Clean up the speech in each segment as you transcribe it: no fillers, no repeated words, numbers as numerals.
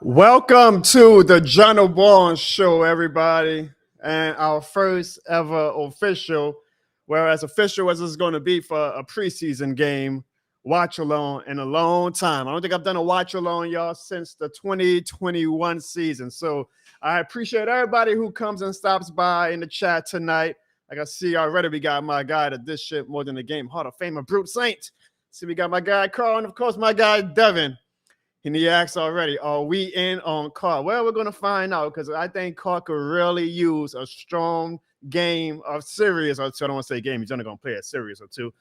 Welcome to the John O'Born Show, everybody, and our first ever official, whereas official as it's going to be for a preseason game, Watchalong in a long time. I don't think I've done a Watchalong, y'all, since the 2021 season. So I appreciate everybody who comes and stops by in the chat tonight. Like I see already, we got my guy that this shit more than the game, Hall of Famer, Brute Saint. See, we got my guy Carl, and of course, my guy Devin. And he asked already, are we in on Carl? Well, we're going to find out because I think Carl could really use a strong game of series or two. I don't want to say game. He's only going to play a series or two.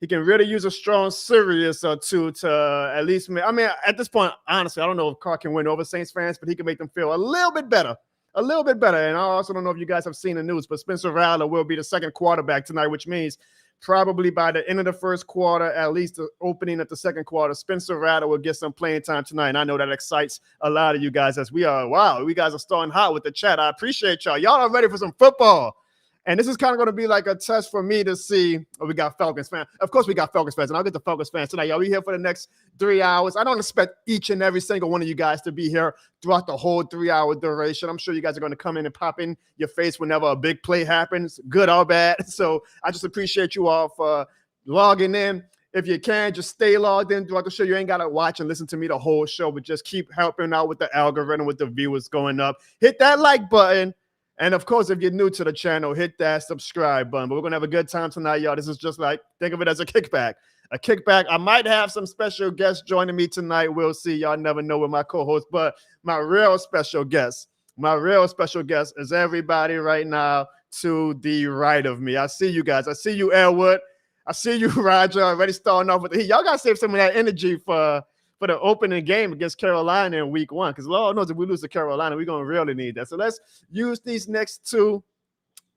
He can really use a strong series or two to at least – I mean, at this point, honestly, I don't know if Carl can win over Saints fans, but he can make them feel a little bit better. A little bit better. And I also don't know if you guys have seen the news, but Spencer Rattler will be the second quarterback tonight, which means – probably by the end of the first quarter, at least the opening of the second quarter, Spencer Rattler will get some playing time tonight. And I know that excites a lot of you guys as we are. Wow, we guys are starting hot with the chat. I appreciate y'all. Y'all are ready for some football. And this is kind of going to be like a test for me to see. Oh, we got Falcons fans. Of course, we got Falcons fans, and I'll get the Falcons fans tonight. Y'all be here for the next 3 hours. I don't expect each and every single one of you guys to be here throughout the whole 3-hour duration. I'm sure you guys are going to come in and pop in your face whenever a big play happens, good or bad. So I just appreciate you all for logging in. If you can, just stay logged in throughout the show. You ain't got to watch and listen to me the whole show, but just keep helping out with the algorithm, with the viewers going up. Hit that like button. And, of course, if you're new to the channel, hit that subscribe button. But we're going to have a good time tonight, y'all. This is just like, think of it as a kickback. A kickback. I might have some special guests joining me tonight. We'll see. Y'all never know with my co-host. But my real special guest is everybody right now to the right of me. I see you guys. I see you, Elwood. I see you, Roger, already starting off with the heat. Y'all got to save some of that energy for the opening game against Carolina in week 1. Because Lord knows if we lose to Carolina, we're going to really need that. So let's use these next 2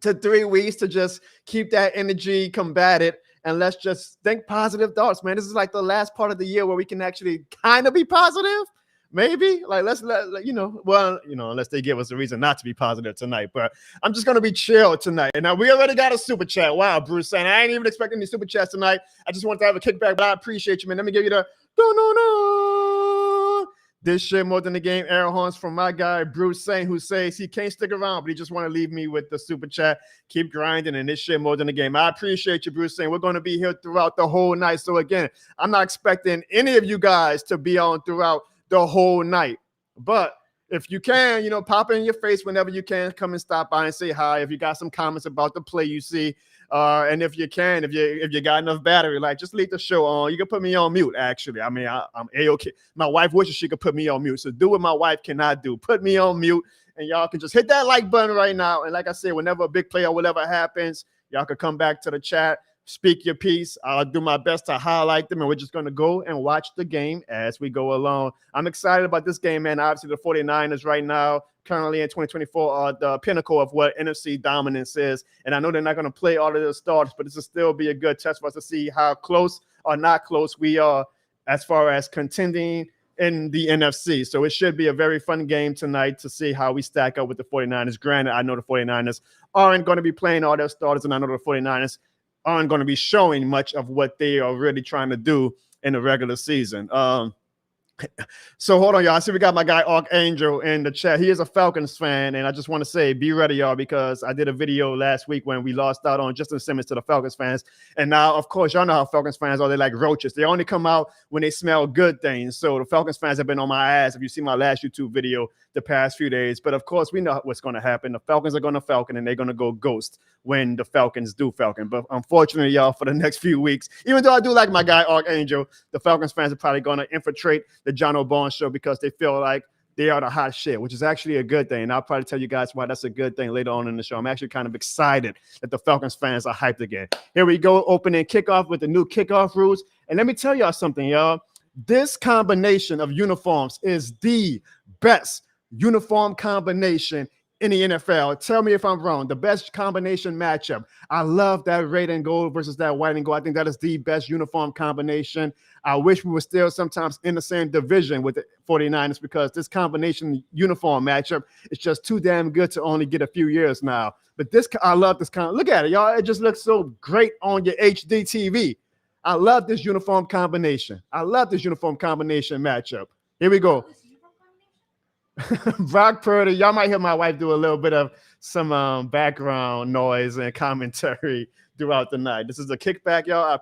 to 3 weeks to just keep that energy combated. And let's just think positive thoughts, man. This is like the last part of the year where we can actually kind of be positive. Maybe like let's unless they give us a reason not to be positive tonight. But I'm just gonna be chill tonight. And now we already got a super chat. Wow, Bruce saying I ain't even expecting any super chats tonight. I just want to have a kickback, but I appreciate you, man. Let me give you the no. This shit more than the game. Air horns from my guy Bruce Saint, who says he can't stick around, but he just want to leave me with the super chat. Keep grinding, and this shit more than the game. I appreciate you, Bruce Saint. We're going to be here throughout the whole night. So again, I'm not expecting any of you guys to be on throughout the whole night. But if you can, pop in your face whenever you can. Come and stop by and say hi. If you got some comments about the play you see, and if you can, if you got enough battery, like just leave the show on. You can put me on mute. Actually, I mean, I'm a-okay. My wife wishes she could put me on mute. So do what my wife cannot do. Put me on mute, and y'all can just hit that like button right now. And like I said, whenever a big play or whatever happens, y'all can come back to the chat. Speak your piece. I'll do my best to highlight them, and we're just going to go and watch the game as we go along. I'm excited about this game, man. Obviously, the 49ers right now, currently in 2024, are the pinnacle of what NFC dominance is. And I know they're not going to play all of their starters, but this will still be a good test for us to see how close or not close we are as far as contending in the NFC. So it should be a very fun game tonight to see how we stack up with the 49ers. Granted, I know the 49ers aren't going to be playing all their starters, and I know the 49ers aren't going to be showing much of what they are really trying to do in the regular season. So hold on, y'all. I see we got my guy Archangel in the chat. He is a Falcons fan, and I just want to say, be ready, y'all, because I did a video last week when we lost out on Justin Simmons to the Falcons fans. And now, of course, y'all know how Falcons fans are. They're like roaches. They only come out when they smell good things. So the Falcons fans have been on my ass. If you see my last YouTube video the past few days. But, of course, we know what's going to happen. The Falcons are going to Falcon, and they're going to go ghost when the Falcons do Falcon. But unfortunately, y'all, for the next few weeks, even though I do like my guy Archangel, the Falcons fans are probably going to infiltrate the John O'Born Show because they feel like they are the hot shit, which is actually a good thing. And I'll probably tell you guys why that's a good thing later on in the show. I'm actually kind of excited that the Falcons fans are hyped again. Here we go, opening kickoff with the new kickoff rules. And let me tell y'all something, y'all. This combination of uniforms is the best uniform combination in the NFL. Tell me if I'm wrong. The best combination matchup. I love that red and gold versus that white and gold. I think that is the best uniform combination. I wish we were still sometimes in the same division with the 49ers because this combination uniform matchup is just too damn good to only get a few years now. But this, I love this kind. Look at it, y'all. It just looks so great on your HD TV. I love this uniform combination. I love this uniform combination matchup. Here we go. Brock Purdy. Y'all might hear my wife do a little bit of some background noise and commentary throughout the night. This is a kickback, y'all.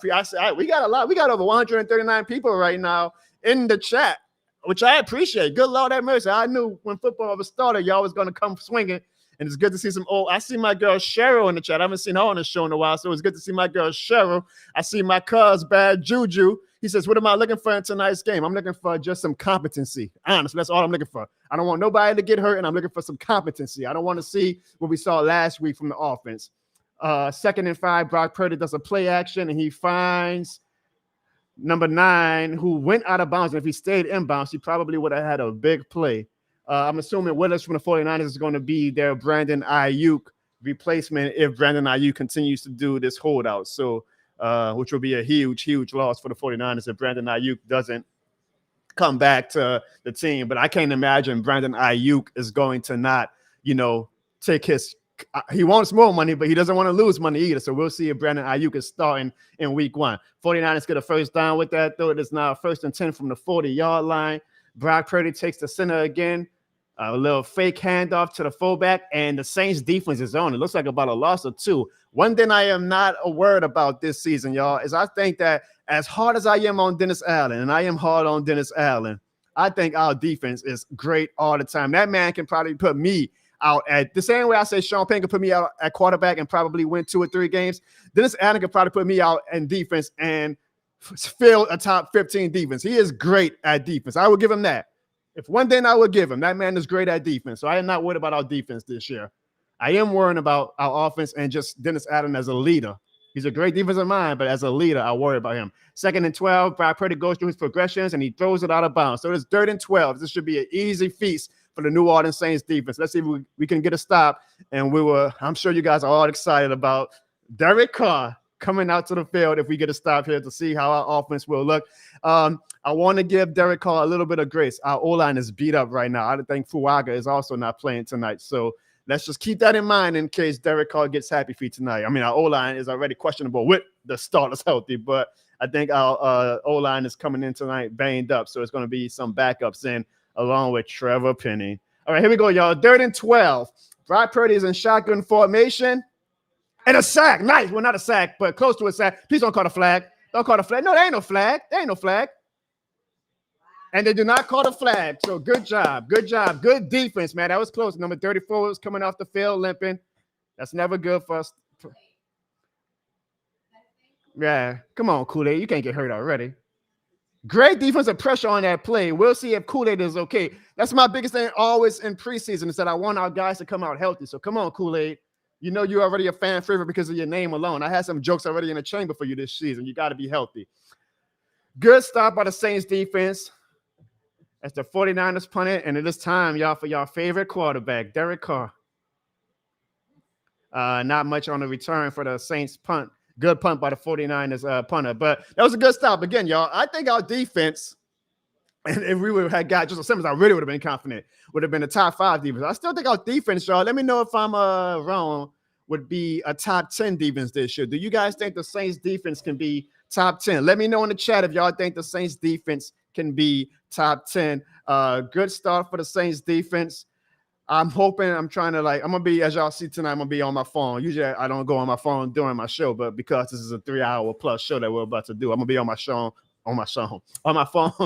We got a lot. We got over 139 people right now in the chat, which I appreciate. Good Lord have mercy. I knew when football was started, y'all was going to come swinging. And it's good to see some old. I see my girl Cheryl in the chat. I haven't seen her on the show in a while, so it's good to see my girl Cheryl. I see my cuz Bad Juju. He says, "What am I looking for in tonight's game? I'm looking for just some competency. Honestly, that's all I'm looking for. I don't want nobody to get hurt, and I'm looking for some competency. I don't want to see what we saw last week from the offense. 2nd and 5, Brock Purdy does a play action, and he finds number 9, who went out of bounds. And if he stayed inbounds, he probably would have had a big play. I'm assuming Willis from the 49ers is going to be their Brandon Ayuk replacement if Brandon Ayuk continues to do this holdout. So, which will be a huge, huge loss for the 49ers if Brandon Ayuk doesn't come back to the team. But I can't imagine Brandon Ayuk is going to not, take his – he wants more money, but he doesn't want to lose money either. So we'll see if Brandon Ayuk is starting in week 1. 49ers get a first down with that, though. It is now 1st and 10 from the 40-yard line. Brock Purdy takes the center again. A little fake handoff to the fullback, and the Saints defense is on. It looks like about a loss or 2. One thing I am not worried about this season, y'all, is I think that as hard as I am on Dennis Allen, and I am hard on Dennis Allen, I think our defense is great all the time. That man can probably put me out at the same way I say Sean Payne could put me out at quarterback and probably win 2 or 3 games. Dennis Allen could probably put me out in defense and fill a top 15 defense. He is great at defense. I will give him that. If one thing I would give him, that man is great at defense. So I am not worried about our defense this year. I am worrying about our offense and just Dennis Allen as a leader. He's a great defensive mind, but as a leader, I worry about him. 2nd and 12, Brock Purdy goes through his progressions, and he throws it out of bounds. So it's 3rd and 12. This should be an easy feast for the New Orleans Saints defense. Let's see if we can get a stop. And I'm sure you guys are all excited about Derek Carr coming out to the field if we get a stop here to see how our offense will look. I want to give Derek Carr a little bit of grace. Our O-line is beat up right now. I think Fuaga is also not playing tonight. So let's just keep that in mind in case Derek Carr gets happy feet tonight. I mean, our O-line is already questionable with the starters healthy, but I think our O-line is coming in tonight banged up. So it's going to be some backups in along with Trevor Penny. All right, here we go, y'all. 3rd and 12. Brock Purdy is in shotgun formation. And a sack. Nice. Well, not a sack, but close to a sack. Please don't call the flag. Don't call the flag. No, there ain't no flag. There ain't no flag. And they do not call the flag. So good job. Good job. Good defense, man. That was close. Number 34 was coming off the field limping. That's never good for us. Yeah. Come on, Kool-Aid. You can't get hurt already. Great defensive pressure on that play. We'll see if Kool-Aid is okay. That's my biggest thing always in preseason is that I want our guys to come out healthy. So come on, Kool-Aid. You know you're already a fan favorite because of your name alone. I had some jokes already in the chamber for you this season. You got to be healthy. Good stop by the Saints defense. As the 49ers punt it, and it is time, y'all, for y'all favorite quarterback, Derek Carr. Not much on the return for the Saints punt. Good punt by the 49ers punter. But that was a good stop. Again, y'all, I think our defense, and if we would have got Justin Simmons, I really would have been confident, would have been a top 5 defense. I still think our defense, y'all, let me know if I'm wrong, would be a top 10 defense this year. Do you guys think the Saints defense can be top 10? Let me know in the chat if y'all think the Saints defense can be top 10. Good start for the Saints defense. I'm hoping, I'm going to be, as y'all see tonight, I'm going to be on my phone. Usually I don't go on my phone during my show, but because this is a 3-hour plus show that we're about to do, I'm going to be on my phone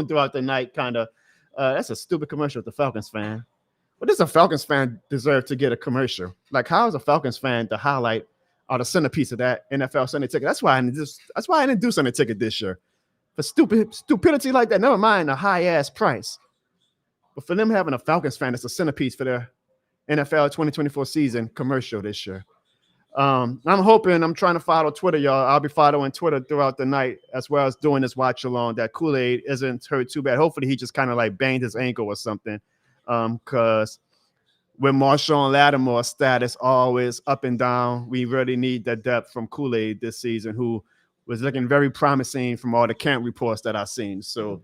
throughout the night, kind of. That's a stupid commercial with the Falcons fan. What does a Falcons fan deserve to get a commercial? Like, how is a Falcons fan the highlight or the centerpiece of that NFL Sunday ticket? That's why I didn't do Sunday ticket this year. For stupidity like that, never mind a high-ass price. But for them having a Falcons fan that's a centerpiece for their NFL 2024 season commercial this year. I'm trying to follow Twitter, y'all. I'll be following Twitter throughout the night as well as doing this watch along that Kool-Aid isn't hurt too bad. Hopefully he just kind of like banged his ankle or something. Because with Marshawn Lattimore's status always up and down, we really need that depth from Kool-Aid this season, who was looking very promising from all the camp reports that I've seen. So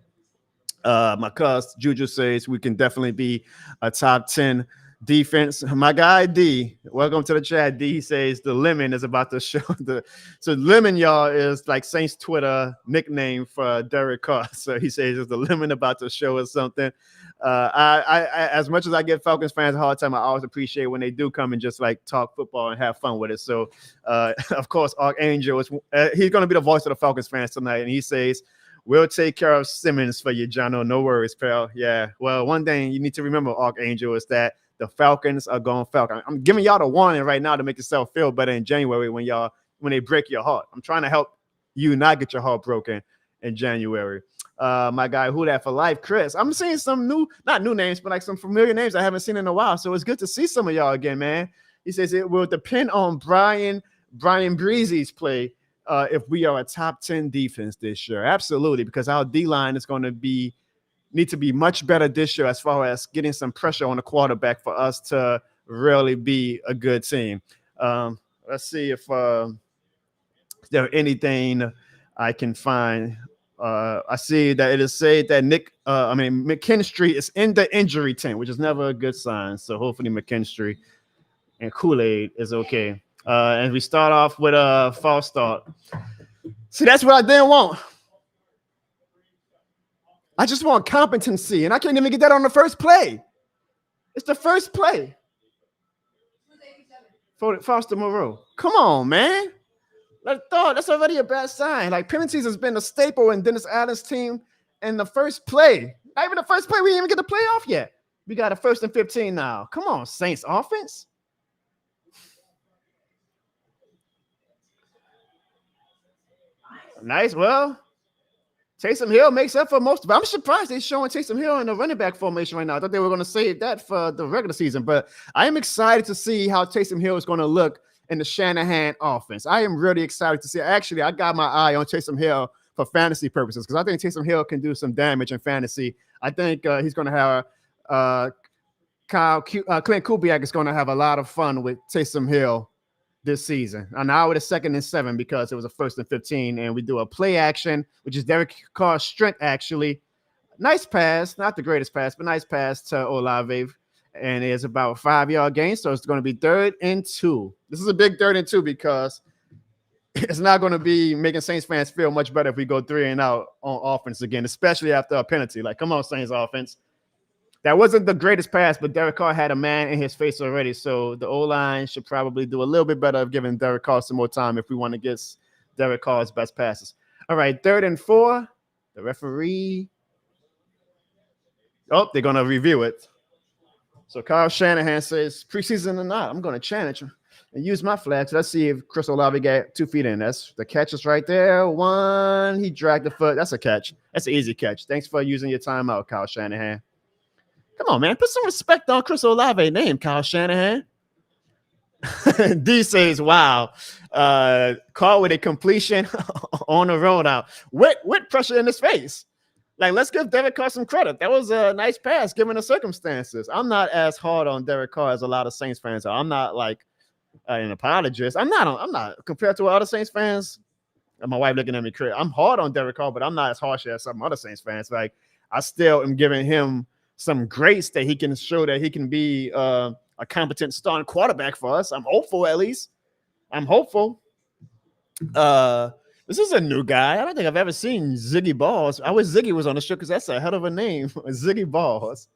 my cuz Juju says we can definitely be a top 10 defense. My guy D, welcome to the chat. D says the lemon is about to show the so lemon, y'all, is like Saints Twitter nickname for Derek Carr. So he says is the lemon about to show us something. I as much as I give Falcons fans a hard time, I always appreciate when they do come and just like talk football and have fun with it. So of course, Archangel is he's going to be the voice of the Falcons fans tonight, and he says, we'll take care of Simmons for you, Jono. No worries, pal. Yeah. Well, one thing you need to remember, Archangel, is that the Falcons are going Falcon. I'm giving y'all the warning right now to make yourself feel better in January when they break your heart. I'm trying to help you not get your heart broken in January. My guy, who that for life, Chris. I'm seeing some not new names, but like some familiar names I haven't seen in a while. So it's good to see some of y'all again, man. He says it will depend on Brian Breezy's play if we are a top 10 defense this year. Absolutely, because our D-line is going to need to be much better this year as far as getting some pressure on the quarterback for us to really be a good team. Let's see if there's anything I can find. I see that it is said that McKinstry is in the injury tent, which is never a good sign. So hopefully McKinstry and Kool-Aid is okay. And we start off with a false start. See, that's what I didn't want. I just want competency, and I can't even get that on the first play. It's the first play. Foster Moreau. Come on, man. That's already a bad sign. Like, penalties has been a staple in Dennis Allen's team in the first play. Not even the first play. We didn't even get the playoff yet. We got a 1st and 15 now. Come on, Saints offense. Nice. Well, Taysom Hill makes up for most of it. I'm surprised they're showing Taysom Hill in the running back formation right now. I thought they were going to save that for the regular season, but I am excited to see how Taysom Hill is going to look in the Shanahan offense. I am really excited to see. Actually, I got my eye on Taysom Hill for fantasy purposes because I think Taysom Hill can do some damage in fantasy. I think he's going to have Clint Kubiak is going to have a lot of fun with Taysom Hill this season. And now it's 2nd and 7 because it was a 1st and 15, and we do a play action, which is Derek Carr's strength, actually. Nice pass, not the greatest pass, but nice pass to Olave. And it's about 5-yard gain, so it's going to be 3rd and 2. This is a big 3rd and 2 because it's not going to be making Saints fans feel much better if we go 3 and out on offense again, especially after a penalty. Like, come on, Saints offense. That wasn't the greatest pass, but Derek Carr had a man in his face already, so the O-line should probably do a little bit better of giving Derek Carr some more time if we want to get Derek Carr's best passes. All right, 3rd and 4. The referee. Oh, they're going to review it. So Kyle Shanahan says, preseason or not, I'm going to challenge him and use my flag. So let's see if Chris Olave got 2 feet in. That's the catch is right there. 1, he dragged the foot. That's a catch. That's an easy catch. Thanks for using your timeout, Kyle Shanahan. Come on, man. Put some respect on Chris Olave's name, Kyle Shanahan. D says, wow. Carr with a completion on the rollout. With pressure in his face. Like, let's give Derek Carr some credit. That was a nice pass given the circumstances. I'm not as hard on Derek Carr as a lot of Saints fans are. I'm not like an apologist. I'm not compared to other Saints fans. And my wife looking at me crazy. I'm hard on Derek Carr, but I'm not as harsh as some other Saints fans. Like, I still am giving him some grace that he can show that he can be a competent starting quarterback for us. I'm hopeful, at least. I'm hopeful. This is a new guy. I don't think I've ever seen Ziggy Balls. I wish Ziggy was on the show because that's a hell of a name, Ziggy Balls.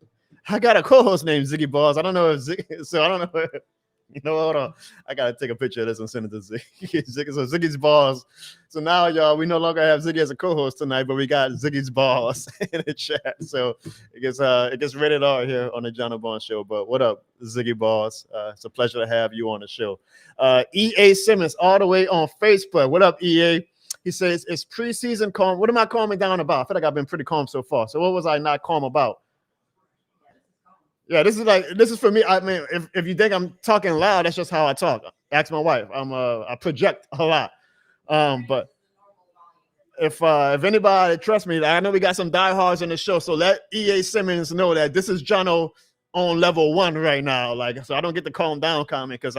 I got a co-host named Ziggy Balls. I don't know if Ziggy, so I don't know. Hold on. I gotta take a picture of this and send it to Ziggy. So Ziggy's Balls. So now, y'all, we no longer have Ziggy as a co-host tonight, but we got Ziggy's Balls in the chat. So it gets rated R here on the John O'Bon Show. But what up, Ziggy Balls? It's a pleasure to have you on the show. EA Simmons, all the way on Facebook. What up, EA? He says, it's preseason calm. What am I calming down about? I feel like I've been pretty calm so far. So what was I not calm about? Yeah, this is for me. I mean, if you think I'm talking loud, that's just how I talk. Ask my wife. I project a lot. But if anybody trusts me, I know we got some diehards in the show. So let EA Simmons know that this is Jono on level 1 right now. Like, so I don't get the calm down comment because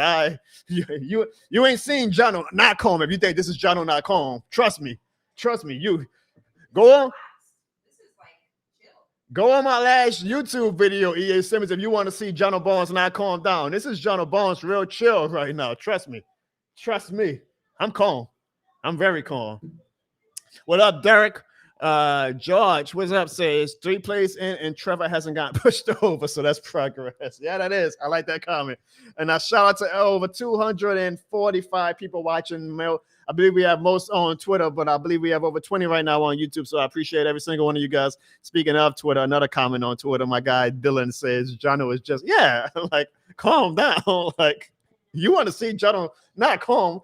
you ain't seen Jono not calm. If you think this is Jono not calm, trust me. You go on. Go on my last YouTube video, EA Simmons, if you want to see Jono Barnes not calm down. This is Jono Barnes real chill right now. Trust me. Trust me. I'm calm. I'm very calm. What up, Derek? George, what's up? Says 3 plays in and Trevor hasn't gotten pushed over, so that's progress. Yeah, that is. I like that comment. And I shout out to over 245 people watching. I believe we have most on Twitter, but I believe we have over 20 right now on YouTube. So I appreciate every single one of you guys. Speaking of Twitter, another comment on Twitter, my guy Dylan says Jono is just, yeah, like, calm down. Like, you want to see Jono not calm.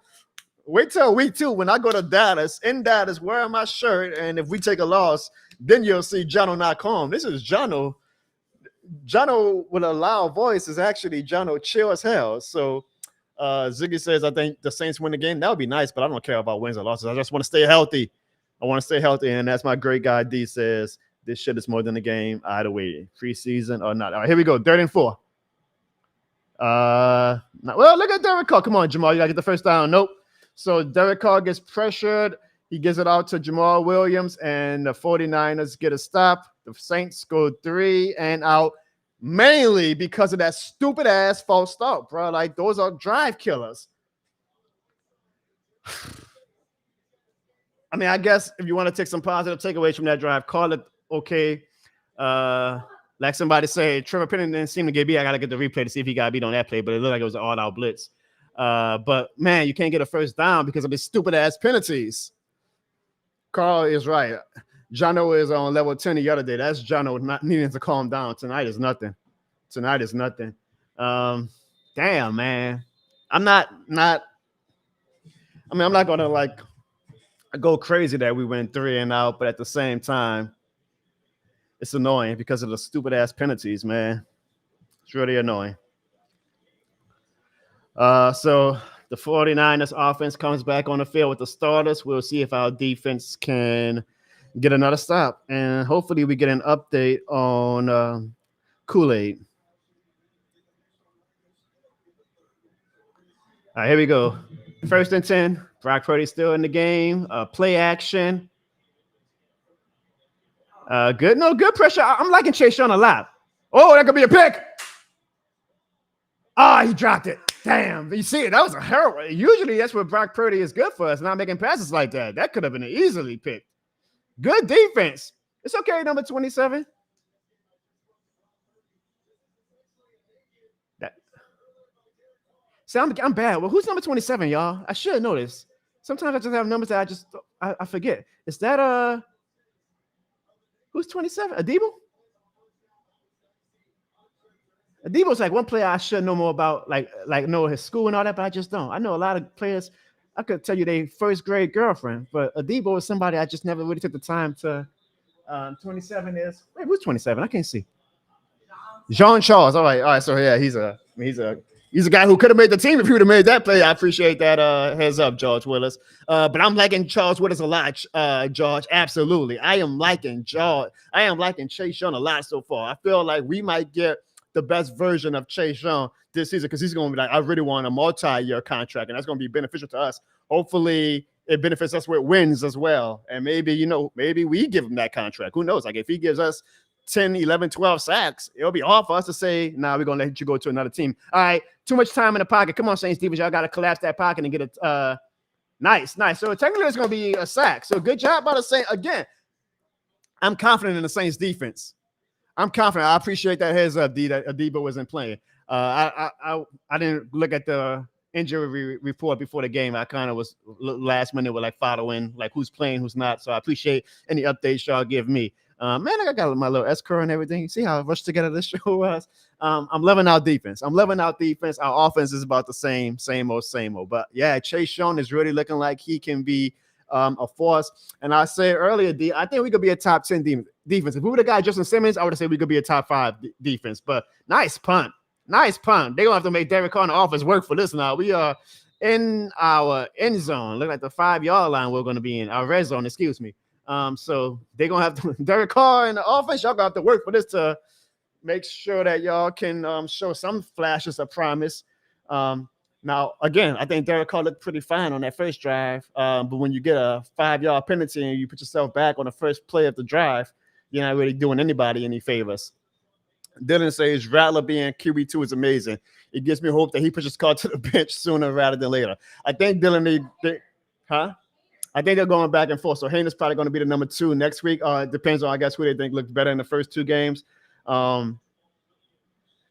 Wait till week 2 when I go to Dallas. In Dallas, wearing my shirt, and if we take a loss, then you'll see Jono not calm. This is Jono. Jono with a loud voice is actually Jono chill as hell. So Ziggy says, I think the Saints win the game. That would be nice, but I don't care about wins or losses. I just want to stay healthy. I want to stay healthy, and that's my great guy D says, this shit is more than a game either way, preseason or not. All right, here we go, 3rd and 4. Well, look at Derek Carr. Come on, Jamal, you got to get the first down. Nope. So Derek Carr gets pressured. He gives it out to Jamal Williams, and the 49ers get a stop. The Saints go 3 and out, mainly because of that stupid-ass false start, bro. Like, those are drive killers. I mean, I guess if you want to take some positive takeaways from that drive, call it okay. Like somebody said, Trevor Penning didn't seem to get beat. I got to get the replay to see if he got beat on that play, but it looked like it was an all-out blitz. But man, you can't get a first down because of these stupid ass penalties. Carl is right. Jono is on level 10 the other day. That's Jono not needing to calm down. Tonight is nothing. Tonight is nothing. Damn, man. I'm not gonna like go crazy that we went 3 and out, but at the same time, it's annoying because of the stupid ass penalties, man. It's really annoying. So the 49ers offense comes back on the field with the starters. We'll see if our defense can get another stop, and hopefully we get an update on Kool-Aid. All right, here we go. 1st and 10. Brock Purdy still in the game. Play action. Good. No, good pressure. I'm liking Chase Young a lot. Oh, that could be a pick. Oh, he dropped it. Damn. You see it? That was a heroin. Usually that's what Brock Purdy is good for, us not making passes like that. That could have been easily picked. Good defense. It's okay, number 27. See, I'm bad. Well, who's number 27, y'all? I should know this. Sometimes I just have numbers that I forget. Is that who's 27? Adebo? Adebo's like one player I should know more about, like know his school and all that, but I just don't. I know a lot of players. I could tell you they first grade girlfriend, but Adebo is somebody I just never really took the time to. 27 is wait, who's 27? I can't see. Jean Charles. All right. So yeah, he's a guy who could have made the team if he would have made that play. I appreciate that. Heads up, George Willis. But I'm liking Charles Willis a lot, George. Absolutely. I am liking Chase Young a lot so far. I feel like we might get the best version of Chase Young this season because he's going to be like, I really want a multi-year contract, and that's going to be beneficial to us. Hopefully, it benefits us with wins as well. And maybe we give him that contract. Who knows? Like, if he gives us 10, 11, 12 sacks, it'll be hard for us to say, nah, we're going to let you go to another team. All right, too much time in the pocket. Come on, Saints defense. Y'all got to collapse that pocket and get it. Nice. So technically it's going to be a sack. So good job by the Saints. Again, I'm confident in the Saints defense. I'm confident. I appreciate that heads up, D, that Adebo wasn't playing. I didn't look at the injury report before the game. I kind of was last minute with like following like who's playing, who's not. So I appreciate any updates y'all give me. Man, I got my little S-curve and everything. See how rushed together this show was? I'm loving our defense. Our offense is about the same old. But yeah, Chase Young is really looking like he can be a force. And I said earlier, D, I think we could be a top 10 defense. If we would have got Justin Simmons, I would have said we could be a top 5 defense. But nice punt. They're going to have to make Derek Carr and the offense work for this now. We are in our end zone. Look like the 5-yard line we're going to be in. Our red zone, excuse me. So they're going to have to – Derek Carr and the offense, y'all going to have to work for this to make sure that y'all can show some flashes of promise. Now, again, I think Derek Carr looked pretty fine on that first drive. But when you get a 5-yard penalty and you put yourself back on the first play of the drive, you're not really doing anybody any favors. Dylan says Rattler being QB2 is amazing. It gives me hope that he pushes Carr to the bench sooner rather than later. I think Dylan I think they're going back and forth. So Haynes is probably going to be the number 2 next week. It depends on, I guess, who they think looks better in the first 2 games.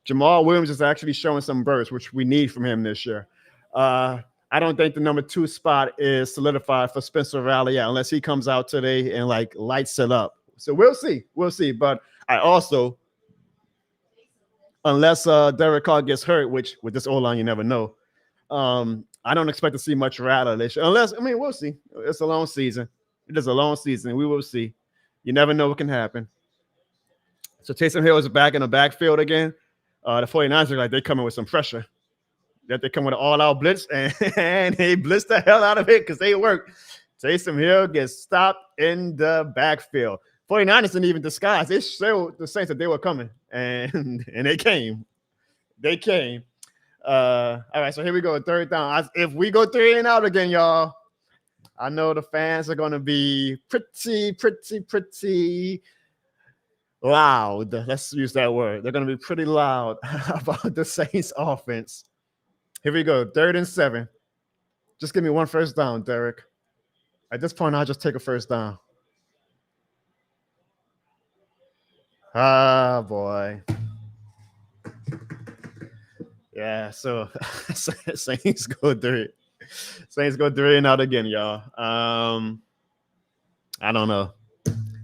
Jamal Williams is actually showing some bursts, which we need from him this year. I don't think the number 2 spot is solidified for Spencer Rattler yet, unless he comes out today and like lights it up. So we'll see. We'll see. But I also, unless Derek Carr gets hurt, which with this O-line you never know, I don't expect to see much Rattler this year. Unless, I mean, we'll see. It's a long season. It is a long season. We will see. You never know what can happen. So Taysom Hill is back in the backfield again. The 49ers are like they're coming with some pressure. That they come with an all-out blitz, and they blitz the hell out of it because they work. Taysom Hill gets stopped in the backfield. 49ers didn't even disguise. They showed the Saints that they were coming, and they came. They came. All right, so here we go. 3rd down. If we go 3 and out again, y'all, I know the fans are going to be pretty loud. Let's use that word. They're going to be pretty loud about the Saints offense. Here we go. 3rd and 7. Just give me 1 first down, Derek. At this point, I'll just take a first down. Ah, boy. Yeah, so Saints go 3. Saints go 3 and out again, y'all. I don't know.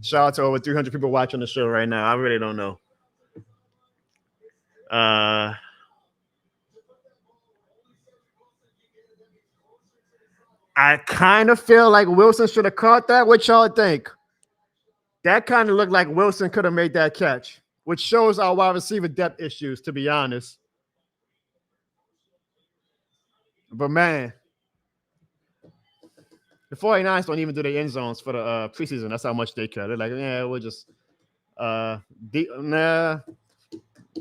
Shout out to over 300 people watching the show right now. I really don't know. I kind of feel like Wilson should have caught that. What y'all think? That kind of looked like Wilson could have made that catch, which shows our wide receiver depth issues, to be honest. But, man, the 49ers don't even do their end zones for the preseason. That's how much they care. They're like, yeah, we'll just nah,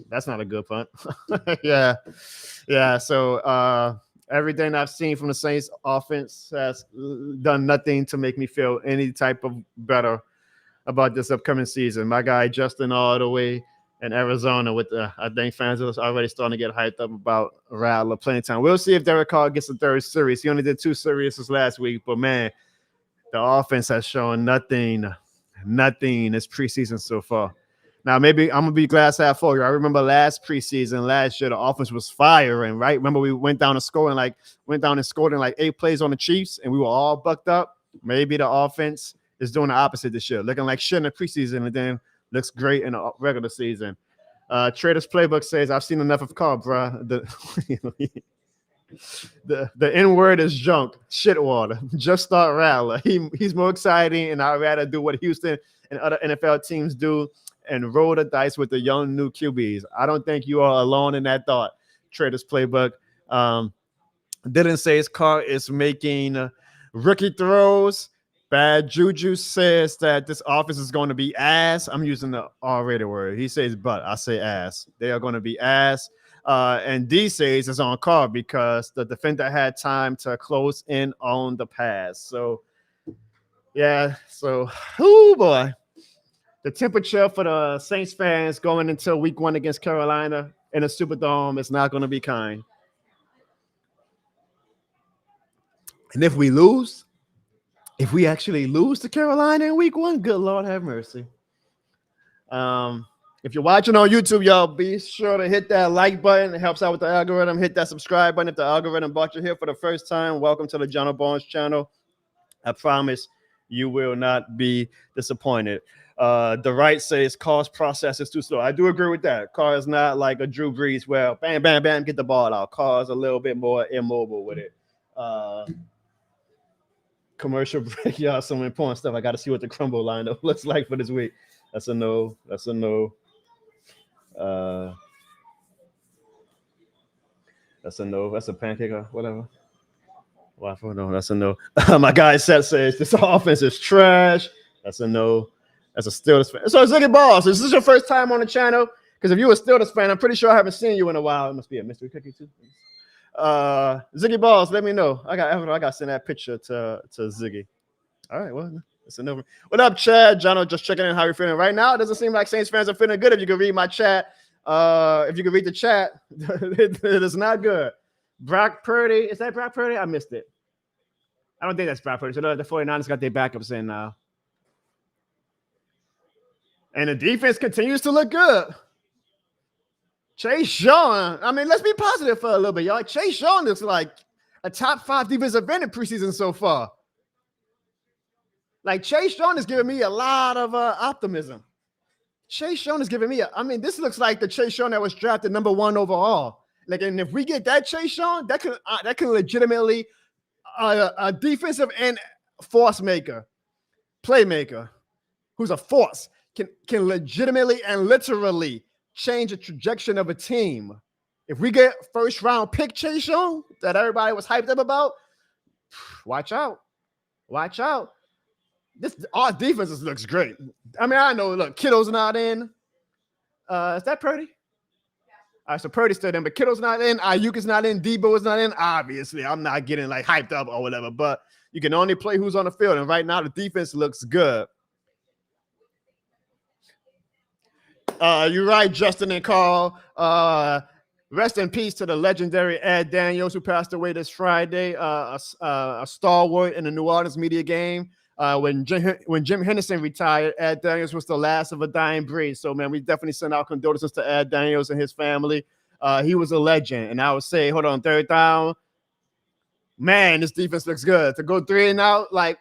that's not a good punt. Yeah. So everything I've seen from the Saints offense has done nothing to make me feel any type of better about this upcoming season. My guy Justin all the way in Arizona with I think fans are already starting to get hyped up about Rattler playing time. We'll see if Derek Carr gets the 3rd series. He only did 2 series last week, but man, the offense has shown nothing this preseason so far. Now, maybe I'm gonna be glass half full. I remember last preseason, last year, the offense was firing, right? Remember, we went down and scored in like 8 plays on the Chiefs, and we were all bucked up. Maybe the offense is doing the opposite this year, looking like shit in the preseason, and then looks great in the regular season. Trader's Playbook says, I've seen enough of Carr, bro. The N word is junk, shit water. Just start Rattler. He's more exciting, and I'd rather do what Houston and other NFL teams do and roll the dice with the young new QBs. I don't think you are alone in that thought. Trader's Playbook. Didn't say his Carr is making rookie throws. Bad Juju says that this offense is going to be ass. I'm using the R-rated word. He says but. I say ass. They are going to be ass. And D says it's on Carr because the defender had time to close in on the pass. So, yeah. So, oh boy. The temperature for the Saints fans going into week 1 against Carolina in a Superdome is not going to be kind. And if we actually lose to Carolina in week 1, good Lord have mercy. If you're watching on YouTube, y'all, be sure to hit that like button. It helps out with the algorithm. Hit that subscribe button if the algorithm brought you here for the first time. Welcome to the John Barnes channel. I promise you will not be disappointed. The right says Carr's process is too slow. I do agree with that. Carr is not like a Drew Brees where bam, bam, bam, get the ball out. Carr is a little bit more immobile with it. Commercial break, y'all, some important stuff. I got to see what the crumble lineup looks like for this week. That's a no. That's a no. That's a no. That's a pancake or whatever. Waffle, no, that's a no. My guy Seth says this offense is trash. That's a no. That's a Steelers fan. So Ziggy Balls, is this your first time on the channel? Because if you're a Steelers fan, I'm pretty sure I haven't seen you in a while. It must be a mystery cookie too. Ziggy Balls, let me know. I got to send that picture to Ziggy. All right, well, It's a new. What up, Chad? Jono, just checking in. How you feeling right now? It doesn't seem like Saints fans are feeling good. If you can read my chat, if you can read the chat, it is not good. Brock Purdy, is that Brock Purdy? I missed it. I don't think that's Brock Purdy. So the 49ers got their backups in now. And the defense continues to look good. Chase Young, I mean, let's be positive for a little bit, y'all. Chase Young looks like a top 5 defensive end in preseason so far. Like, Chase Young is giving me a lot of optimism. Chase Young is giving me this looks like the Chase Young that was drafted number 1 overall. Like, and if we get that Chase Young, that could legitimately a defensive end force maker, playmaker, who's a force, can legitimately and literally change the trajectory of a team. If we get first round pick Chase Young that everybody was hyped up about, watch out. Watch out. Our defense looks great. I mean, I know, look, Kittle's not in. Is that Purdy? All right, so Purdy's still in, but Kittle's not in. Ayuk is not in. Debo is not in. Obviously, I'm not getting like hyped up or whatever, but you can only play who's on the field. And right now, the defense looks good. You're right, Justin and Carl. Rest in peace to the legendary Ed Daniels, who passed away this Friday, a stalwart in the New Orleans media game. When Jim Henderson retired, Ed Daniels was the last of a dying breed. So, man, we definitely send our condolences to Ed Daniels and his family. He was a legend. And I would say, hold on, third down. Man, this defense looks good. To go 3 and out, like,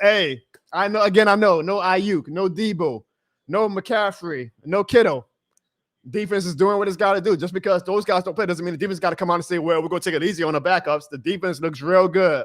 hey, I know, no Ayuk, no Debo, no McCaffrey, no Kittle. Defense is doing what it's got to do. Just because those guys don't play doesn't mean the defense got to come out and say, well, we're going to take it easy on the backups. The defense looks real good.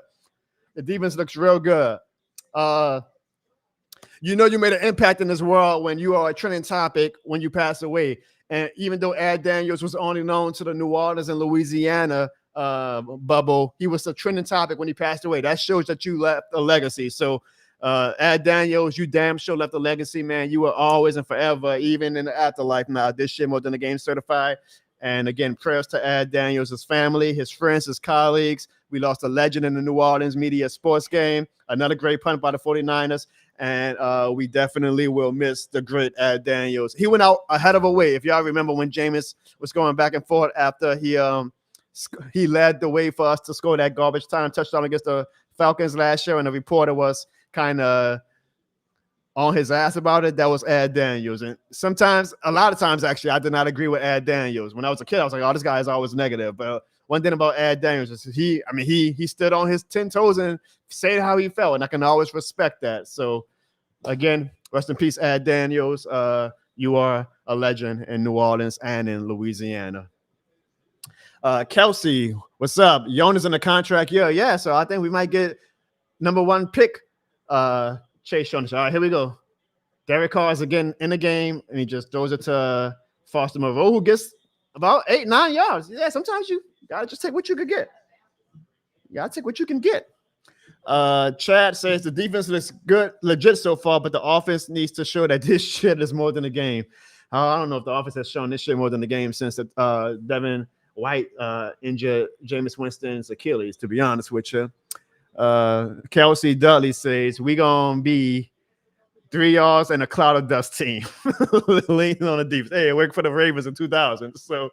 You know you made an impact in this world when you are a trending topic when you pass away. And even though Ed Daniels was only known to the New Orleans and Louisiana bubble, he was a trending topic when he passed away. That shows that you left a legacy. So Ed Daniels, you damn sure left a legacy, man. You were always and forever, even in the afterlife. Now, this shit more than the game certified. And again, prayers to Ed Daniels, his family, his friends, his colleagues. We lost a legend in the New Orleans media sports game. Another great punt by the 49ers. And we definitely will miss the great Ed Daniels. He went out ahead of a way. If y'all remember when Jameis was going back and forth after he led the way for us to score that garbage time touchdown against the Falcons last year, and the reporter was kind of on his ass about it. That was Ed Daniels. And a lot of times, actually, I did not agree with Ed Daniels. When I was a kid, I was like, oh, this guy is always negative. But one thing about Ed Daniels is he stood on his 10 toes and said how he felt, and I can always respect that. So, again, rest in peace, Ed Daniels. You are a legend in New Orleans and in Louisiana. Kelsey, what's up? Yona's in the contract year. Yeah, so I think we might get number 1 pick. Chase Young. All right, here we go. Derek Carr is again in the game, and he just throws it to Foster Moreau, who gets about 8-9 yards. Yeah, sometimes you gotta just take what you can get. You gotta take what you can get. Chad says the defense looks good, legit so far, but the offense needs to show that this shit is more than a game. I don't know if the offense has shown this shit more than the game since Devin White injured Jameis Winston's Achilles, to be honest with you. Kelsey Dudley says we gonna be 3 yards and a cloud of dust team. Leaning on the defense. Hey, it worked for the Ravens in 2000. So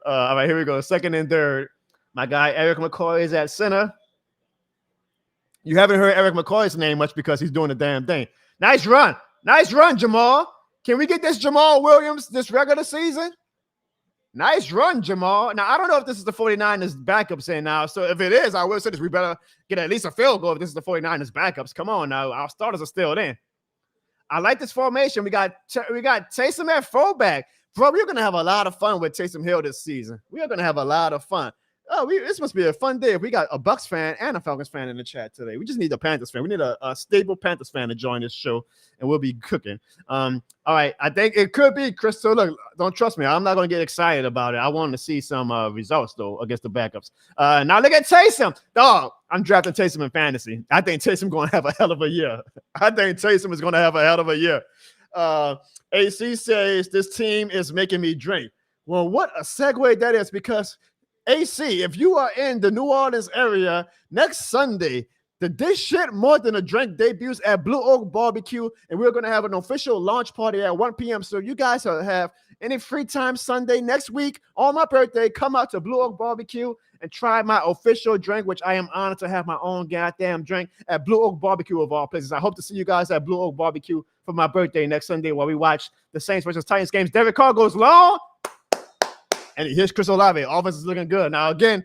all right, here we go. Second and third. My guy Eric McCoy is at center. You haven't heard Eric McCoy's name much because he's doing the damn thing. Nice run, Jamal. Can we get this Jamal Williams this regular season? Nice run, Jamal. Now, I don't know if this is the 49ers backups in now. So if it is, I will say this. We better get at least a field goal if this is the 49ers backups. Come on now. Our starters are still in. I like this formation. We got Taysom at fullback. Bro, we're going to have a lot of fun with Taysom Hill this season. We are going to have a lot of fun. Oh, this must be a fun day if we got a Bucs fan and a Falcons fan in the chat today. We just need a Panthers fan. We need a stable Panthers fan to join this show, and we'll be cooking. All right, I think it could be Chris. So look, don't trust me. I'm not going to get excited about it. I want to see some results, though, against the backups. Now look at Taysom. Dog, I'm drafting Taysom in fantasy. I think Taysom going to have a hell of a year. AC says this team is making me drink. Well, what a segue that is, because AC, if you are in the New Orleans area next Sunday, The This Shit More Than a Drink debuts at Blue Oak Barbecue, and we're going to have an official launch party at 1 p.m. So you guys have any free time Sunday next week on my birthday, come out to Blue Oak Barbecue and try my official drink, which I am honored to have my own goddamn drink at Blue Oak Barbecue of all places. I hope to see you guys at Blue Oak Barbecue for my birthday next Sunday while we watch the Saints versus Titans games. Derek Carr goes long, and here's Chris Olave. Offense is looking good. Now, again,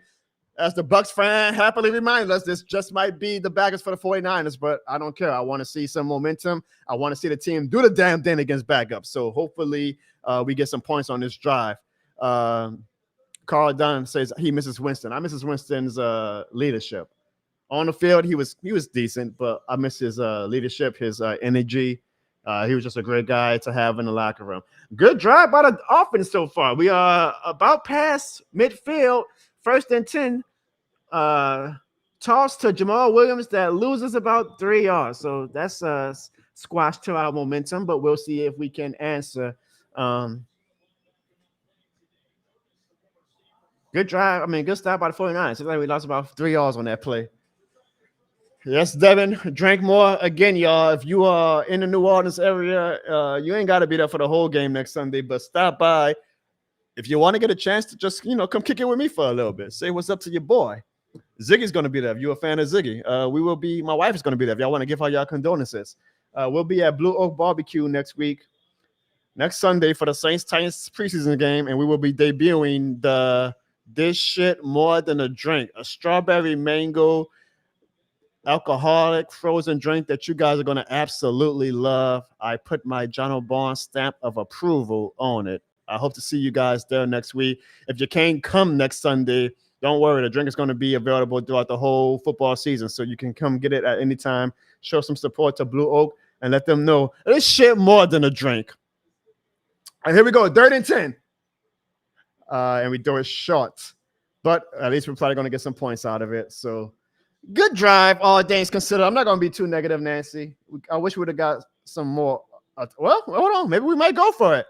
as the Bucs fan happily reminds us, this just might be the baggers for the 49ers, but I don't care. I want to see some momentum. I want to see the team do the damn thing against backups. So hopefully we get some points on this drive. Carl Dunn says he misses Winston. I miss Winston's leadership. On the field, he was decent, but I miss his leadership, his energy. He was just a great guy to have in the locker room. Good drive by the offense so far. We are about past midfield, 1st and 10. Toss to Jamal Williams that loses about 3 yards. So that's a squash to our momentum, but we'll see if we can answer. Good drive. I mean, good stop by the 49ers. It's like we lost about 3 yards on that play. Yes, Devin, drink more. Again, y'all, if you are in the New Orleans area, you ain't got to be there for the whole game next Sunday, but stop by. If you want to get a chance to just, come kick it with me for a little bit. Say what's up to your boy. Ziggy's going to be there. If you're a fan of Ziggy, my wife is going to be there. If y'all want to give her y'all condolences. We'll be at Blue Oak Barbecue next Sunday for the Saints-Titans preseason game, and we will be debuting the This Shit More Than a Drink, a strawberry mango alcoholic frozen drink that you guys are going to absolutely love. I put my John O'Barn stamp of approval on it. I hope to see you guys there next week. If you can't come next Sunday, don't worry. The drink is going to be available throughout the whole football season, so you can come get it at any time. Show some support to Blue Oak and let them know this shit more than a drink. All right, here we go. 3rd and 10. And we do it short. But at least we're probably going to get some points out of it. So good drive, all things considered. I'm not going to be too negative, Nancy. I wish we would have got some more. Well, hold on. Maybe we might go for it.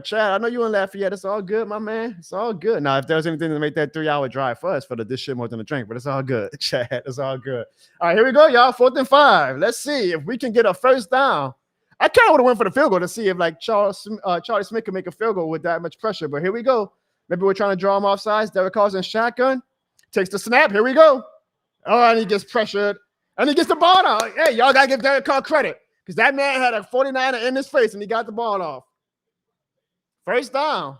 Chad, I know you in Lafayette. It's all good, my man. It's all good. Now, if there's anything to make that 3-hour drive for us for the This Shit More Than a Drink, but it's all good, Chad. It's all good. All right, here we go, y'all. 4th and 5. Let's see if we can get a first down. I kind of would have went for the field goal to see if Charlie Smith can make a field goal with that much pressure. But here we go. Maybe we're trying to draw him off sides. Derek Carr's in shotgun. Takes the snap. Here we go. Oh, and he gets pressured. And he gets the ball out. Hey, y'all got to give Derek Carr credit. Because that man had a 49er in his face and he got the ball off. First down.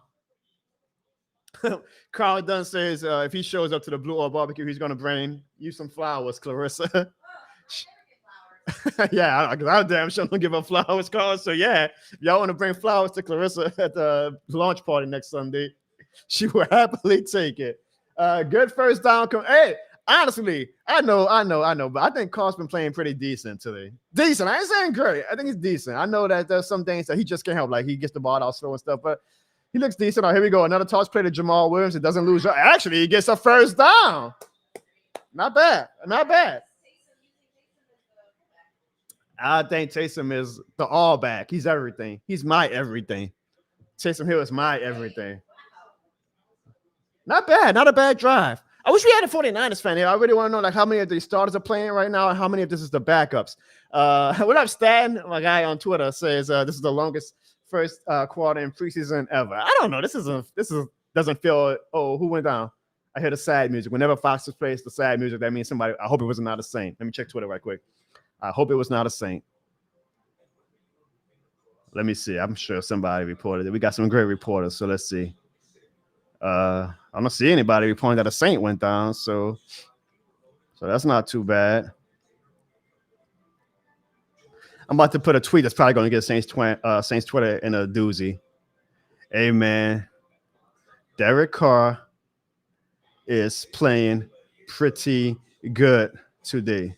Carl Dunn says if he shows up to the Blue Oak Barbecue, he's going to bring you some flowers, Clarissa. Yeah, I damn sure don't give her flowers, Carl. So, yeah, if y'all want to bring flowers to Clarissa at the launch party next Sunday, she will happily take it. Good first down. Hey, honestly, I know, but I think Carl's been playing pretty decent today. Decent. I ain't saying great. I think he's decent. I know that there's some things that he just can't help. Like he gets the ball out slow and stuff, but he looks decent. All right, here we go. Another toss play to Jamal Williams. It doesn't lose. Actually, he gets a first down. Not bad. I think Taysom is the all back. He's everything. He's my everything. Taysom Hill is my everything. Not bad. Not a bad drive. I wish we had a 49ers fan here. I really want to know how many of these starters are playing right now and how many of this is the backups. What up, Stan? My guy on Twitter says this is the longest first quarter in preseason ever. I don't know. This doesn't feel. Oh, who went down? I hear the sad music. Whenever Fox plays the sad music, that means somebody. I hope it was not a Saint. Let me check Twitter right quick. I hope it was not a Saint. Let me see. I'm sure somebody reported it. We got some great reporters, so let's see. I don't see anybody reporting that a Saint went down, so that's not too bad. I'm about to put a tweet that's probably going to get Saints Twitter in a doozy. Hey, man, Derek Carr is playing pretty good today.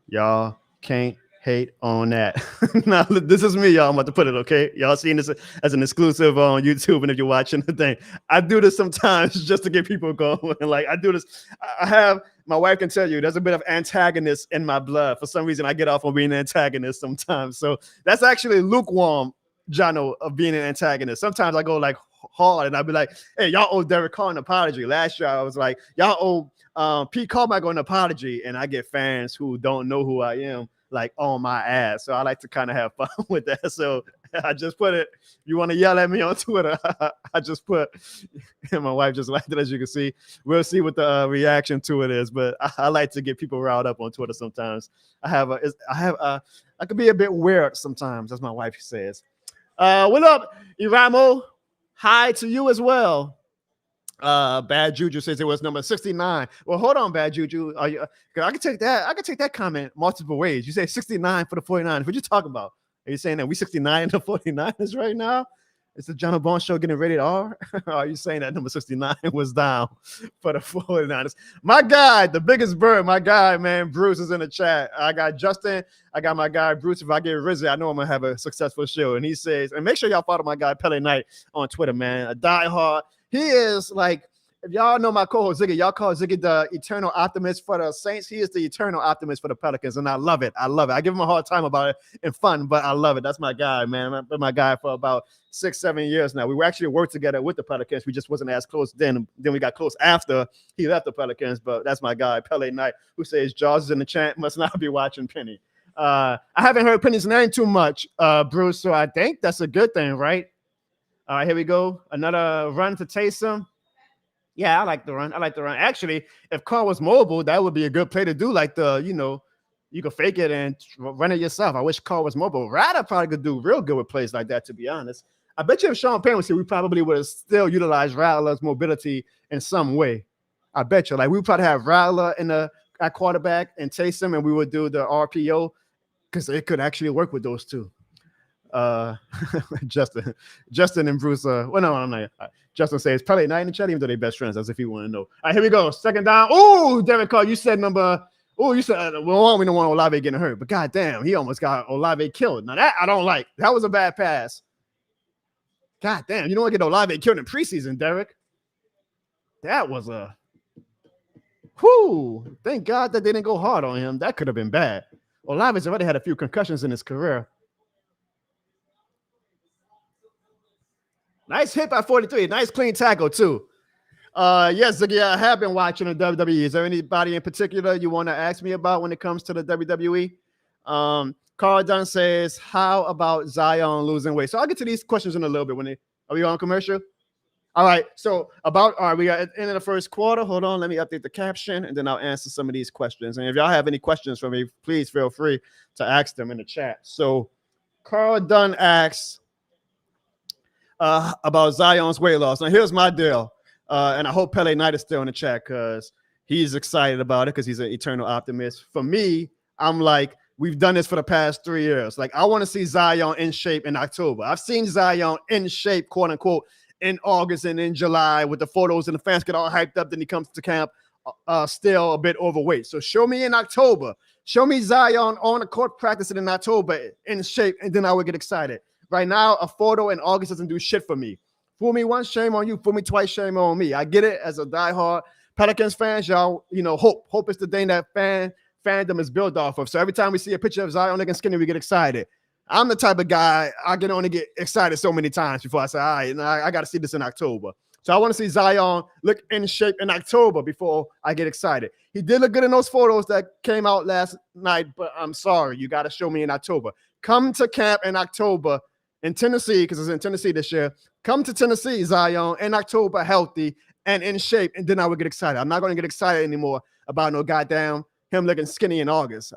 Y'all can't hate on that. Now, this is me, y'all. I'm about to put it, okay? Y'all seeing this as an exclusive on YouTube, and if you're watching the thing, I do this sometimes just to get people going. I do this. I have, my wife can tell you, there's a bit of antagonist in my blood. For some reason, I get off on being an antagonist sometimes. So that's actually lukewarm, Jono, of being an antagonist. Sometimes I go hard, and I'd be like, "Hey, y'all owe Derek Carr an apology." Last year, I was like, "Y'all owe Pete Carmichael an apology," and I get fans who don't know who I am like on my ass. So I like to kind of have fun with that. So I just put it. You want to yell at me on Twitter? I just put, and my wife just liked it, as you can see. We'll see what the reaction to it is, but I like to get people riled up on Twitter sometimes. I could be a bit weird sometimes, as my wife says. What up, Iramo? Hi to you as well. Bad Juju says it was number 69. Well, hold on, Bad Juju. I can take that. I can take that comment multiple ways. You say 69 for the 49ers. What you talking about? Are you saying that we 69 in the 49ers right now? Is the John Bond show getting rated R? Or are you saying that number 69 was down for the 49ers? My guy, the biggest bird, my guy, man, Bruce is in the chat. I got Justin. I got my guy, Bruce. If I get Rizzy, I know I'm going to have a successful show. And he says, and make sure y'all follow my guy, Pele Knight, on Twitter, man. A diehard. He is like, if y'all know my co-host Ziggy, y'all call Ziggy the eternal optimist for the Saints. He is the eternal optimist for the Pelicans, and I love it. I love it. I give him a hard time about it and fun, but I love it. That's my guy, man. I've been my guy for about 6-7 years now. We were actually worked together with the Pelicans. We just wasn't as close then. Then we got close after he left the Pelicans, but that's my guy, Pele Knight, who says Jaws is in the chat, must not be watching Penny. I haven't heard Penny's name too much, Bruce, so I think that's a good thing, right? All right, here we go. Another run to Taysom. Yeah, I like the run. Actually, if Carr was mobile, that would be a good play to do. Like you could fake it and run it yourself. I wish Carr was mobile. Ryder probably could do real good with plays like that, to be honest. I bet you if Sean Payne was here, we probably would have still utilized Rattler's mobility in some way. I bet you. Like, we would probably have Rattler at quarterback and Taysom, and we would do the RPO because it could actually work with those two. Justin and Bruce. Well, no, I'm not. Justin says probably not in the chat, even though they're best friends, as if you want to know. All right, here we go. Second down. Oh, Derek Carr, you said number. Oh, you said we don't want Olave getting hurt, but goddamn, he almost got Olave killed. Now that I don't like. That was a bad pass. God damn, you don't want to get Olave killed in preseason, Derek. That was a. Whoo! Thank God that they didn't go hard on him. That could have been bad. Olave's already had a few concussions in his career. Nice hit by 43. Nice clean tackle, too. Yes, Ziggy, I have been watching the WWE. Is there anybody in particular you want to ask me about when it comes to the WWE? Carl Dunn says, how about Zion losing weight? So I'll get to these questions in a little bit. Are we on commercial? All right. So we got at the end of the first quarter. Hold on. Let me update the caption, and then I'll answer some of these questions. And if y'all have any questions for me, please feel free to ask them in the chat. So Carl Dunn asks, about Zion's weight loss. Now, here's my deal, and I hope Pele Knight is still in the chat because he's excited about it because he's an eternal optimist. For me, I'm like, we've done this for the past 3 years. Like, I want to see Zion in shape in October. I've seen Zion in shape, quote unquote, in August and in July with the photos, and the fans get all hyped up. Then he comes to camp still a bit overweight. So show me in October. Show me Zion on the court practicing in October in shape, and then I would get excited. Right now, a photo in August doesn't do shit for me. Fool me once, shame on you. Fool me twice, shame on me. I get it as a diehard Pelicans fans. Y'all, hope is the thing that fandom is built off of. So every time we see a picture of Zion looking skinny, we get excited. I'm the type of guy, I can only get excited so many times before I say, all right, I got to see this in October. So I want to see Zion look in shape in October before I get excited. He did look good in those photos that came out last night, but I'm sorry. You got to show me in October. Come to camp in October in Tennessee, because it's in Tennessee this year. Come to Tennessee, Zion, in October, healthy and in shape, and then I would get excited. I'm not going to get excited anymore about no goddamn him looking skinny in August.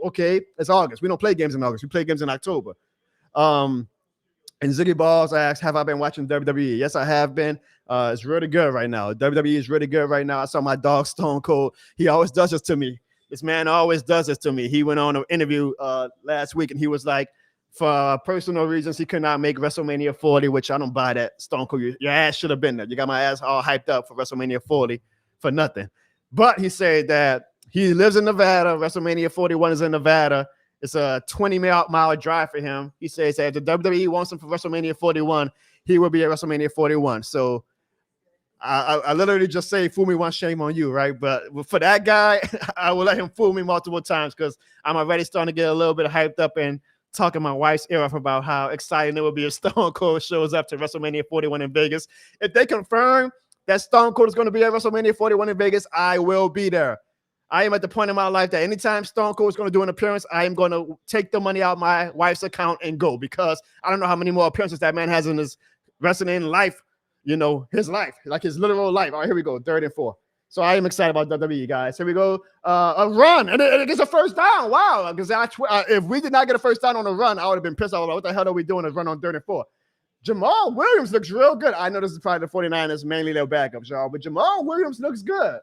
Okay, it's August. We don't play games in August. We play games in October. And Ziggy Balls asks, have I been watching WWE? Yes, I have been. It's really good right now. WWE is really good right now. I saw my dog Stone Cold. He always does this to me. This man always does this to me. He went on an interview last week, and he was like, for personal reasons, he could not make WrestleMania 40, which I don't buy that. Stone Cold, your ass should have been there. You got my ass all hyped up for WrestleMania 40 for nothing. But he said that he lives in Nevada. WrestleMania 41 is in Nevada. It's a 20-mile drive for him. He says that if the WWE wants him for WrestleMania 41, he will be at WrestleMania 41. So I literally just say, fool me once, shame on you, right? But for that guy, I will let him fool me multiple times because I'm already starting to get a little bit hyped up and talking my wife's ear off about how exciting it would be if Stone Cold shows up to WrestleMania 41 in Vegas. If they confirm that Stone Cold is going to be at WrestleMania 41 in Vegas, I will be there. I am at the point in my life that anytime Stone Cold is going to do an appearance, I am going to take the money out of my wife's account and go, because I don't know how many more appearances that man has in his wrestling life, his life, like his literal life. All right, here we go, 3rd and 4. So I am excited about WWE, guys. Here we go. A run, and it gets a first down. Wow, because if we did not get a first down on a run, I would have been pissed off. What the hell are we doing a run on 3rd and 4? Jamal Williams looks real good. I know this is probably the 49ers, mainly their backups, y'all, but Jamal Williams looks good.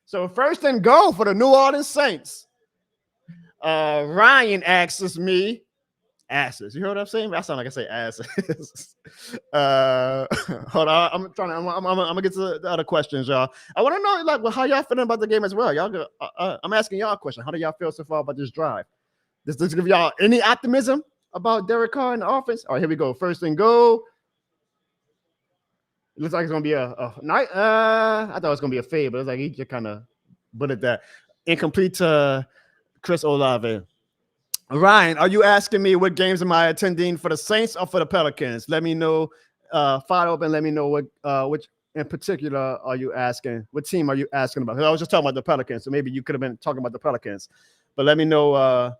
So 1st and goal for the New Orleans Saints. Ryan asks me, asses. You heard what I'm saying? I sound like I say asses. Hold on. I'm gonna get to the other questions, y'all. I want to know like how y'all feeling about the game as well. Y'all, I'm asking y'all a question. How do y'all feel so far about this drive? Does this give y'all any optimism about Derek Carr in the offense? All right, here we go. 1st and goal. It looks like it's gonna be a night. I thought it was gonna be a fade, but it's like he just kind of bullet that. Incomplete to Chris Olave. Ryan, are you asking me what games am I attending for the Saints or for the Pelicans? Let me know. Fire up and let me know which in particular are you asking? What team are you asking about? I was just talking about the Pelicans, so maybe you could have been talking about the Pelicans. But let me know.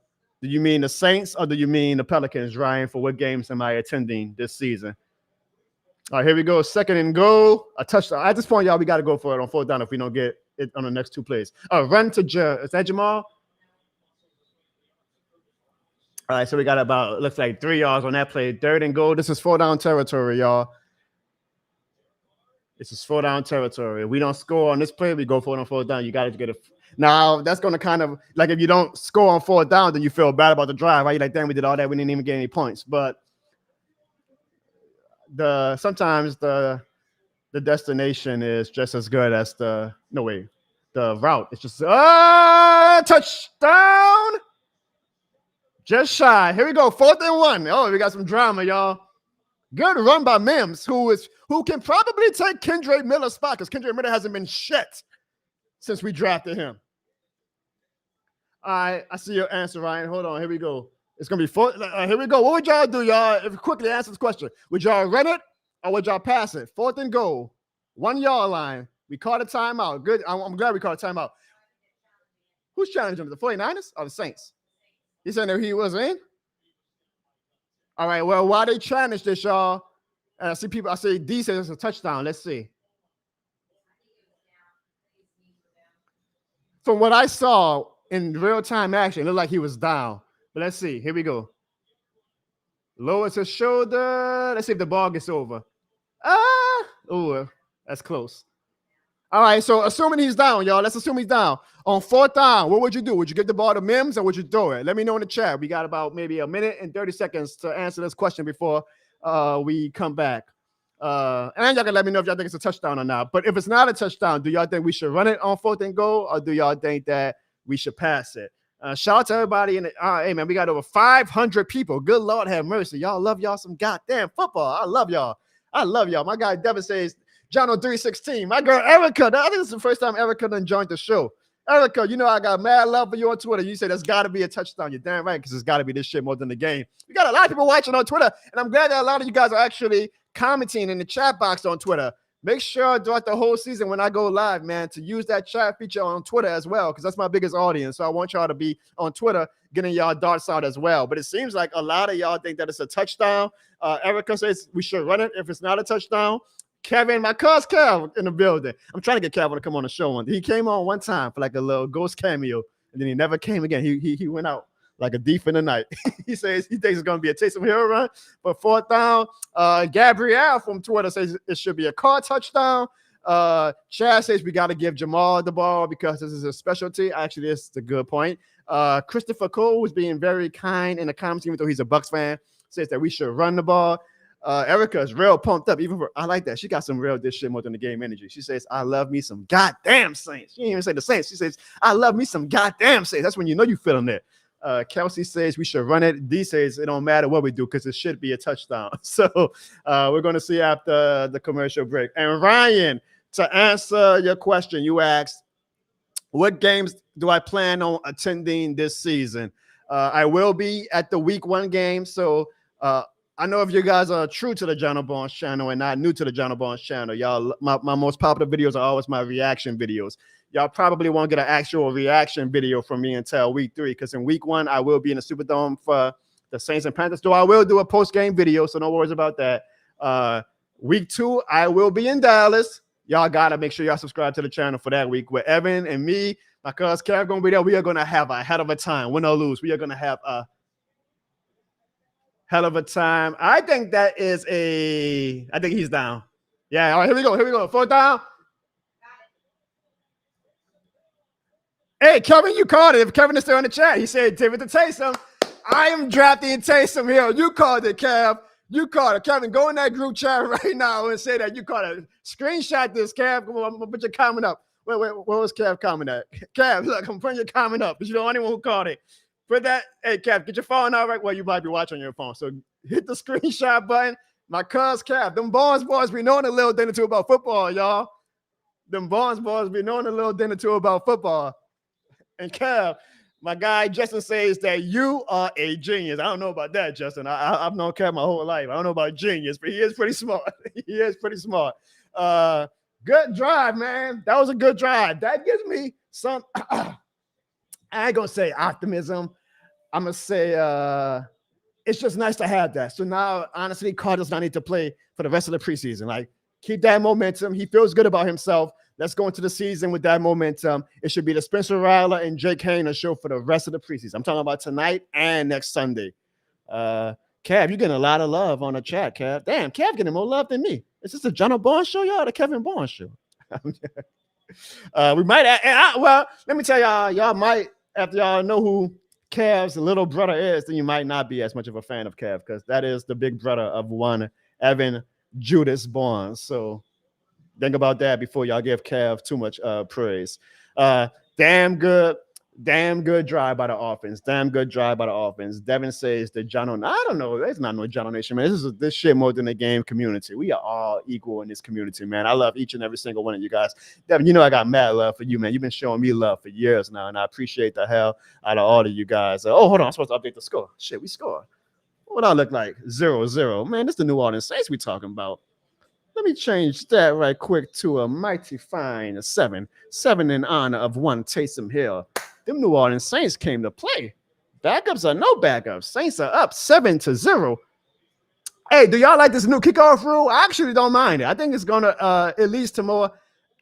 Do you mean the Saints or do you mean the Pelicans, Ryan? For what games am I attending this season? All right, here we go. 2nd and goal. A touchdown. At this point, y'all, we got to go for it on 4th down if we don't get it on the next 2 plays. Run to is that Jamal? All right, so we got about, looks like 3 yards on that play. 3rd and goal. This is 4 down territory, y'all. This is 4 down territory. If we don't score on this play, we go for it on 4th down. You got to get it. Now, that's going to kind of, like if you don't score on 4th down, then you feel bad about the drive, right? You're like, damn, we did all that. We didn't even get any points. But sometimes the destination is just as good as the route. It's just touchdown. Just shy. Here we go. 4th and 1. Oh, we got some drama, y'all. Good run by Mims, who can probably take Kendra Miller's spot, because Kendra Miller hasn't been shit since we drafted him. All right, I see your answer, Ryan. Hold on. Here we go. It's going to be 4. Here we go. What would y'all do, y'all? If quickly answer this question. Would y'all run it or would y'all pass it? 4th and goal. 1 yard line. We caught a timeout. Good. I'm glad we caught a timeout. Who's challenging him? The 49ers or the Saints? He said that he was in? All right, well, while they challenge this, y'all, I see D says it's a touchdown. Let's see. From what I saw in real-time action, it looked like he was down. But let's see. Here we go. Lowers his shoulder. Let's see if the ball gets over. Oh, that's close. All right, so assuming he's down, y'all. Let's assume he's down. On 4th down, what would you do? Would you give the ball to Mims or would you throw it? Let me know in the chat. We got about maybe a minute and 30 seconds to answer this question before we come back. And y'all can let me know if y'all think it's a touchdown or not. But if it's not a touchdown, do y'all think we should run it on 4th and goal, or do y'all think that we should pass it? Shout out to everybody in the hey man, we got over 500 people. Good Lord have mercy. Y'all love y'all some goddamn football. I love y'all. My guy Devin says John on 316. My girl Erica. I think this is the first time Erica done joined the show. Erica, I got mad love for you on Twitter. You said there's got to be a touchdown. You're damn right, because it's got to be this shit more than the game. We got a lot of people watching on Twitter, and I'm glad that a lot of you guys are actually commenting in the chat box on Twitter. Make sure throughout the whole season when I go live, man, to use that chat feature on Twitter as well, because that's my biggest audience. So I want y'all to be on Twitter getting y'all darts out as well. But it seems like a lot of y'all think that it's a touchdown. Erica says we should run it if it's not a touchdown. Kevin, my cousin Kev in the building. I'm trying to get Kevin to come on the show. He came on one time for like a little ghost cameo, and then he never came again. He went out like a thief in the night. He says he thinks it's going to be a Taysom Hill run. But 4th down, Gabrielle from Twitter says it should be a Carr touchdown. Chad says we got to give Jamal the ball because this is a specialty. Actually, this is a good point. Christopher Cole was being very kind in the comments, even though he's a Bucs fan, says that we should run the ball. Erica is real pumped up. I like that. She got some real this shit more than the game energy. She says, I love me some goddamn Saints. She didn't even say the Saints. She says, I love me some goddamn Saints. That's when you know you feeling it. Kelsey says we should run it. D says it don't matter what we do because it should be a touchdown. So we're going to see after the commercial break. And Ryan, to answer your question, you asked, what games do I plan on attending this season? I will be at the week 1 game. So I know if you guys are true to the John Barnes channel and not new to the John Barnes channel, y'all, my most popular videos are always my reaction videos. Y'all probably won't get an actual reaction video from me until week 3, because in week 1, I will be in the Superdome for the Saints and Panthers. So I will do a post-game video, so no worries about that. Week 2, I will be in Dallas. Y'all got to make sure y'all subscribe to the channel for that week. With Evan and me, my cousin Kev going to be there. We are going to have a hell of a time. Win or lose, we are going to have a hell of a time. I think he's down. Yeah, all right, here we go. 4th down. Hey, Kevin, you called it. If Kevin is still in the chat, he said, David to Taysom. I am drafting Taysom Hill. You called it, Kev. You called it. Kevin, go in that group chat right now and say that you called it. Screenshot this, Kev. Come on, I'm going to put your comment up. Wait, what was Kev comment at? Kev, look, I'm putting your comment up, but you're the only one who called it. Put that. Hey, Kev, get your phone out right. Well, you might be watching on your phone. So hit the screenshot button. My cuz Kev, them Barnes boys be knowing a little thing or two about football, y'all. Them Barnes boys be knowing a little thing or two about football. And Kev, my guy Justin says that you are a genius. I don't know about that, Justin. I've known Kev my whole life. I don't know about genius, but he is pretty smart. He is pretty smart. Good drive, man. That was a good drive. That gives me some, I ain't going to say optimism. I'm going to say it's just nice to have that. So now, honestly, Carr does not need to play for the rest of the preseason. Like, keep that momentum. He feels good about himself. Let's go into the season with that momentum. It should be the Spencer Rattler and Jake Hayner show for the rest of the preseason. I'm talking about tonight and next Sunday. Kev, you're getting a lot of love on the chat, Kev. Damn, Kev getting more love than me. Is this a John Barnes show, y'all, or the Kevin Barnes show? We might, well, let me tell y'all might, after y'all know who Kev's little brother is, then you might not be as much of a fan of Kev, because that is the big brother of one Evan Judas Barnes. So think about that before y'all give Kev too much praise. Damn good drive by the offense. Damn good drive by the offense. Devin says that John, I don't know. There's not no John Nation, man. This shit more than a game community. We are all equal in this community, man. I love each and every single one of you guys. Devin, you know I got mad love for you, man. You've been showing me love for years now, and I appreciate the hell out of all of you guys. Oh, hold on. I'm supposed to update the score. Shit, we scored. What I look like? 0-0. Man, this is the New Orleans Saints we talking about. Let me change that right quick to a mighty fine 7. 7 in honor of one Taysom Hill. Them New Orleans Saints came to play. Backups are no backups. Saints are up 7-0. Hey, do y'all like this new kickoff rule? I actually don't mind it. I think it's gonna it leads to more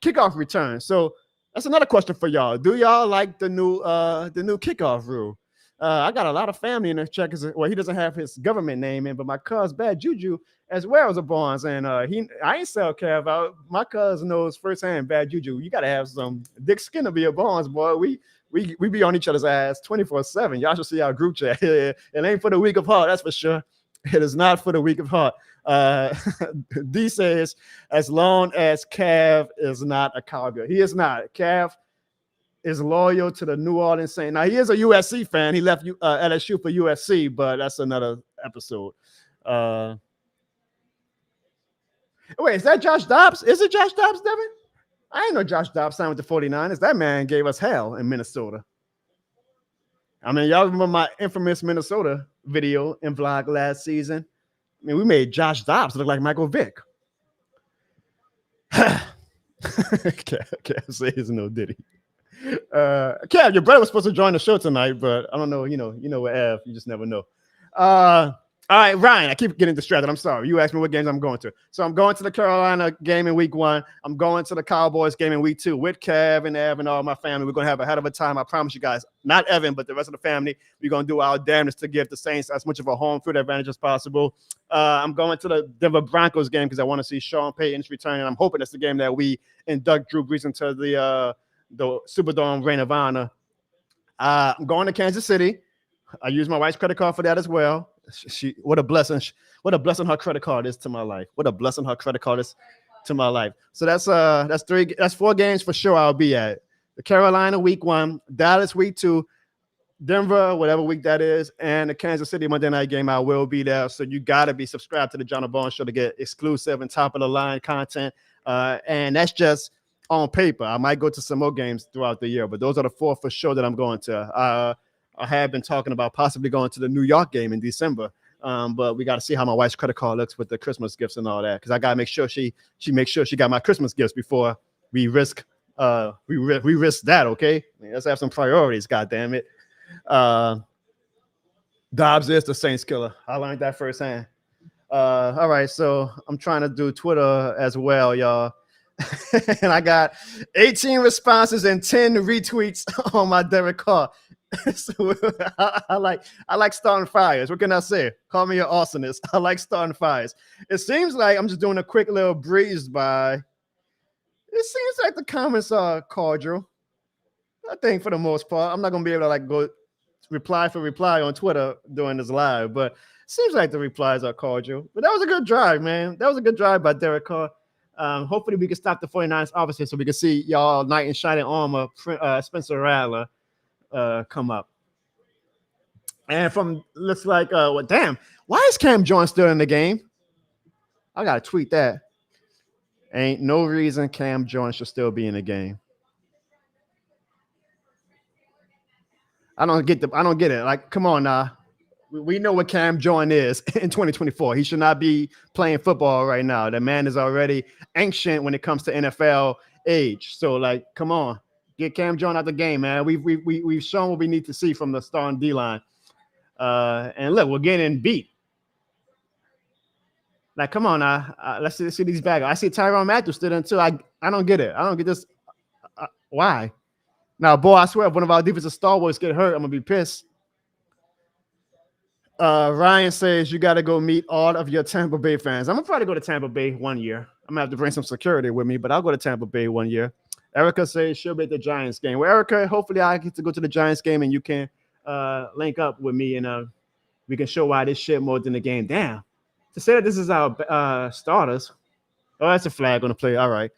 kickoff returns. So that's another question for y'all. Do y'all like the new kickoff rule? I got a lot of family in the chat. Well, he doesn't have his government name in, but my cousin Bad Juju as well as a Barnes, and I ain't sell Kev out. My cousin knows firsthand Bad Juju. You gotta have some thick skin to be a Barnes boy. We be on each other's ass 24/7. Y'all should see our group chat. It ain't for the weak of heart, that's for sure. It is not for the weak of heart. D says, as long as Kev is not a cowgirl. He is not. Kev is loyal to the New Orleans Saints. Now, he is a USC fan. He left LSU for USC, but that's another episode. Wait, is that Josh Dobbs? Is it Josh Dobbs, Devin? I didn't know Josh Dobbs signed with the 49ers. That man gave us hell in Minnesota. I mean, y'all remember my infamous Minnesota video and vlog last season? I mean, we made Josh Dobbs look like Michael Vick. Kev says no diddy. Kev, your brother was supposed to join the show tonight, but I don't know. You know what, Ev, you just never know. All right, Ryan, I keep getting distracted. I'm sorry. You asked me what games I'm going to. So I'm going to the Carolina game in week 1. I'm going to the Cowboys game in week 2 with Kev and Ev and all my family. We're going to have a hell of a time. I promise you guys. Not Evan, but the rest of the family. We're going to do our damnedest to give the Saints as much of a home field advantage as possible. I'm going to the Denver Broncos game because I want to see Sean Payton's return. And I'm hoping that's the game that we induct Drew Brees into the Superdome Reign of Honor. I'm going to Kansas City. I use my wife's credit card for that as well. What a blessing her credit card is to my life. What a blessing her credit card is to my life. So that's 4 games for sure I'll be at. The Carolina week 1, Dallas week 2, Denver, whatever week that is, and the Kansas City Monday night game, I will be there. So you got to be subscribed to the John Barnes Show to get exclusive and top of the line content. And that's just on paper. I might go to some more games throughout the year, but those are the 4 for sure that I'm going to. I have been talking about possibly going to the New York game in December. But we got to see how my wife's credit card looks with the Christmas gifts and all that, because I got to make sure she makes sure she got my Christmas gifts before we risk we risk that. Okay, I mean, let's have some priorities. God damn it. Dobbs is the Saints killer. I learned that firsthand. All right, so I'm trying to do Twitter as well, y'all. And I got 18 responses and 10 retweets on my Derek Carr. So I like starting fires. What can I say? Call me an awesomeness. I like starting fires. It seems like I'm just doing a quick little breeze by. It seems like the comments are cordial. I think for the most part, I'm not gonna be able to like go reply for reply on Twitter during this live, but it seems like the replies are cordial. But that was a good drive, man. That was a good drive by Derek Carr. Hopefully we can stop the 49ers obviously so we can see y'all knight in shining armor, Spencer Rattler, come up. And from looks like what damn, why is Cam Jordan still in the game? I gotta tweet that. Ain't no reason Cam Jordan should still be in the game. I don't get it. Like, come on now. We know what Cam Jordan is in 2024. He should not be playing football right now. The man is already ancient when it comes to NFL age. So, like, come on, get Cam Jordan out the game, man. We've shown what we need to see from the starting D line. And look, we're getting beat. Like, come on now. Let's see these back. I see Tyrann Mathieu stood in too. I don't get it. I don't get this. Why? Now, boy, I swear, if one of our defensive stalwarts get hurt, I'm gonna be pissed. Ryan says you got to go meet all of your Tampa Bay fans. I'm gonna try to go to Tampa Bay one year. I'm gonna have to bring some security with me, but I'll go to Tampa Bay one year. Erica says she'll be at the Giants game. Well, Erica, hopefully I get to go to the Giants game and you can link up with me and we can show why this shit more than the game. Damn. To say that this is our starters. Oh, that's a flag on the play. All right.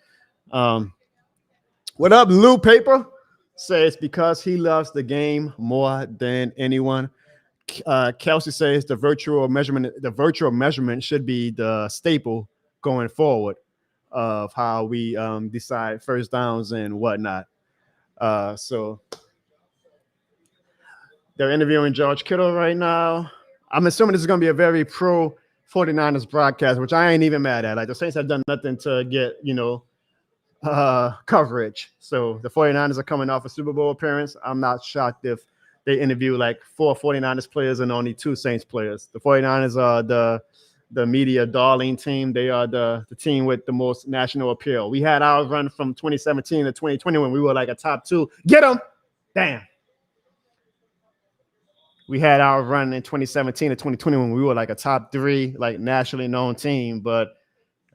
What up, Lou Paper? Says because he loves the game more than anyone. Kelsey says the virtual measurement should be the staple going forward of how we decide first downs and whatnot. So they're interviewing George Kittle right now. I'm assuming this is going to be a very pro 49ers broadcast, which I ain't even mad at. Like the Saints have done nothing to get, coverage. So the 49ers are coming off a Super Bowl appearance. I'm not shocked if they interview like 4 49ers players and only 2 Saints players. The 49ers are the media darling team. They are the team with the most national appeal. We had our run from 2017 to 2020 when we were like a top 2. Get them. Damn. We had our run in 2017 to 2020 when we were like a top 3, like nationally known team. But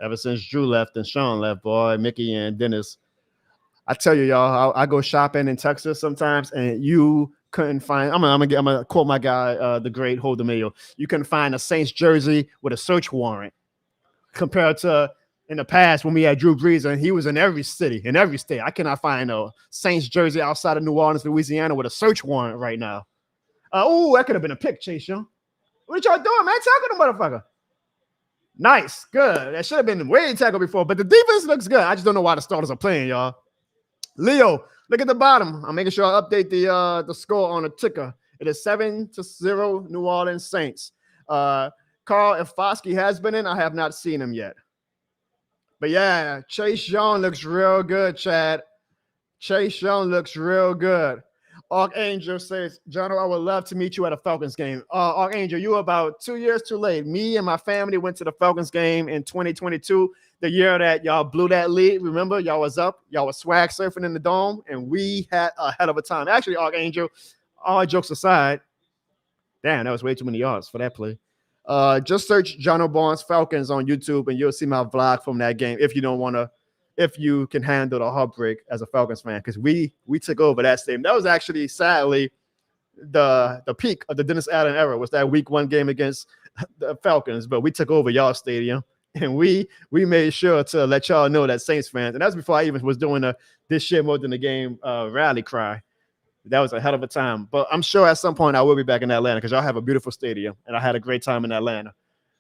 ever since Drew left and Sean left, boy, Mickey and Dennis, I tell you, y'all, I go shopping in Texas sometimes, and you couldn't find. I'm gonna quote my guy, the great Holdemillo. You can find a Saints jersey with a search warrant, compared to in the past when we had Drew Brees and he was in every city, in every state. I cannot find a Saints jersey outside of New Orleans, Louisiana, with a search warrant right now. That could have been a pick, Chase Young. What y'all doing, man? Tackle the motherfucker. Nice, good. That should have been way tackled before, but the defense looks good. I just don't know why the starters are playing, y'all. Leo, look at the bottom. I'm making sure I update the score on the ticker. It is 7-0 New Orleans Saints. Carl, if Foskey has been in, I have not seen him yet. But yeah, Chase Young looks real good, Chad. Chase Young looks real good. Archangel says, John, I would love to meet you at a Falcons game. Archangel, you were about 2 years too late. Me and my family went to the Falcons game in 2022, the year that y'all blew that lead. Remember, y'all was up. Y'all was swag surfing in the dome, and we had a hell of a time. Actually, Archangel, all jokes aside, damn, that was way too many yards for that play. Just search John O'Barnes Falcons on YouTube, and you'll see my vlog from that game if you can handle the heartbreak as a Falcons fan, because we took over that stadium. That was actually, sadly, the peak of the Dennis Allen era was that week 1 game against the Falcons, but we took over y'all stadium, and we made sure to let y'all know that Saints fans, and that's before I even was doing this shit more than the game rally cry. That was a hell of a time, but I'm sure at some point I will be back in Atlanta because y'all have a beautiful stadium, and I had a great time in Atlanta.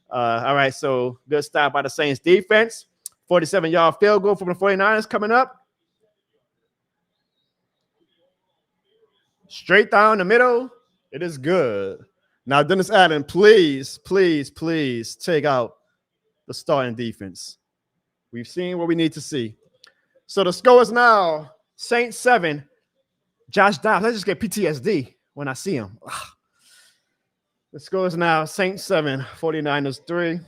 All right, so good stop by the Saints defense. 47-yard field goal from the 49ers coming up. Straight down the middle. It is good. Now, Dennis Allen, please, please, please take out the starting defense. We've seen what we need to see. So the score is now Saints 7, Josh Dobbs. I just get PTSD when I see him. Ugh. The score is now Saints 7, 49ers 3.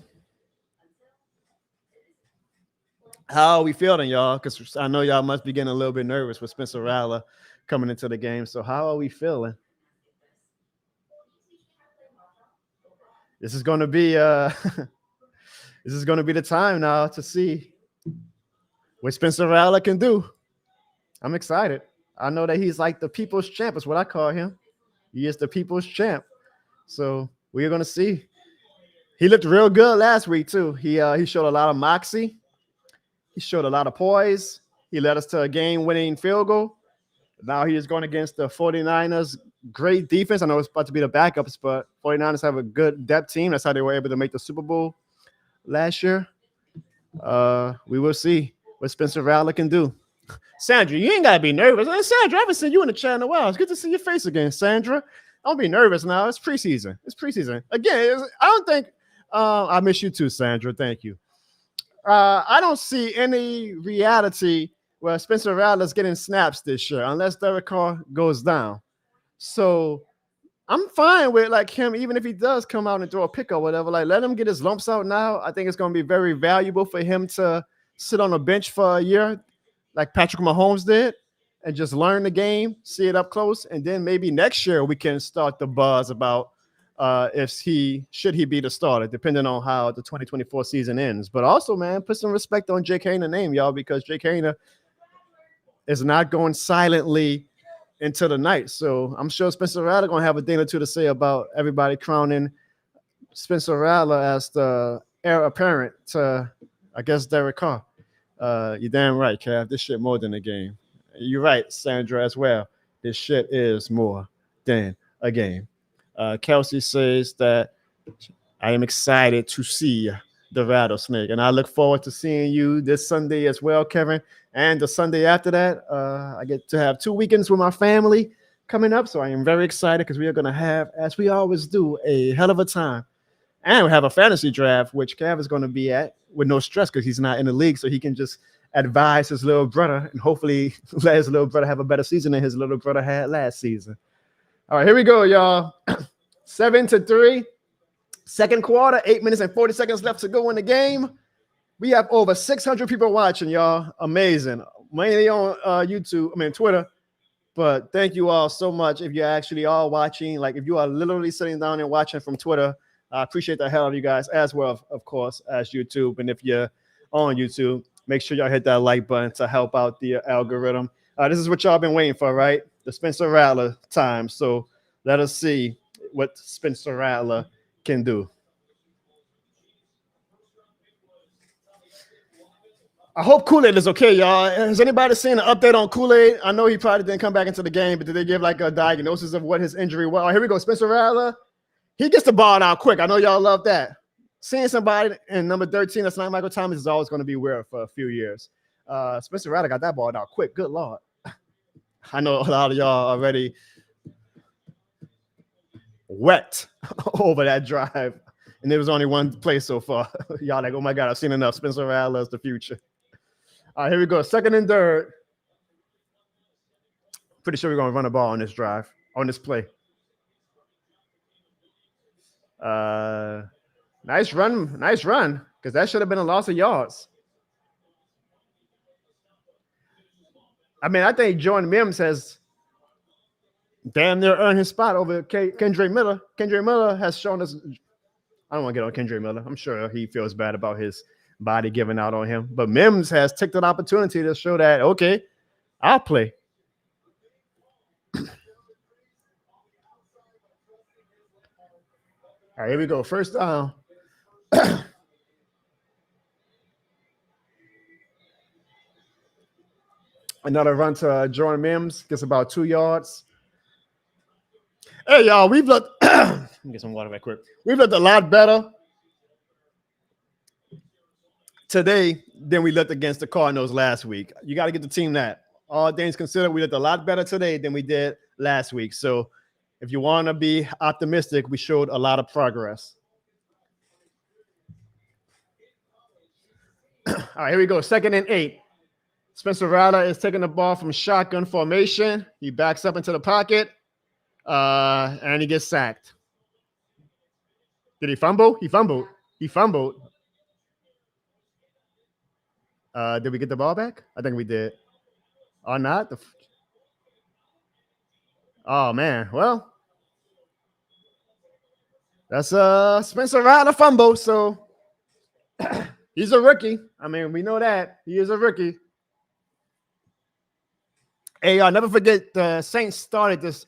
How are we feeling, y'all? Because I know y'all must be getting a little bit nervous with Spencer Rattler coming into the game. So how are we feeling? This is going to be this is going to be the time now to see what Spencer Rattler can do. I'm excited. I know that he's like the people's champ is what I call him. He is the people's champ. So we're going to see. He looked real good last week too. He showed a lot of moxie. He showed a lot of poise. He led us to a game-winning field goal. Now he is going against the 49ers. Great defense. I know it's about to be the backups, but 49ers have a good depth team. That's how they were able to make the Super Bowl last year. We will see what Spencer Rattler can do. Sandra, you ain't got to be nervous. Hey, Sandra, I haven't seen you in the chat in a while. It's good to see your face again, Sandra. Don't be nervous now. It's preseason. It's preseason. Again, I don't think I miss you too, Sandra. Thank you. I don't see any reality where Spencer Rattler's getting snaps this year unless Derek Carr goes down. So I'm fine with like him, even if he does come out and throw a pick or whatever. Like, let him get his lumps out now. I think it's going to be very valuable for him to sit on a bench for a year, like Patrick Mahomes did, and just learn the game, see it up close, and then maybe next year we can start the buzz about if he should be the starter, depending on how the 2024 season ends. But also, man, put some respect on Jake Hayner's name, y'all, because Jake Hayner is not going silently into the night. So I'm sure Spencer Rattler going to have a thing or two to say about everybody crowning Spencer Rattler as the heir apparent to, I guess, Derek Carr. You're damn right, Cav. This shit more than a game. You're right, Sandra, as well. This shit is more than a game. Kelsey says that I am excited to see the rattlesnake, and I look forward to seeing you this Sunday as well, Kevin. And the Sunday after that, I get to have 2 weekends with my family coming up, so I am very excited because we are going to have, as we always do, a hell of a time. And we have a fantasy draft, which Kev is going to be at with no stress because he's not in the league, so he can just advise his little brother and hopefully let his little brother have a better season than his little brother had last season. All right, here we go, y'all. 7-3. Second quarter, 8 minutes and 40 seconds left to go in the game. We have over 600 people watching, y'all. Amazing. Mainly on Twitter. But thank you all so much if you're actually all watching. Like, if you are literally sitting down and watching from Twitter, I appreciate the hell of you guys as well, of course, as YouTube. And if you're on YouTube, make sure y'all hit that like button to help out the algorithm. This is what y'all been waiting for, right? The Spencer Rattler time. So let us see what Spencer Rattler can do. I hope Kool-Aid is okay, y'all. Has anybody seen an update on Kool-Aid? I know he probably didn't come back into the game, but did they give like a diagnosis of what his injury was? Here we go. Spencer Rattler. He gets the ball out quick. I know y'all love that. Seeing somebody in number 13 that's not Michael Thomas is always going to be weird for a few years. Spencer Rattler got that ball out quick. Good Lord. I know a lot of y'all already wet over that drive. And there was only one play so far. Y'all like, oh my God, I've seen enough. Spencer Rattler is the future. All right, here we go. Second and third. Pretty sure we're going to run the ball on this drive, on this play. Nice run, because that should have been a loss of yards. I mean, I think Jordan Mims has damn near earned his spot over Kendrick Miller. Kendrick Miller has shown us. I don't want to get on Kendrick Miller. I'm sure he feels bad about his body giving out on him. But Mims has taken an opportunity to show that, okay, I'll play. All right, here we go. First down. Another run to Jordan Mims. Gets about 2 yards. Hey, y'all, we've looked. Let me get some water right quick. We've looked a lot better today than we looked against the Cardinals last week. You got to get the team that. All things considered, we looked a lot better today than we did last week. So if you want to be optimistic, we showed a lot of progress. All right, here we go. 2nd and 8. Spencer Rattler is taking the ball from shotgun formation. He backs up into the pocket, and he gets sacked. Did he fumble? He fumbled. He fumbled. Did we get the ball back? I think we did. Or not? Oh, man. Well, that's Spencer Rattler fumble, so he's a rookie. I mean, we know that. He is a rookie. Hey, I'll never forget the Saints started this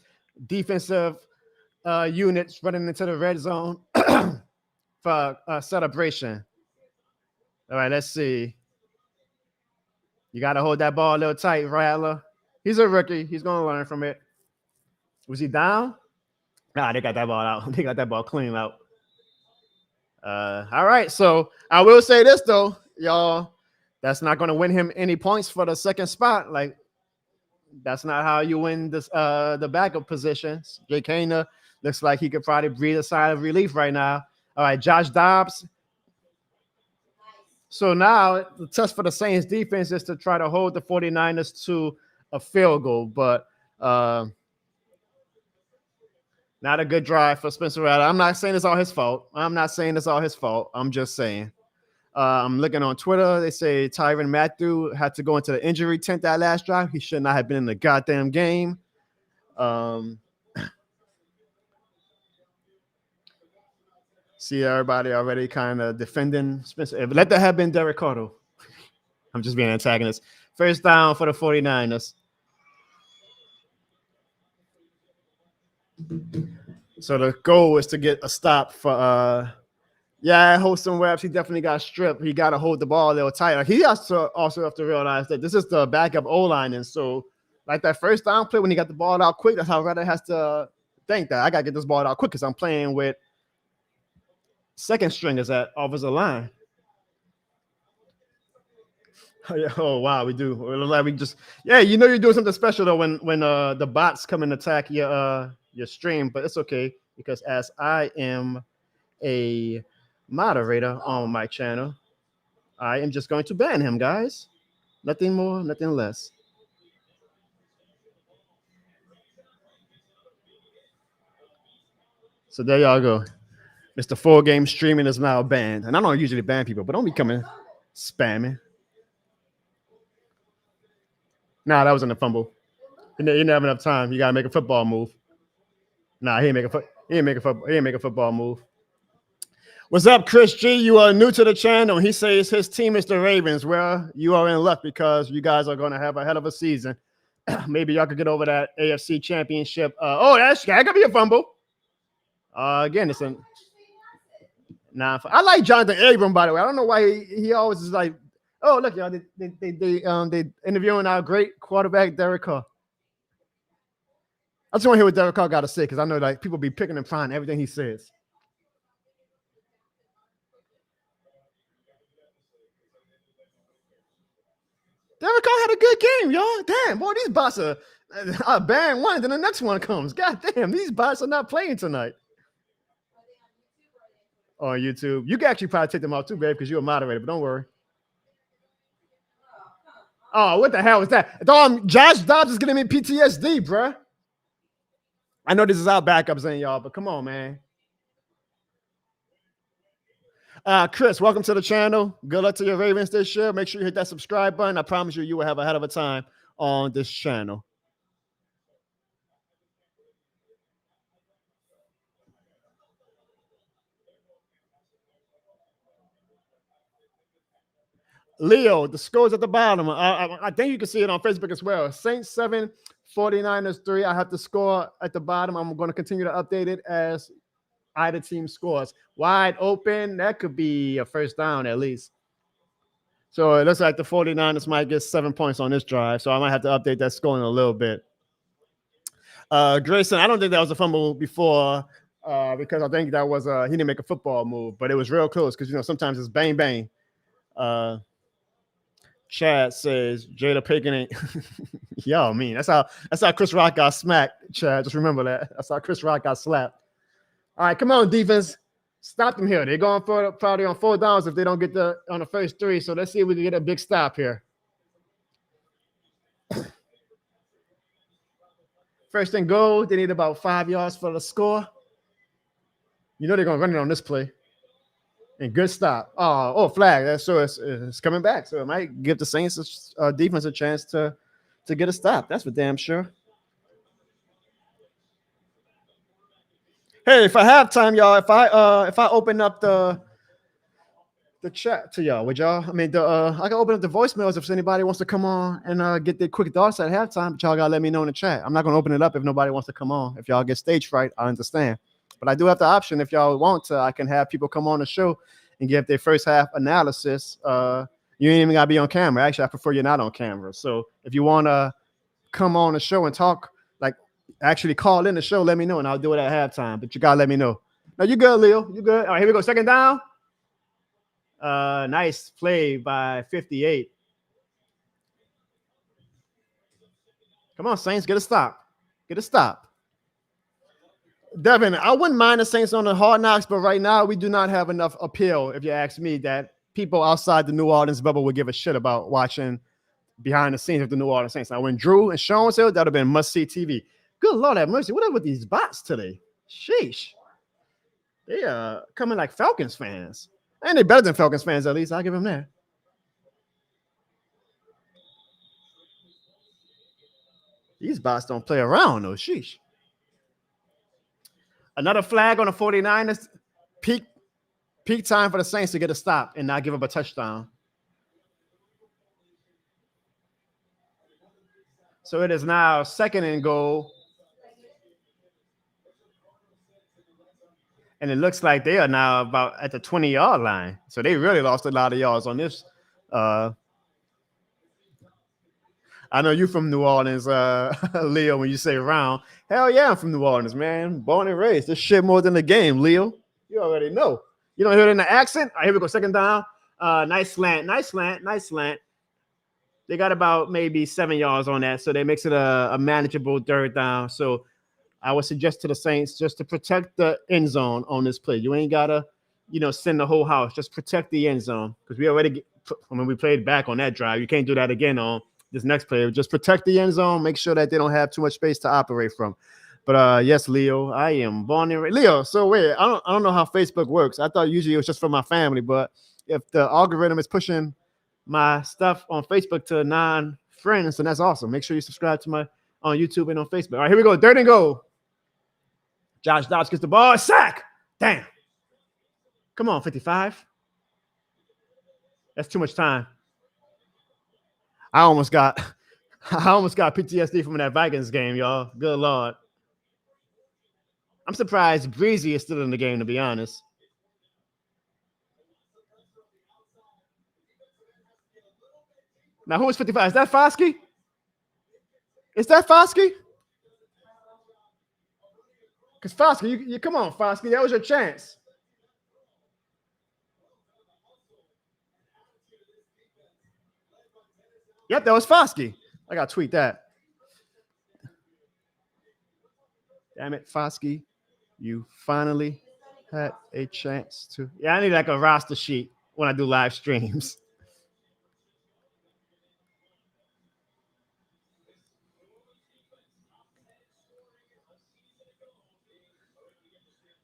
defensive units running into the red zone for celebration. All right, let's see. You got to hold that ball a little tight, Rattler. He's a rookie. He's going to learn from it. Was he down? Nah, they got that ball out. They got that ball clean out. All right, so I will say this, though, y'all. That's not going to win him any points for the second spot. Like, that's not how you win this the backup positions. Jake Hayner looks like he could probably breathe a sigh of relief right now. All right, Josh Dobbs. So now the test for the Saints defense is to try to hold the 49ers to a field goal, but not a good drive for Spencer Rattler. I'm not saying it's all his fault. I'm just saying. I'm looking on Twitter. They say Tyrann Mathieu had to go into the injury tent that last drive. He should not have been in the goddamn game. See everybody already kind of defending Spencer. Let that have been Derek Carter. I'm just being antagonist. First down for the 49ers. So the goal is to get a stop for Holston Webs. He definitely got stripped. He got to hold the ball a little tighter. He has to also have to realize that this is the backup O-line. And so, like that first down play when he got the ball out quick, that's how Rattler has to think that I got to get this ball out quick because I'm playing with second stringers at offensive line. Oh, wow, we do. We just, you know you're doing something special, though, when the bots come and attack your stream. But it's okay because as I am a moderator on my channel, I am just going to ban him, guys. Nothing more, nothing less. So there y'all go. Mr. 4-game streaming is now banned. And I don't usually ban people, but don't be coming spamming. Nah, that wasn't a fumble. He didn't have enough time. You gotta make a football move. Nah, he didn't make a football move. What's up, Chris G? You are new to the channel. He says his team is the Ravens. Well, you are in luck because you guys are going to have a hell of a season. Maybe y'all could get over that AFC championship. That could be a fumble. Again, it's a I like Jonathan Abram, by the way. I don't know why he always is like, oh, look, y'all, they interviewing our great quarterback, Derek Carr. I just want to hear what Derek Carr got to say because I know like people be picking and finding everything he says. Derek Carr had a good game, y'all. Damn, boy, these bots are ban one, then the next one comes. God damn, these bots are not playing tonight. On YouTube. You can actually probably take them off too, babe, because you're a moderator, but don't worry. Oh, what the hell was that? Josh Dobbs is getting me PTSD, bruh. I know this is our backups in y'all, but come on, man. Chris, welcome to the channel. Good luck to your Ravens this year. Make sure you hit that subscribe button. I promise you will have a hell of a time on this channel. Leo, the scores at the bottom. I think you can see it on Facebook as well. Saints 7, 49ers 3. I have the score at the bottom. I'm going to continue to update it as either team scores. Wide open. That could be a first down at least. So it looks like the 49ers might get 7 points on this drive. So I might have to update that score in a little bit. Grayson, I don't think that was a fumble before because I think that was he didn't make a football move, but it was real close because, you know, sometimes it's bang, bang. Chad says Jada Pinkett ain't. Yo, mean that's how Chris Rock got smacked. Chad, just remember that. That's how Chris Rock got slapped. All right, come on, defense. Stop them here. They're going for probably on 4 downs if they don't get on the first 3. So let's see if we can get a big stop here. First and goal. They need about 5 yards for the score. You know they're gonna run it on this play. And good stop. Oh, flag. So it's coming back. So it might give the Saints defense a chance to get a stop. That's for damn sure. Hey, for halftime, y'all, if I open up the chat to y'all, would y'all? I mean, I can open up the voicemails if anybody wants to come on and get their quick thoughts at halftime. But y'all gotta let me know in the chat. I'm not gonna open it up if nobody wants to come on. If y'all get stage fright, I understand. But I do have the option if y'all want to. I can have people come on the show and give their first half analysis. You ain't even gotta be on camera. Actually, I prefer you're not on camera. So if you wanna come on the show and talk, like actually call in the show, let me know, and I'll do it at halftime. But you gotta let me know. No, you good, Leo. You good. All right, here we go. Second down. Nice play by 58. Come on, Saints, get a stop. Get a stop. Devin, I wouldn't mind the Saints on the Hard Knocks, but right now we do not have enough appeal, if you ask me, that people outside the New Orleans bubble would give a shit about watching behind the scenes of the New Orleans Saints. Now, when Drew and Sean was here, that would have been must-see TV. Good Lord have mercy. What up with these bots today? Sheesh. They are coming like Falcons fans. And they're better than Falcons fans, at least. I'll give them that. These bots don't play around, though. Sheesh. Another flag on the 49ers. Peak time for the Saints to get a stop and not give up a touchdown. So it is now second and goal. And it looks like they are now about at the 20-yard line. So they really lost a lot of yards on this. I know you from New Orleans, Leo, when you say round. Hell yeah, I'm from New Orleans, man. Born and raised. This shit more than the game, Leo. You already know. You don't hear it in the accent? All right, here we go. Second down. Nice slant. They got about maybe 7 yards on that. So they makes it a manageable third down. So I would suggest to the Saints just to protect the end zone on this play. You ain't got to, send the whole house. Just protect the end zone. Because we played back on that drive. You can't do that again on this next play. Just protect the end zone. Make sure that they don't have too much space to operate from. But yes, Leo, I am born and raised. Leo, so wait, I don't know how Facebook works. I thought usually it was just for my family. But if the algorithm is pushing my stuff on Facebook to non-friends, then that's awesome. Make sure you subscribe to my on YouTube and on Facebook. All right, here we go. Third and goal. Josh Dobbs gets the ball. Sack. Damn. Come on, 55. That's too much time. I almost got PTSD from that Vikings game, y'all. Good Lord. I'm surprised Breezy is still in the game, to be honest. Now, who is 55? Is that Foskey? Is that Foskey? Because Foskey, you come on, Foskey. That was your chance. Yep, that was Foskey. I got to tweet that. Damn it, Foskey. You finally had a chance to. Yeah, I need like a roster sheet when I do live streams.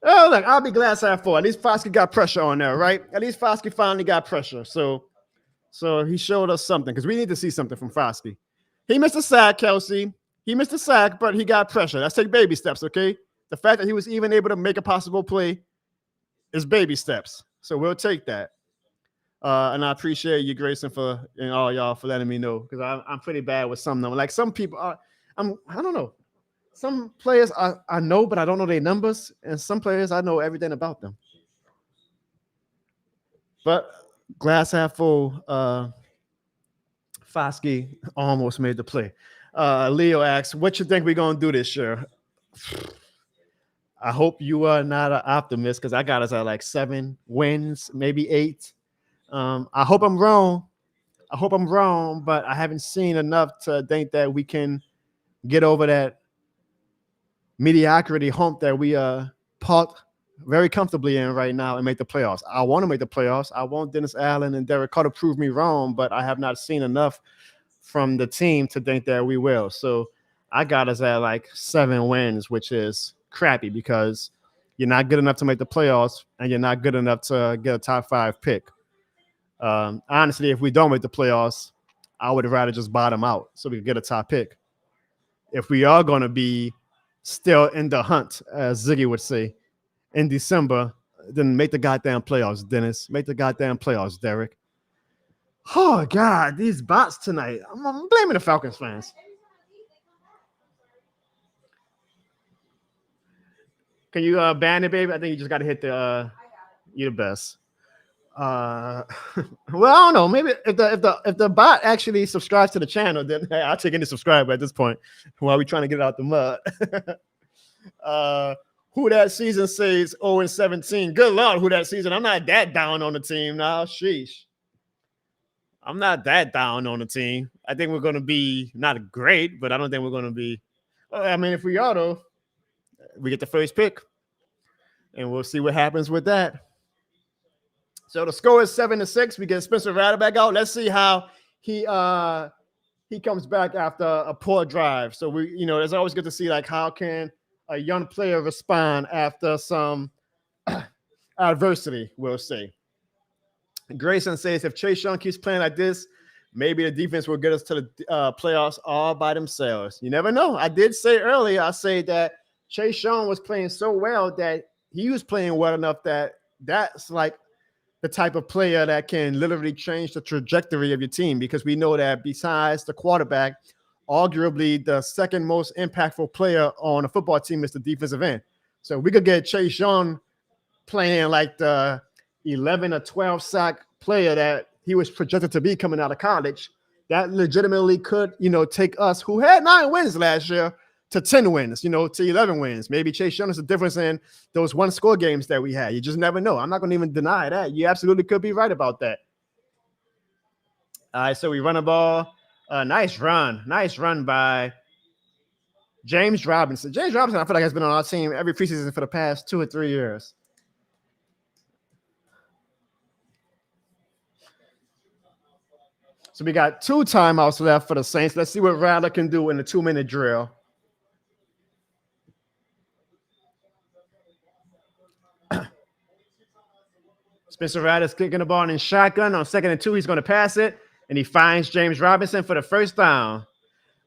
Oh, look, I'll be glad to have 4. At least Foskey got pressure on there, right? At least Foskey finally got pressure. So he showed us something because we need to see something from Foskey. He missed a sack, Kelsey. He missed a sack, but he got pressure. Let's take baby steps, okay? The fact that he was even able to make a possible play is baby steps. So we'll take that. And I appreciate you, Grayson, and all y'all for letting me know because I'm pretty bad with some numbers. Like some people, I don't know. Some players I know, but I don't know their numbers. And some players, I know everything about them. But glass half full, Foskey almost made the play. Leo asks, what you think we're going to do this year? I hope you are not an optimist because I got us at like 7 wins, maybe 8. I hope I'm wrong. I hope I'm wrong, but I haven't seen enough to think that we can get over that mediocrity hump that we parked very comfortably in right now and make the playoffs. I want to make the playoffs. I want Dennis Allen and Derek Carr to prove me wrong, but I have not seen enough from the team to think that we will. So I got us at like 7 wins, which is crappy because you're not good enough to make the playoffs and you're not good enough to get a top 5 pick. Honestly, if we don't make the playoffs, I would rather just bottom out so we can get a top pick. If we are going to be still in the hunt, as Ziggy would say, in December, then make the goddamn playoffs, Dennis. Make the goddamn playoffs, Derek. Oh, God, these bots tonight. I'm blaming the Falcons fans. Can you ban it, baby? I think you just got to hit the you're the best. Well, I don't know. Maybe if the bot actually subscribes to the channel, then hey, I'll take any subscriber at this point while we trying to get it out the mud. Who that season says 0-17. Good Lord, who that season. I'm not that down on the team now. Sheesh. I'm not that down on the team. I think we're going to be not great, but I don't think we're going to be. I mean, if we are, though, we get the first pick, and we'll see what happens with that. So the score is 7-6. We get Spencer Rattler back out. Let's see how he comes back after a poor drive. So it's always good to see like how can a young player respond after some adversity, we'll say. Grayson says if Chase Young keeps playing like this, maybe the defense will get us to the playoffs all by themselves. You never know. I did say earlier, I said that Chase Young was playing so well that he was playing well enough that that's like the type of player that can literally change the trajectory of your team, because we know that besides the quarterback, arguably the second most impactful player on a football team is the defensive end. So we could get Chase Young playing like the 11 or 12 sack player that he was projected to be coming out of college. That legitimately could, take us, who had 9 wins last year, to 10 wins, to 11 wins. Maybe Chase Young is the difference in those 1-score games that we had. You just never know. I'm not going to even deny that. You absolutely could be right about that. All right, so we run a ball. Nice run by James Robinson. James Robinson, I feel like, has been on our team every preseason for the past 2 or 3 years. So we got 2 timeouts left for the Saints. Let's see what Rattler can do in the 2-minute drill. Spencer Rattler's kicking the ball in shotgun on 2nd and 2. He's going to pass it, and he finds James Robinson for the first down.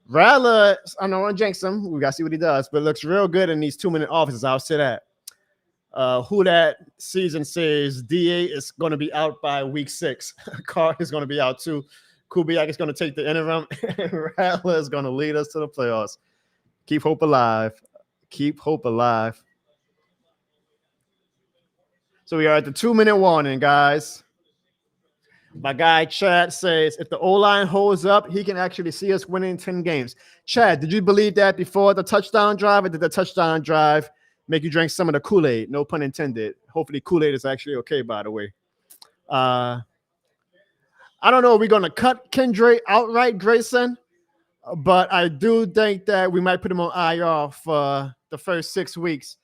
Rattler, I don't want to jinx him. We got to see what he does, but it looks real good in these 2-minute offenses. I'll say that. Who that season says DA is going to be out by week 6. Carr is going to be out too. Kubiak is going to take the interim, and Rattler is going to lead us to the playoffs. Keep hope alive. Keep hope alive. So we are at the 2-minute warning, guys. My guy Chad says if the O-line holds up, he can actually see us winning 10 games. Chad, did you believe that before the touchdown drive, or did the touchdown drive make you drink some of the Kool-Aid? No pun intended. Hopefully Kool-Aid is actually okay, by the way. I don't know if we're going to cut Kendra outright, Grayson, but I do think that we might put him on IR for the first 6 weeks.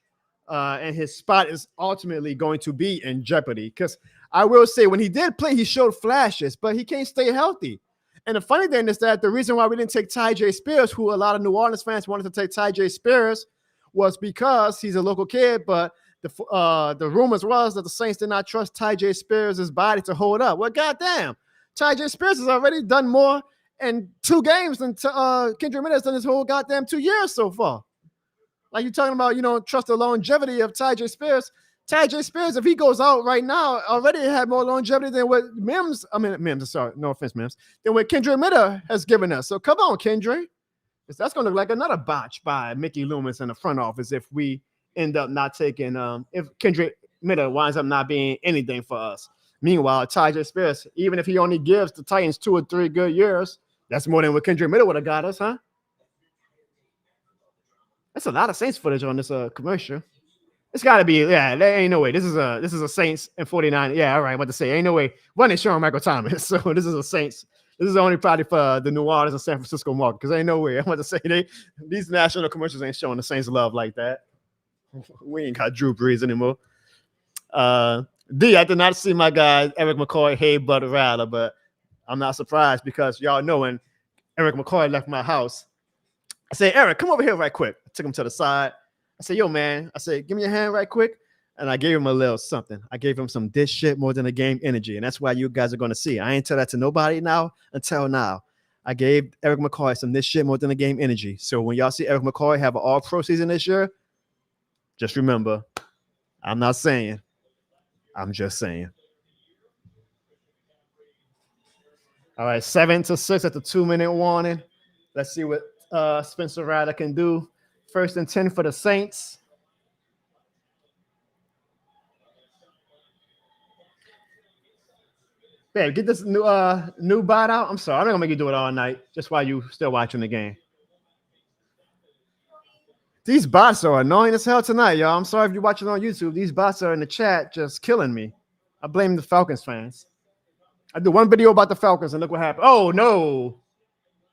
And his spot is ultimately going to be in jeopardy, because I will say when he did play, he showed flashes, but he can't stay healthy. And the funny thing is that the reason why we didn't take Tyjae Spears, who a lot of New Orleans fans wanted to take Tyjae Spears, was because he's a local kid, but the rumors was that the Saints did not trust Tyjae Spears' body to hold up. Well, goddamn, Tyjae Spears has already done more in 2 games than Kendrick Miller has done his whole goddamn 2 years so far. Like you're talking about, trust the longevity of Tyjae Spears. Tyjae Spears, if he goes out right now, already had more longevity than what Mims, sorry, no offense, Mims, than what Kendrick Miller has given us. So come on, Kendrick. That's going to look like another botch by Mickey Loomis in the front office if we end up not taking, if Kendrick Miller winds up not being anything for us. Meanwhile, Tyjae Spears, even if he only gives the Titans 2 or 3 good years, that's more than what Kendrick Miller would have got us, huh? That's a lot of Saints footage on this commercial. It's got to be, yeah, there ain't no way. This is a Saints and 49. Yeah, all right, what to say. Ain't no way. One is Sean Michael Thomas, so this is a Saints This is only probably for the New Orleans and San Francisco market because ain't no way. I'm about to say these national commercials ain't showing the Saints love like that. We ain't got Drew Brees anymore. D, I did not see my guy Eric McCoy, hey Bud Rattler, but I'm not surprised because y'all know when Eric McCoy left my house, I said, Eric, come over here right quick. I took him to the side. I said, yo, man. I said, give me your hand right quick. And I gave him a little something. I gave him some this shit more than a game energy. And that's why you guys are going to see. I ain't tell that to nobody now until now. I gave Eric McCoy some this shit more than a game energy. So when y'all see Eric McCoy have an all-pro season this year, just remember, I'm not saying. I'm just saying. All right, 7-6 at the 2-minute warning. Let's see what Spencer Rattler can do. 1st and 10 for the Saints. Yeah, get this new bot out. I'm sorry, I'm not gonna make you do it all night, just while you still watching the game. These bots are annoying as hell tonight, y'all. I'm sorry if you're watching on YouTube. These bots are in the chat just killing me. I blame the Falcons fans. I do one video about the Falcons and look what happened. Oh no!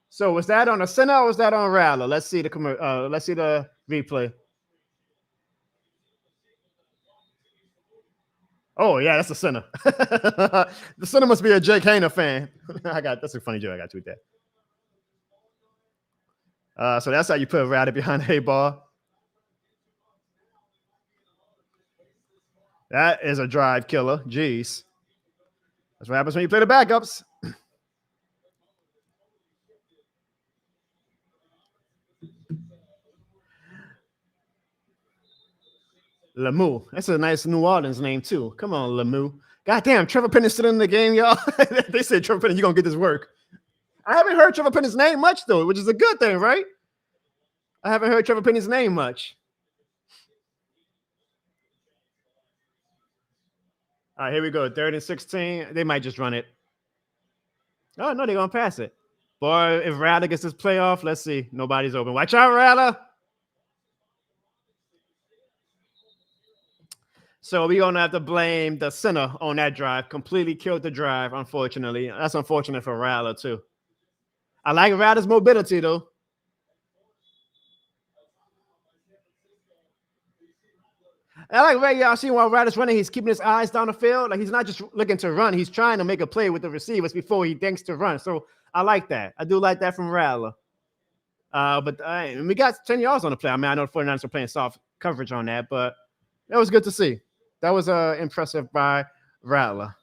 So was that on the center or was that on Rattler? Let's see the replay. Oh yeah, that's the center. The center must be a Jake Hayner fan. That's a funny joke. I got to tweet that. So that's how you put Rattler behind the ball. That is a drive killer. Jeez. That's what happens when you play the backups. Lemieux. That's a nice New Orleans name, too. Come on, Lemieux. Goddamn, Trevor Penning still in the game, y'all. They said, Trevor Penning, you're going to get this work. I haven't heard Trevor Penning's name much, though, which is a good thing, right? I haven't heard Trevor Penning's name much. All right, here we go. 3rd and 16. They might just run it. Oh, no, they're going to pass it. Boy, if Rattler gets this playoff, let's see. Nobody's open. Watch out, Rattler. So we're going to have to blame the center on that drive. Completely killed the drive, unfortunately. That's unfortunate for Rattler, too. I like Rattler's mobility, though. I like Ray. Y'all see while Rattler's running, he's keeping his eyes down the field. Like he's not just looking to run. He's trying to make a play with the receivers before he thinks to run. So I like that. I do like that from Rattler. But we got 10 yards on the play. I mean, I know the 49ers are playing soft coverage on that, but that was good to see. That was impressive by Rattler.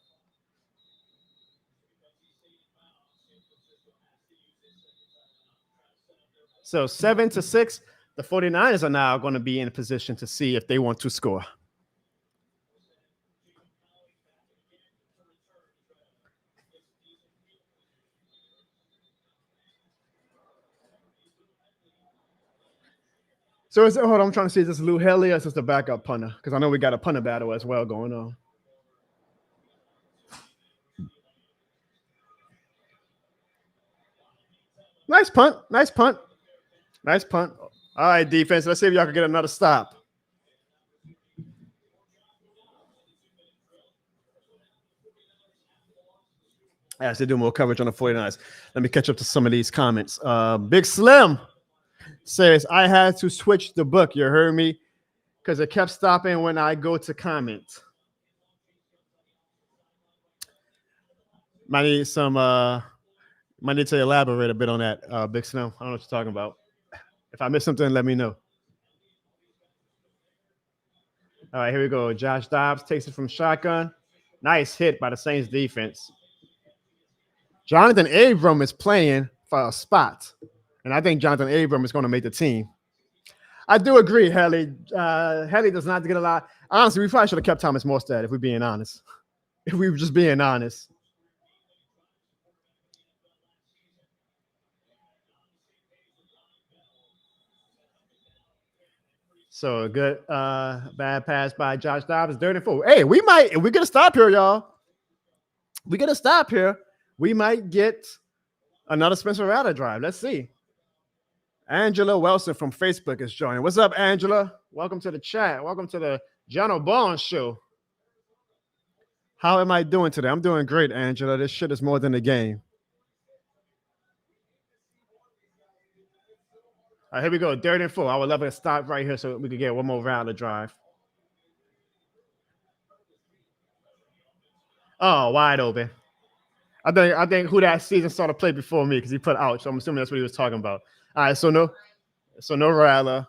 So 7-6, the 49ers are now going to be in a position to see if they want to score. So hold on, I'm trying to see if this is Lou Haley or is this the backup punter? Because I know we got a punter battle as well going on. Nice punt. Nice punt. Nice punt. All right, defense. Let's see if y'all can get another stop. As they do more coverage on the 49ers. Let me catch up to some of these comments. Big Slim says, I had to switch the book. You heard me? Because it kept stopping when I go to comment. Might need to elaborate a bit on that, Big Slim. I don't know what you're talking about. If I missed something, let me know. All right, here we go. Josh Dobbs takes it from shotgun. Nice hit by the Saints defense. Jonathan Abram is playing for a spot. And I think Jonathan Abram is going to make the team. I do agree, Helly. Helly does not get a lot. Honestly, we probably should have kept Thomas Morstead if we're being honest. If we were just being honest. So a good bad pass by Josh Dobbs. 3rd and 4. Hey, we're going to stop here, y'all. We're going to stop here. We might get another Spencer Rattler drive. Let's see. Angela Wilson from Facebook is joining. What's up, Angela? Welcome to the chat. Welcome to the John O'Barnes show. How am I doing today? I'm doing great, Angela. This shit is more than a game. right, here we go. 3rd and 4. I would love to stop right here so we could get one more round of drive. Oh, wide open. I think who that season saw the play before me because he put out. So I'm assuming that's what he was talking about. All right, so no Rattler.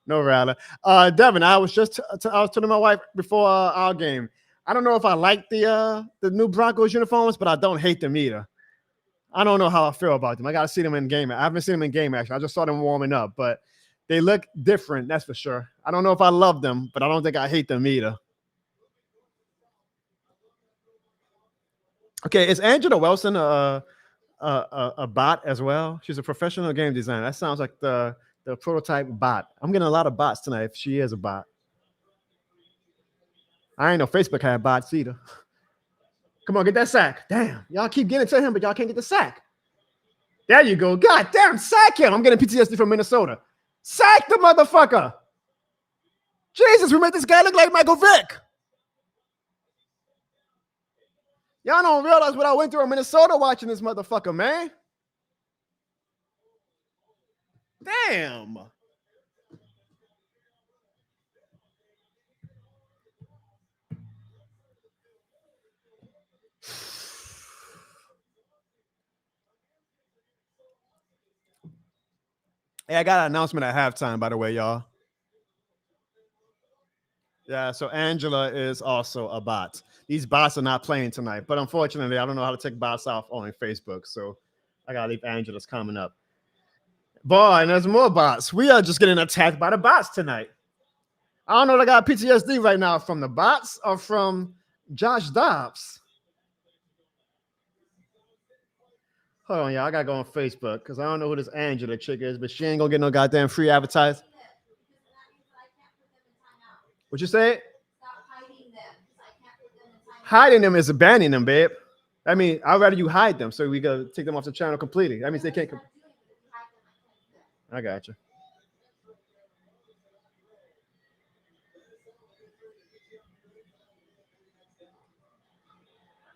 No Rattler. Devin, I was telling my wife before our game. I don't know if I like the new Broncos uniforms, but I don't hate them either. I don't know how I feel about them. I got to see them in game. I haven't seen them in game action. I just saw them warming up, but they look different. That's for sure. I don't know if I love them, but I don't think I hate them either. Okay, is Angela Wilson a bot as well? She's a professional game designer. That sounds like the prototype bot. I'm getting a lot of bots tonight. If she is a bot, I ain't know Facebook had bots either. Come on, get that sack. Damn, y'all keep getting to him, but y'all can't get the sack. There you go. God damn, sack him. I'm getting PTSD from Minnesota. Sack the motherfucker. Jesus, we made this guy look like Michael Vick. Y'all don't realize what I went through in Minnesota watching this motherfucker, man. Damn. Hey, I got an announcement at halftime, by the way, y'all. Yeah, so Angela is also a bot. These bots are not playing tonight, but unfortunately, I don't know how to take bots off on Facebook, so I gotta leave Angela's coming up. Boy, and there's more bots. We are just getting attacked by the bots tonight. I don't know if I got PTSD right now from the bots or from Josh Dobbs. Hold on, y'all. I gotta go on Facebook because I don't know who this Angela chick is, but she ain't gonna get no goddamn free advertise. What you say? Hiding them is banning them, babe. I mean, I'd rather you hide them so we go take them off the channel completely. That means they can't. I got you.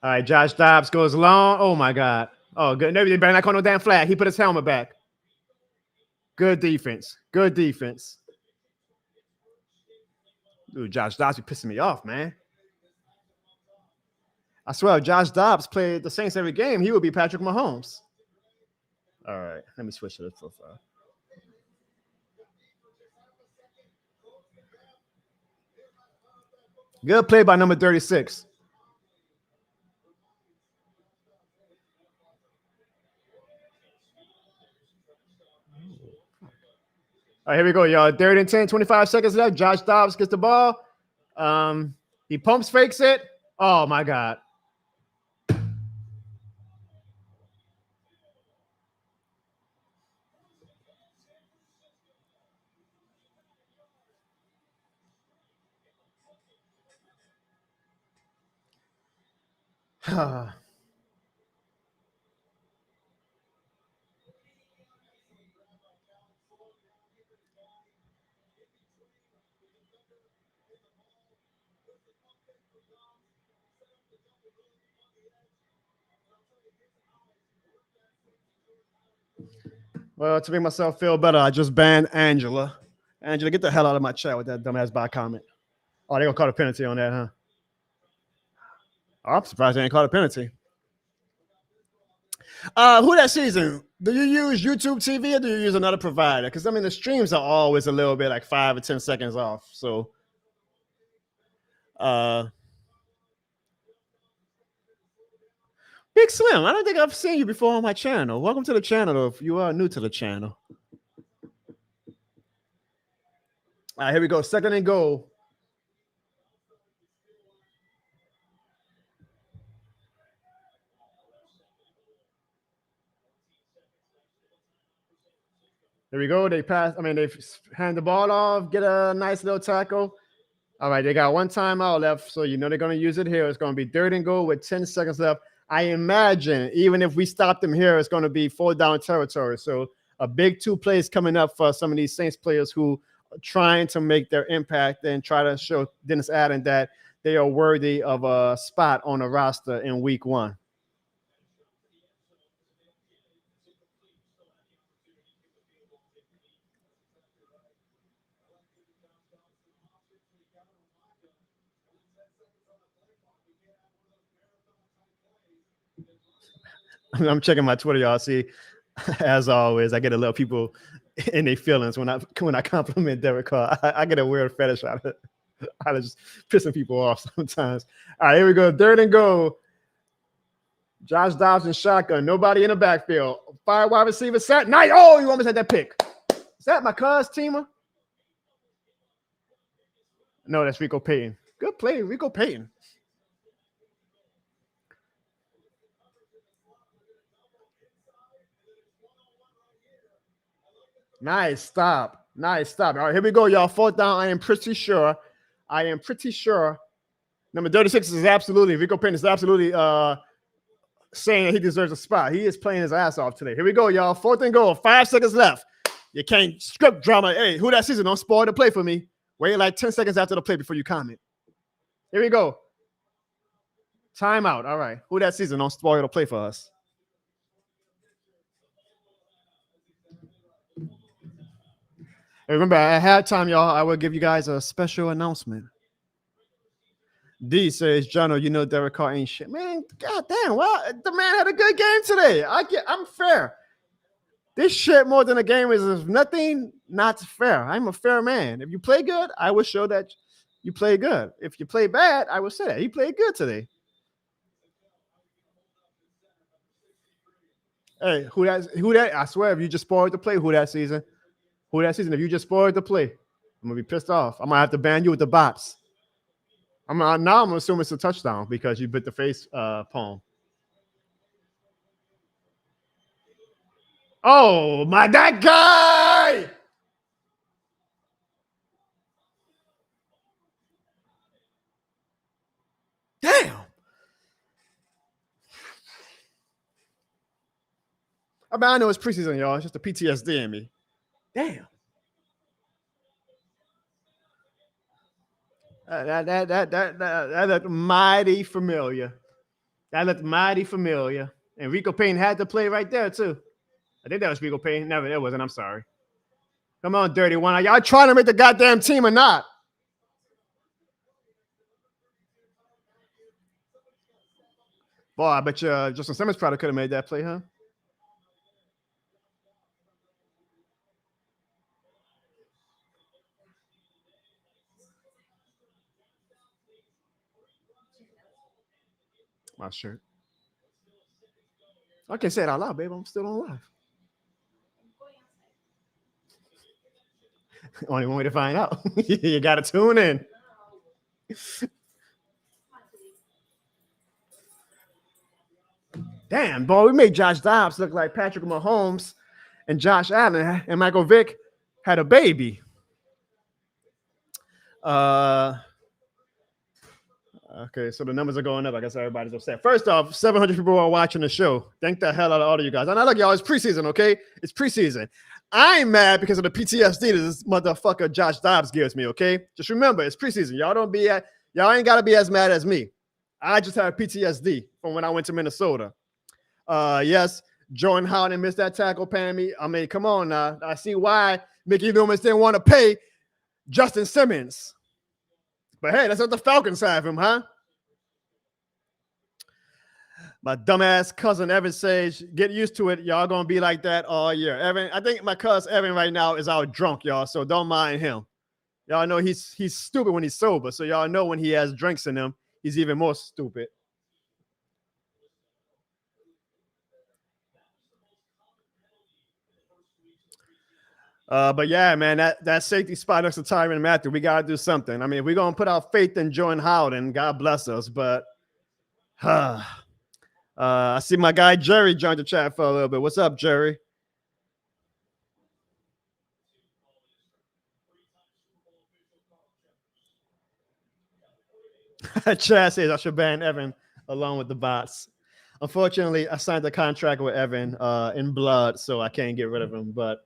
All right, Josh Dobbs goes long. Oh my God. Oh, good. Maybe they better not call no damn flag. He put his helmet back. Good defense. Good defense. Dude, Josh Dobbs be pissing me off, man. I swear, if Josh Dobbs played the Saints every game, he would be Patrick Mahomes. All right, let me switch to the profile. Good play by number 36. All right, here we go, y'all. 3rd and 10, 25 seconds left. Josh Dobbs gets the ball. He pumps fakes it. Oh, my God. Well, to make myself feel better, I just banned Angela. Angela, get the hell out of my chat with that dumbass bot comment. Oh, they're going to call a penalty on that, huh? Oh, I'm surprised they ain't called a penalty. Who that season? Do you use YouTube TV or do you use another provider? Because I mean, the streams are always a little bit like 5 or 10 seconds off. So, Big Slim, I don't think I've seen you before on my channel. Welcome to the channel if you are new to the channel. All right, here we go. 2nd and goal. Here we go. They pass. I mean, they hand the ball off, get a nice little tackle. All right, they got one timeout left, so you know they're going to use it here. It's going to be 3rd and goal with 10 seconds left. I imagine even if we stop them here, it's going to be 4 down territory. So a big 2 plays coming up for some of these Saints players who are trying to make their impact and try to show Dennis Allen that they are worthy of a spot on the roster in week 1. I'm checking my Twitter, y'all. See, as always, I get a little people in their feelings when I compliment Derek Carr. I get a weird fetish out of just pissing people off sometimes. All right, here we go. 3rd and goal. Josh Dobbs in shotgun. Nobody in the backfield. Fire wide receiver set. Nice. Oh, you almost had that pick. Is that my cuz teamer? No, that's Rico Payton. Good play, Rico Payton. Nice stop. Nice stop. All right, here we go, y'all. 4th down. I am pretty sure. Number 36 is absolutely, Rico Payton is absolutely saying that he deserves a spot. He is playing his ass off today. Here we go, y'all. 4th and goal. 5 seconds left. You can't script drama. Hey, who that season? Don't spoil the play for me. Wait like 10 seconds after the play before you comment. Here we go. Timeout. All right. Who that season? Don't spoil the play for us. Remember, at halftime, y'all, I will give you guys a special announcement. D says, Jono, you know Derek Carr ain't shit. Man, goddamn, well, the man had a good game today. I'm fair. This shit more than a game is nothing not fair. I'm a fair man. If you play good, I will show that you play good. If you play bad, I will say that. He played good today. Hey, who that? I swear, if you just spoiled the play, who that season? If you just spoiled the play, I'm gonna be pissed off. I'm gonna have to ban you with the bots. I'm gonna assume it's a touchdown because you bit the face palm. Oh my, that guy! Damn. I mean, I know it's preseason, y'all. It's just the PTSD in me. Damn. That looked mighty familiar. And Rico Payton had to play right there, too. I think that was Rico Payton. Never, it wasn't. I'm sorry. Come on, Dirty One. Are y'all trying to make the goddamn team or not? Boy, I bet you Justin Simmons probably could have made that play, huh? My shirt. I can't say it out loud, babe. I'm still on live. Only one way to find out. You got to tune in. Damn, boy, we made Josh Dobbs look like Patrick Mahomes and Josh Allen and Michael Vick had a baby. Okay, so the numbers are going up. I guess everybody's upset. First off, 700 people are watching the show. Thank the hell out of all of you guys. And I look, y'all, it's preseason, okay? It's preseason. I'm mad because of the PTSD that this motherfucker Josh Dobbs gives me, okay? Just remember, it's preseason. Y'all ain't got to be as mad as me. I just have PTSD from when I went to Minnesota. Yes, Jordan Howden missed that tackle, Pammy. I mean, come on now. I see why Mickey Loomis didn't want to pay Justin Simmons. But hey, that's what the Falcons have him, huh? My dumbass cousin Evan says, get used to it. Y'all gonna be like that all year. Evan, I think my cousin Evan right now is out drunk, y'all. So don't mind him. Y'all know he's stupid when he's sober. So y'all know when he has drinks in him, he's even more stupid. But yeah, man, that safety spot next to Tyrann Mathieu, we gotta do something. I mean, if we're gonna put our faith in Jordan Howden, God bless us. But I see my guy Jerry joined the chat for a little bit. What's up, Jerry? Chad says I should ban Evan along with the bots. Unfortunately, I signed a contract with Evan in blood, so I can't get rid of him. But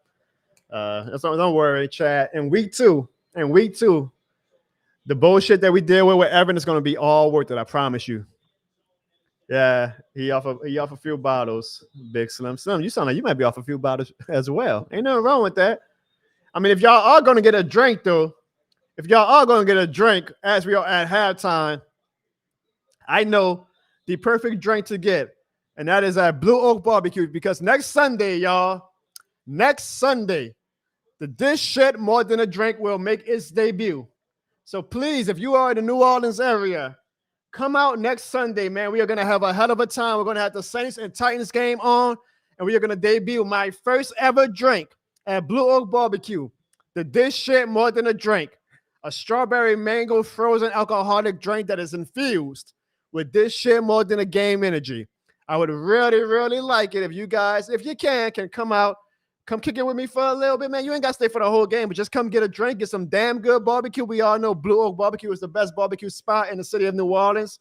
don't worry, Chad. In week two, the bullshit that we deal with Evan is going to be all worth it. I promise you. Yeah, he off a few bottles. Big Slim. You sound like you might be off a few bottles as well. Ain't nothing wrong with that. I mean, if y'all are going to get a drink, though, as we are at halftime, I know the perfect drink to get. and that is at Blue Oak Barbecue, because next Sunday, y'all, next Sunday, the Dish Shit More Than a Drink will make its debut. So please, if you are in the New Orleans area, come out next Sunday, man. We are going to have a hell of a time. We're going to have the Saints and Titans game on, and we are going to debut my first ever drink at Blue Oak Barbecue, the Dish Shit More Than a Drink, a strawberry mango frozen alcoholic drink that is infused with Dish Shit More Than a Game energy. I would really, really like it if you guys, if you can come out, come kick it with me for a little bit, man. You ain't got to stay for the whole game, but just come get a drink, get some damn good barbecue. We all know Blue Oak Barbecue is the best barbecue spot in the city of New Orleans.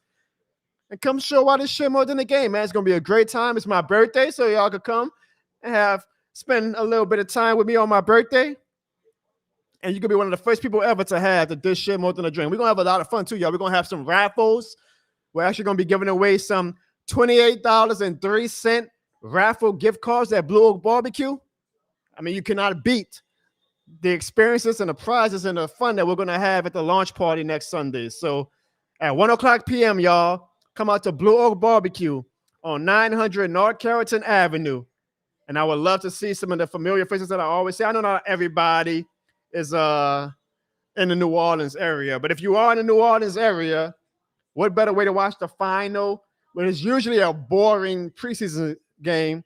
And come show why this shit more than a game, man. It's going to be a great time. It's my birthday, so y'all could come and spend a little bit of time with me on my birthday. And you could be one of the first people ever to have the Dish Shit More Than a Drink. We're going to have a lot of fun, too, y'all. We're going to have some raffles. We're actually going to be giving away some $28.03 raffle gift cards at Blue Oak Barbecue. I mean, you cannot beat the experiences and the prizes and the fun that we're going to have at the launch party next Sunday. So at 1 o'clock p.m., y'all, come out to Blue Oak Barbecue on 900 North Carrollton Avenue. And I would love to see some of the familiar faces that I always say. I know not everybody is in the New Orleans area, but if you are in the New Orleans area, what better way to watch the final when it's usually a boring preseason game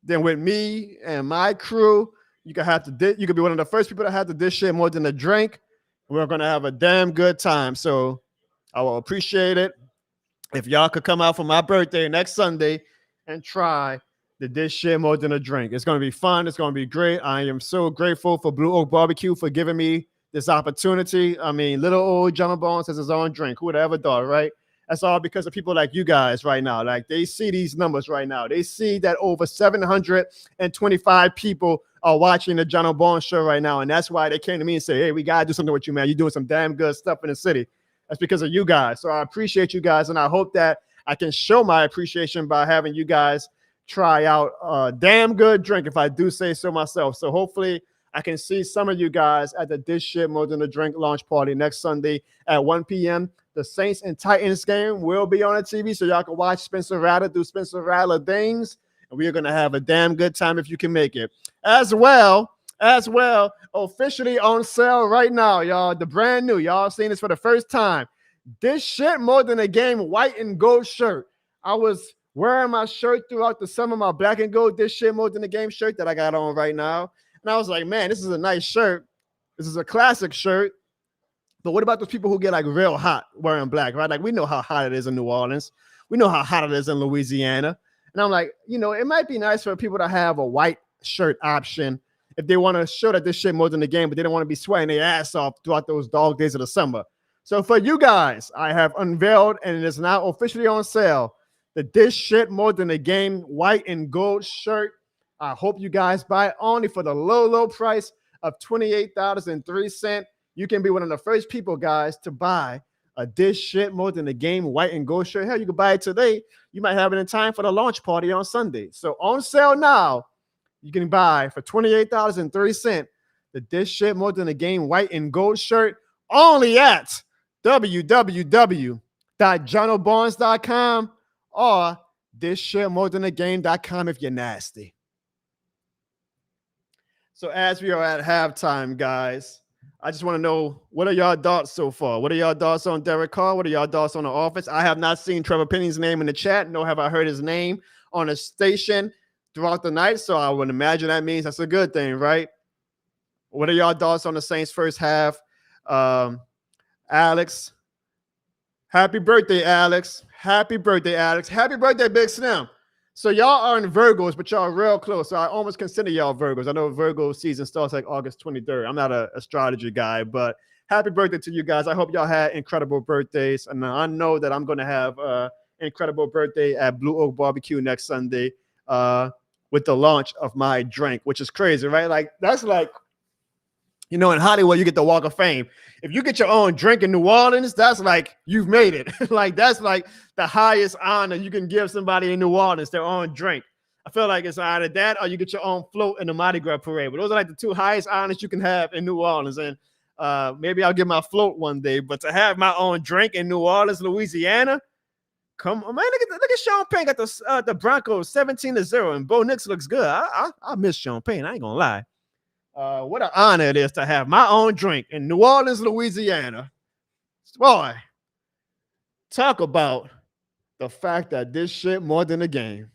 than with me and my crew? You could be one of the first people to have the Dish Shit More Than a Drink. We're going to have a damn good time. So I will appreciate it if y'all could come out for my birthday next Sunday and try the Dish Shit More Than a Drink. It's going to be fun. It's going to be great. I am so grateful for Blue Oak Barbecue for giving me this opportunity. I mean, little old John Bones has his own drink. Who would have ever thought, right? That's all because of people like you guys right now. Like, they see these numbers right now. They see that over 725 people are watching the John Bones show right now. And that's why they came to me and say, hey, we got to do something with you, man. You're doing some damn good stuff in the city. That's because of you guys. So I appreciate you guys. And I hope that I can show my appreciation by having you guys try out a damn good drink, if I do say so myself. So hopefully I can see some of you guys at the Dish Shit More Than a Drink launch party next Sunday at 1 p.m. The Saints and Titans game will be on the TV, so y'all can watch Spencer Rattler do Spencer Rattler things, and we are going to have a damn good time if you can make it. As well, officially on sale right now, y'all, the brand new, y'all seen this for the first time, Dish Shit More Than a Game white and gold shirt. I was wearing my shirt throughout the summer, my black and gold Dish Shit More Than a Game shirt that I got on right now, and I was like, man, this is a nice shirt. This is a classic shirt. But what about those people who get like real hot wearing black, right? Like, we know how hot it is in New Orleans. We know how hot it is in Louisiana. And I'm like, it might be nice for people to have a white shirt option if they want to show that this shit more than the game, but they don't want to be sweating their ass off throughout those dog days of the summer. So for you guys, I have unveiled, and it is now officially on sale, the Dish Shit More Than a Game white and gold shirt. I hope you guys buy it only for the low, low price of $28.03. You can be one of the first people, guys, to buy a Dish Shit More Than a Game white and gold shirt. Hell, you can buy it today. You might have it in time for the launch party on Sunday. So on sale now, you can buy for $28.03 the Dish Shit More Than a Game white and gold shirt only at www.jonobarnes.com or dishshitmorethanagame.com if you're nasty. So as we are at halftime, guys, I just want to know, what are y'all thoughts so far? What are y'all thoughts on Derek Carr? What are y'all thoughts on the offense? I have not seen Trevor Penny's name in the chat, nor have I heard his name on the station throughout the night, so I would imagine that means that's a good thing, right? What are y'all thoughts on the Saints' first half? Alex, happy birthday, Alex. Happy birthday, Alex. Happy birthday, Big Slim. So y'all are in Virgos, but y'all are real close. So I almost consider y'all Virgos. I know Virgo season starts like August 23rd. I'm not an astrology guy, but happy birthday to you guys. I hope y'all had incredible birthdays. And I know that I'm going to have an incredible birthday at Blue Oak Barbecue next Sunday with the launch of my drink, which is crazy, right? Like, that's like, in Hollywood, you get the Walk of Fame. If you get your own drink in New Orleans, that's like you've made it. Like, that's like the highest honor you can give somebody in New Orleans, their own drink. I feel like it's either that or you get your own float in the Mardi Gras parade. But those are like the two highest honors you can have in New Orleans. And maybe I'll get my float one day. But to have my own drink in New Orleans, Louisiana, Come on, man. Look at Sean Payne got the Broncos 17-0, and Bo Nix looks good. I miss Sean Payne. I ain't gonna lie. What an honor it is to have my own drink in New Orleans, Louisiana. Boy, talk about the fact that this shit more than a game.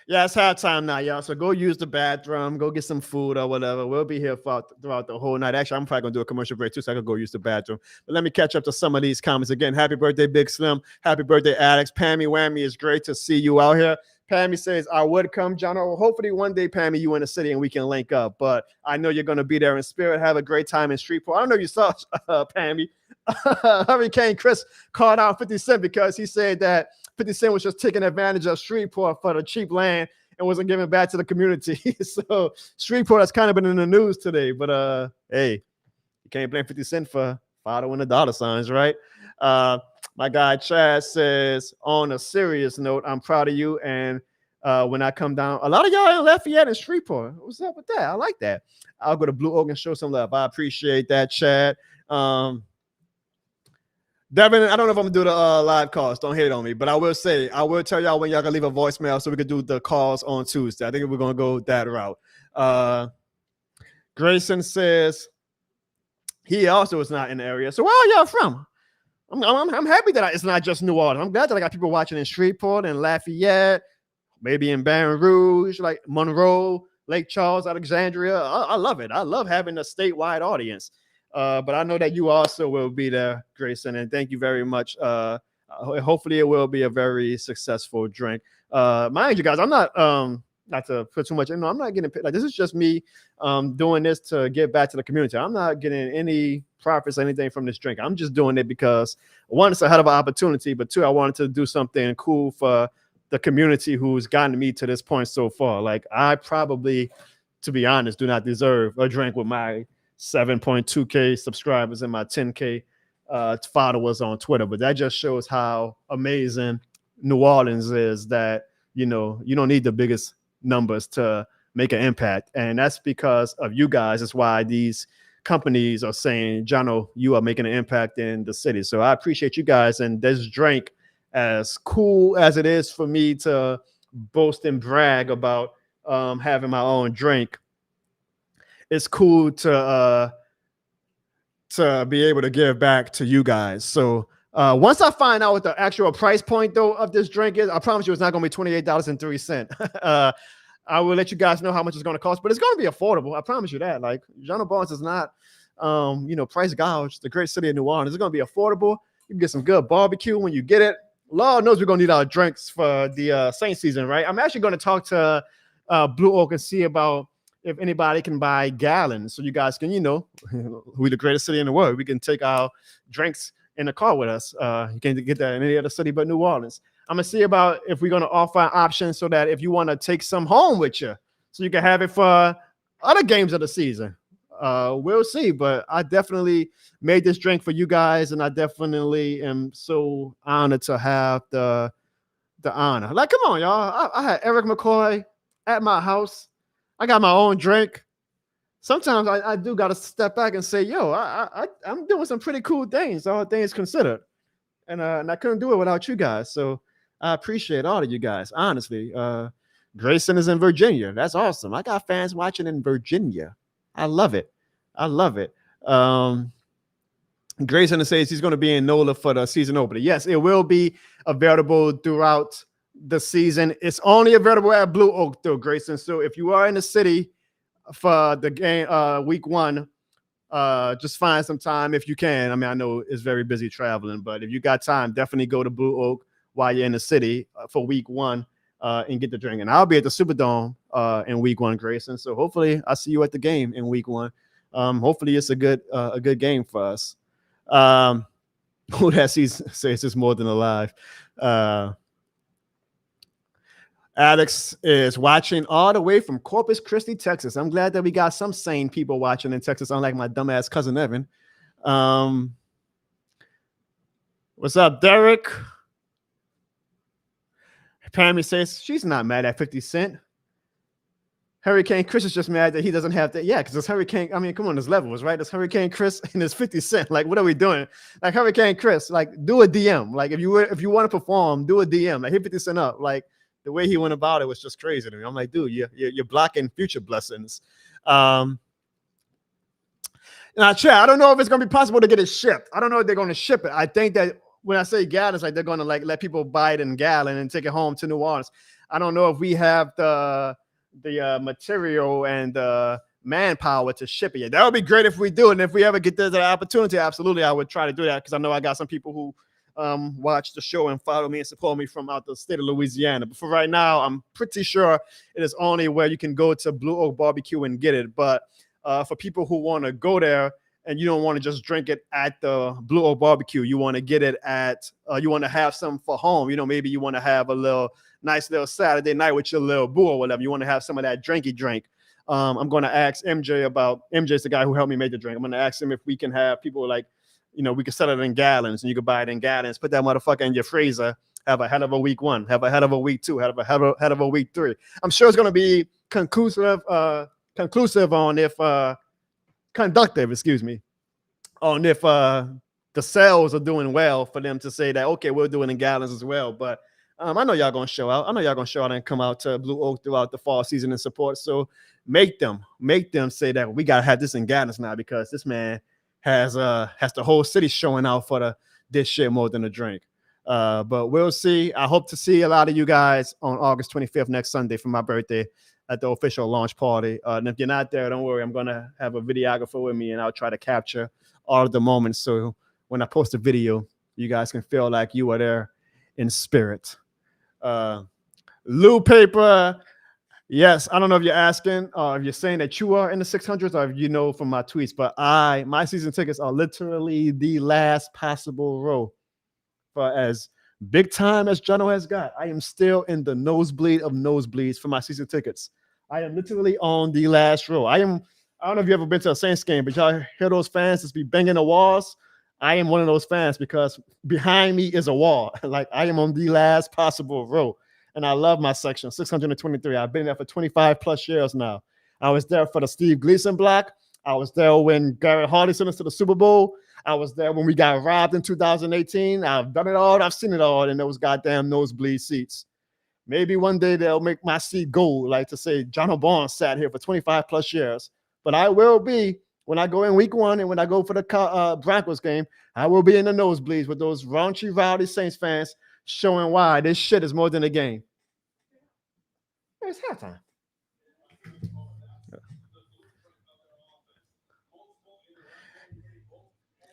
Yeah, it's halftime now, y'all. So go use the bathroom, go get some food or whatever. We'll be here throughout the whole night. Actually, I'm probably gonna do a commercial break too, so I can go use the bathroom. But let me catch up to some of these comments again. Happy birthday, Big Slim. Happy birthday, Alex. Pammy Whammy, is great to see you out here. Pammy says, I would come, John. Hopefully one day, Pammy, you in the city and we can link up. But I know you're going to be there in spirit. Have a great time in Streetport. I don't know if you saw Pammy. Hurricane Chris called out 50 Cent because he said that 50 Cent was just taking advantage of Streetport for the cheap land and wasn't giving back to the community. So Streetport has kind of been in the news today. But hey, you can't blame 50 Cent for following the dollar signs, right? My guy Chad says, on a serious note, I'm proud of you. And when I come down, a lot of y'all in Lafayette and Shreveport. What's up with that? I like that. I'll go to Blue Oak and show some love. I appreciate that, Chad. Devin, I don't know if I'm gonna do the live calls. Don't hate on me, but I will tell y'all when y'all can leave a voicemail so we can do the calls on Tuesday. I think we're gonna go that route. Grayson says he also is not in the area. So where are y'all from? I'm happy that it's not just New Orleans. I'm glad that I got people watching in Shreveport and Lafayette, maybe in Baton Rouge, like Monroe, Lake Charles, Alexandria. I love it. I love having a statewide audience. But I know that you also will be there, Grayson, and thank you very much. Hopefully it will be a very successful drink. Mind you guys, I'm not to put too much in. No, I'm not getting paid. Like, this is just me doing this to give back to the community. I'm not getting any profits or anything from this drink. I'm just doing it because, one, it's a hell of an opportunity, but two, I wanted to do something cool for the community who's gotten me to this point so far. Like, I probably, to be honest, do not deserve a drink with my 7.2K subscribers and my 10K followers on Twitter. But that just shows how amazing New Orleans is, that, you know, you don't need the biggest numbers to make an impact. And that's because of you guys. That's why these companies are saying, Jono, you are making an impact in the city. So I appreciate you guys. And this drink, as cool as it is for me to boast and brag about having my own drink, it's cool to be able to give back to you guys. So once I find out what the actual price point, though, of this drink is, I promise you it's not going to be $28.03. I will let you guys know how much it's going to cost, but it's going to be affordable. I promise you that. Like, Jono Barnes is not, price gouge. The great city of New Orleans. It's going to be affordable. You can get some good barbecue when you get it. Lord knows we're going to need our drinks for the Saint season, right? I'm actually going to talk to Blue Oak and see about if anybody can buy gallons, so you guys can, we're the greatest city in the world. We can take our drinks in the car with us. You can't get that in any other city but New Orleans. I'm gonna see about if we're gonna offer an option so that if you want to take some home with you, so you can have it for other games of the season. We'll see, but I definitely made this drink for you guys, and I definitely am so honored to have the honor. Like, come on, y'all. I had Eric McCoy at my house. I got my own drink. Sometimes I do got to step back and say, yo, I'm doing some pretty cool things, all things considered. And I couldn't do it without you guys. So I appreciate all of you guys, honestly. Grayson is in Virginia. That's awesome. I got fans watching in Virginia. I love it. I love it. Grayson says he's going to be in NOLA for the season opener. Yes, it will be available throughout the season. It's only available at Blue Oak, though, Grayson. So if you are in the city for the game week 1, just find some time if you can. I mean, I know it's very busy traveling, but if you got time, definitely go to Blue Oak while you're in the city for week 1 and get the drink. And I'll be at the Superdome in week 1, Grayson. So hopefully I see you at the game in week 1. Hopefully it's a good game for us. Who that sees says it's more than alive. Alex is watching all the way from Corpus Christi, Texas. I'm glad that we got some sane people watching in Texas, unlike my dumbass cousin Evan. What's up, Derek? Pammy says she's not mad at 50 Cent. Hurricane Chris is just mad that he doesn't have that. Yeah, because it's Hurricane. I mean, come on, there's levels, right? There's Hurricane Chris and there's 50 Cent. Like, what are we doing? Like Hurricane Chris, like do a DM. Like if you want to perform, do a DM. Like hit 50 Cent up. Like the way he went about it was just crazy to me. I'm like, dude, you're blocking future blessings. Now, Chad, I don't know if it's gonna be possible to get it shipped. I don't know if they're gonna ship it. I think that when I say gallons, like they're gonna like let people buy it in gallon and take it home to New Orleans. I don't know if we have the material and manpower to ship it yet. That would be great if we do. And if we ever get the opportunity, absolutely, I would try to do that because I know I got some people who watch the show and follow me and support me from out the state of Louisiana. But for right now, I'm pretty sure it is only where you can go to Blue Oak Barbecue and get it. But for people who want to go there and you don't want to just drink it at the Blue Oak Barbecue, you want to get it at, you want to have some for home. You know, maybe you want to have a nice little Saturday night with your little boo or whatever. You want to have some of that drinky drink. I'm going to ask MJ's the guy who helped me make the drink. I'm going to ask him if we can have people like, you know, we can sell it in gallons and you can buy it in gallons, put that motherfucker in your freezer, have a hell of a week 1, have a hell of a week 2, have a hell of a week 3. I'm sure it's going to be conclusive on if conductive, on if the sales are doing well for them to say that, okay, we'll do it in gallons as well. But I know y'all gonna show out. I know y'all gonna show out and come out to Blue Oak throughout the fall season and support. So make them say that we gotta have this in gallons now because this man has the whole city showing out for this shit more than a drink. But we'll see. I hope to see a lot of you guys on August 25th next Sunday for my birthday at the official launch party. And if you're not there, don't worry. I'm going to have a videographer with me and I'll try to capture all of the moments. So when I post a video, you guys can feel like you are there in spirit. Lou Paper. Yes. I don't know if you're asking or if you're saying that you are in the 600s or if you know from my tweets, but my season tickets are literally the last possible row for as big time as Jono has got. I am still in the nosebleed of nosebleeds for my season tickets. I am literally on the last row. I don't know if you ever been to a Saints game, but y'all hear those fans just be banging the walls. I am one of those fans because behind me is a wall. Like I am on the last possible row. And I love my section, 623. I've been there for 25 plus years now. I was there for the Steve Gleason block. I was there when Garrett Hardy sent us to the Super Bowl. I was there when we got robbed in 2018. I've done it all. I've seen it all in those goddamn nosebleed seats. Maybe one day they'll make my seat gold, like to say John Barnes sat here for 25 plus years. But I will be, when I go in week 1 and when I go for the Broncos game, I will be in the nosebleeds with those raunchy, rowdy Saints fans showing why this shit is more than a game. It's halftime.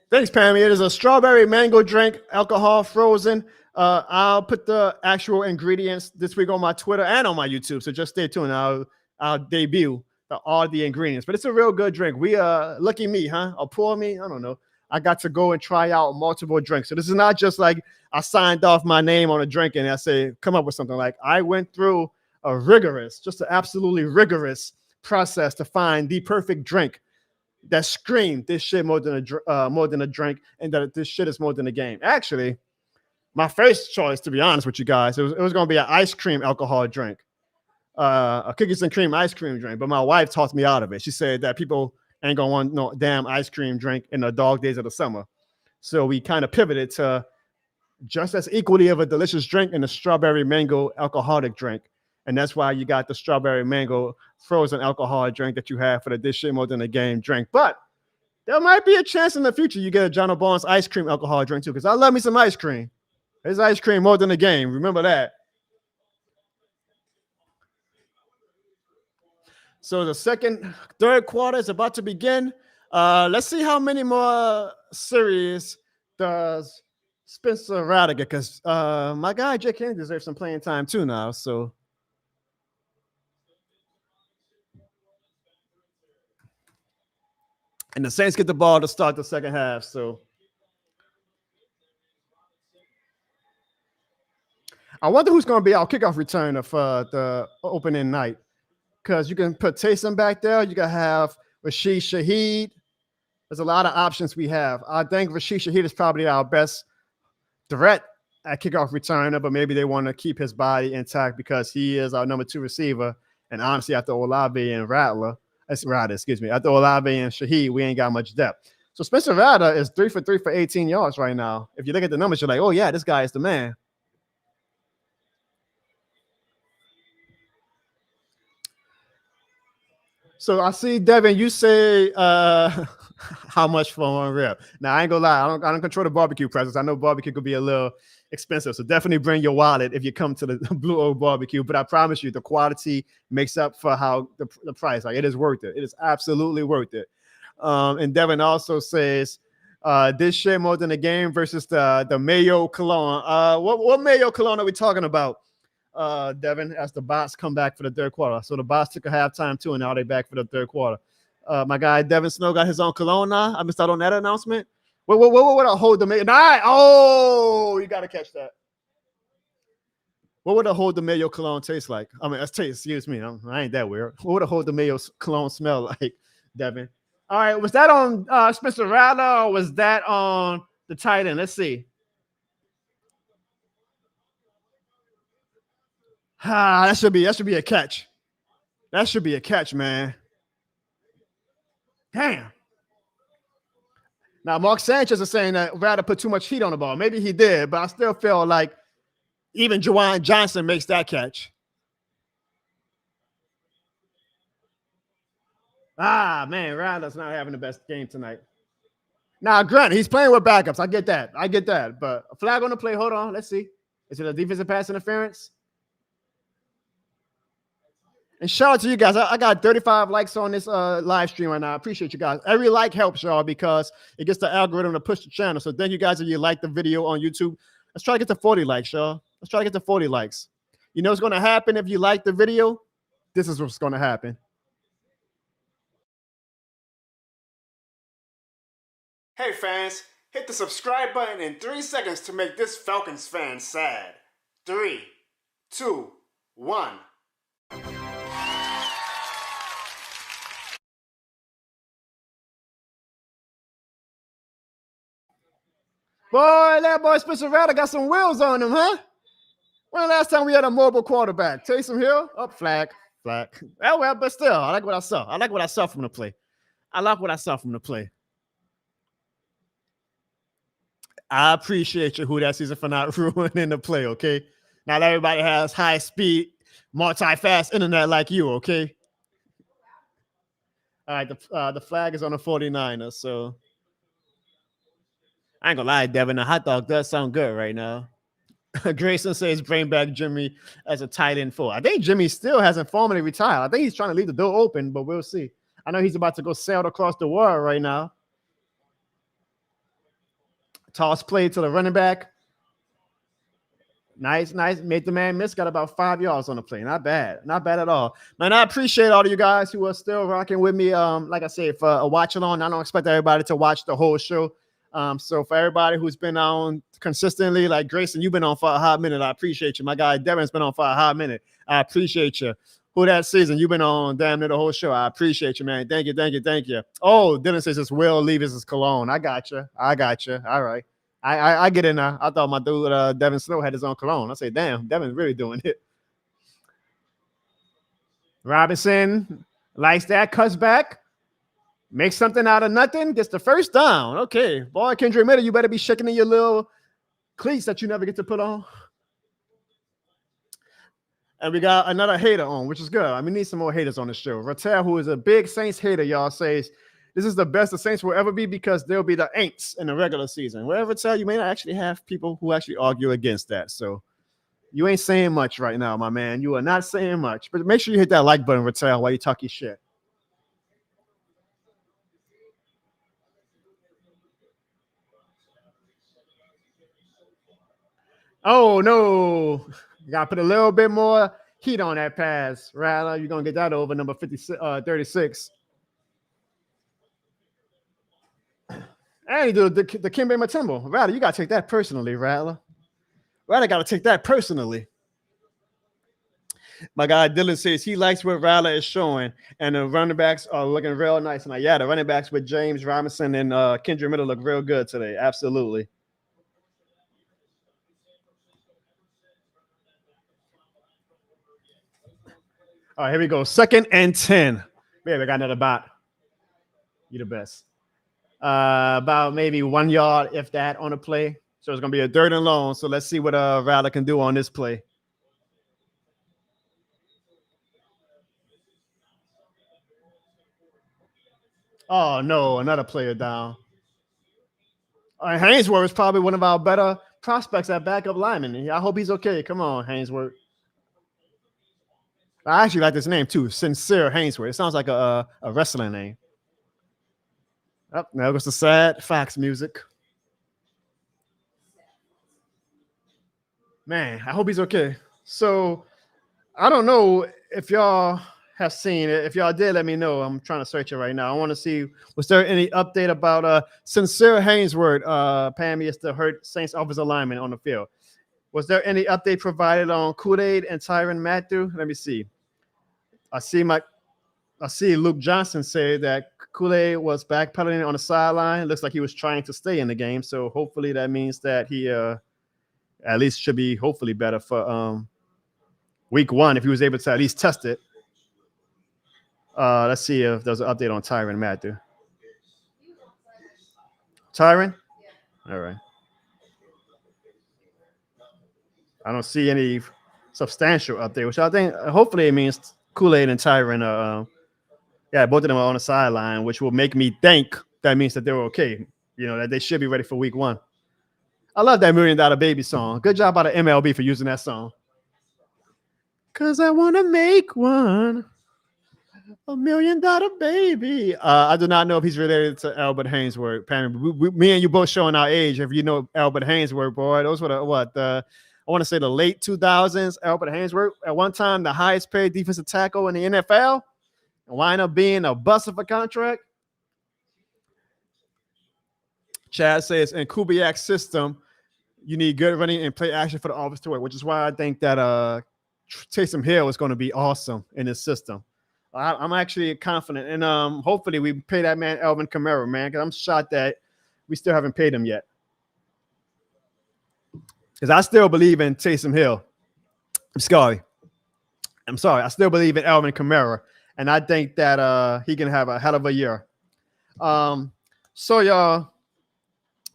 Thanks, Pammy. It is a strawberry mango drink, alcohol frozen. I'll put the actual ingredients this week on my Twitter and on my YouTube. So just stay tuned. I'll debut all the ingredients. But it's a real good drink. Lucky me, huh? Or poor me? I don't know. I got to go and try out multiple drinks. So this is not just like I signed off my name on a drink and I say, come up with something. Like I went through just an absolutely rigorous process to find the perfect drink that screamed this shit more than a drink and that this shit is more than a game. Actually, my first choice, to be honest with you guys, it was going to be an ice cream alcohol drink, a cookies and cream ice cream drink. But my wife talked me out of it. She said that people ain't going to want no damn ice cream drink in the dog days of the summer. So we kind of pivoted to just as equally of a delicious drink in the strawberry mango alcoholic drink. And that's why you got the strawberry mango frozen alcohol drink that you have for the this shit more than a game drink. But there might be a chance in the future you get a John Barnes ice cream alcohol drink too, because I love me some ice cream. It's ice cream more than a game. Remember that. So the third quarter is about to begin. Let's see how many more series does Spencer Rattler get, because my guy Jake Kennedy deserves some playing time too now. So and the Saints get the ball to start the second half. So I wonder who's going to be our kickoff returner for the opening night, because you can put Taysom back there. You can have Rashid Shaheed. There's a lot of options we have. I think Rashid Shaheed is probably our best threat at kickoff returner, but maybe they want to keep his body intact because he is our number 2 receiver And honestly, after Olave and excuse me, after Olave and Shaheed, we ain't got much depth. So Spencer Rattler is 3 for 3 for 18 yards right now. If you look at the numbers, you're like, oh yeah, this guy is the man. So I see, Devin, you say how much for one rib. Now I ain't gonna lie, I don't control the barbecue prices. I know barbecue could be a little expensive, so definitely bring your wallet if you come to the Blue Oak Barbecue. But I promise you, the quality makes up for how the price. Like, it is worth it. It is absolutely worth it. And Devin also says this shit more than the game versus the Mayo Cologne. What Mayo Cologne are we talking about? Devin, as the bots come back for the third quarter. So the bots took a halftime too, and now they're back for the third quarter. My guy Devin Snow got his own cologne now. I missed out on that announcement. What would I hold the Mayo? Oh, you got to catch that. What would a hold the Mayo cologne taste like? I mean, excuse me. I ain't that weird. What would a hold the Mayo cologne smell like, Devin? All right, was that on Spencer Rattler or was that on the tight end? Let's see. That should be a catch. That should be a catch, man. Damn. Now, Mark Sanchez is saying that Rattler put too much heat on the ball. Maybe he did, but I still feel like even Juwan Johnson makes that catch. Man, Rattler's not having the best game tonight. Now, granted, he's playing with backups. I get that. But a flag on the play. Hold on. Let's see. Is it a defensive pass interference? And shout out to you guys. I got 35 likes on this live stream right now. I appreciate you guys. Every like helps, y'all, because it gets the algorithm to push the channel. So thank you guys if you like the video on YouTube. Let's try to get to 40 likes, y'all. Let's try to get to 40 likes. You know what's going to happen if you like the video? This is what's going to happen. Hey, fans. Hit the subscribe button in 3 seconds to make this Falcons fan sad. 3, 2, 1. Boy, that boy Spencer Rattler got some wheels on him, huh? When the last time we had a mobile quarterback? Taysom Hill? Up, flag. Oh, well, but still, I like what I saw. I like what I saw from the play. I appreciate you, Who That Season, for not ruining the play, okay? Not everybody has high-speed, multi-fast internet like you, okay? All right, the flag is on the 49ers, so I ain't gonna lie, Devin, the hot dog does sound good right now. Grayson says bring back Jimmy as a tight end 4. I think Jimmy still hasn't formally retired. I think he's trying to leave the door open, but we'll see. I know he's about to go sail across the world right now. Toss play to the running back. Nice. Made the man miss. Got about 5 yards on the play. Not bad at all. Man, I appreciate all of you guys who are still rocking with me. Like I said, for a watch along, I don't expect everybody to watch the whole show. So for everybody who's been on consistently, like Grayson, you've been on for a hot minute. I appreciate you. My guy Devin's been on for a hot minute. I appreciate you. Who That Season, you've been on damn near the whole show. I appreciate you, man. Thank you. Oh, Dylan says it's Will Levis is cologne. I got you. All right. I get in there. I thought my dude Devin Snow had his own cologne. I say, damn, Devin's really doing it. Robinson likes that, cuts back. Makes something out of nothing, gets the first down. Okay. Boy, Kendrick Miller, you better be shaking in your little cleats that you never get to put on. And we got another hater on, which is good. I mean, we need some more haters on the show. Rattel, who is a big Saints hater, y'all, says this is the best the Saints will ever be because they'll be the Aints in the regular season. Well, Rattel, you may not actually have people who actually argue against that. So you ain't saying much right now, my man. You are not saying much. But make sure you hit that like button, Rattel, while you talk your shit. Oh, no. You got to put a little bit more heat on that pass. Rattler, you're going to get that over number 36. And you do the Kimbe Matumbo. Rattler, you got to take that personally, Rattler. Rattler got to take that personally. My guy Dylan says he likes what Rattler is showing, and the running backs are looking real nice. And the running backs with James Robinson and Kendrick Miller look real good today. Absolutely. All right, here we go. 2nd and 10. Baby, I got another bot. You the best. About maybe 1 yard, if that, on the play. So it's gonna be a 3rd and long. So let's see what Riley can do on this play. Oh no, another player down. Hainsworth is probably one of our better prospects at backup lineman. I hope he's okay. Come on, Hainsworth. I actually like this name too, Sincere Hainsworth. It sounds like a wrestling name. Oh, now goes the sad fax music. Man, I hope he's okay. So I don't know if y'all have seen it. If y'all did, let me know. I'm trying to search it right now. I want to see, was there any update about Sincere Hainsworth, Pammy is the hurt Saints offensive lineman on the field. Was there any update provided on Kool-Aid and Tyrann Matthew? Let me see. I see Luke Johnson say that Kool-Aid was backpedaling on the sideline. Looks like he was trying to stay in the game. So hopefully that means that he at least should be hopefully better for week 1 if he was able to at least test it. Let's see if there's an update on Tyrann Matthew. Tyrann? All right. I don't see any substantial update, which I think hopefully it means Kool-Aid and Tyrann are, both of them are on the sideline, which will make me think that means that they're okay. You know, that they should be ready for week 1. I love that $1 Million Baby song. Good job by the MLB for using that song. Cause I want to make one $1 Million Baby. I do not know if he's related to Albert Hainsworth. Me and you both showing our age. If you know Albert Hainsworth, boy, those were I want to say the late 2000s. Albert Hainsworth, at one time, the highest paid defensive tackle in the NFL, and wind up being a bust of a contract. Chad says in Kubiak's system, you need good running and play action for the offense to work, which is why I think that Taysom Hill is going to be awesome in this system. I'm actually confident, and hopefully we pay that man Alvin Kamara, man, because I'm shocked that we still haven't paid him yet. Because I still believe in Taysom Hill. I'm sorry. I still believe in Alvin Kamara, and I think that he can have a hell of a year. So y'all,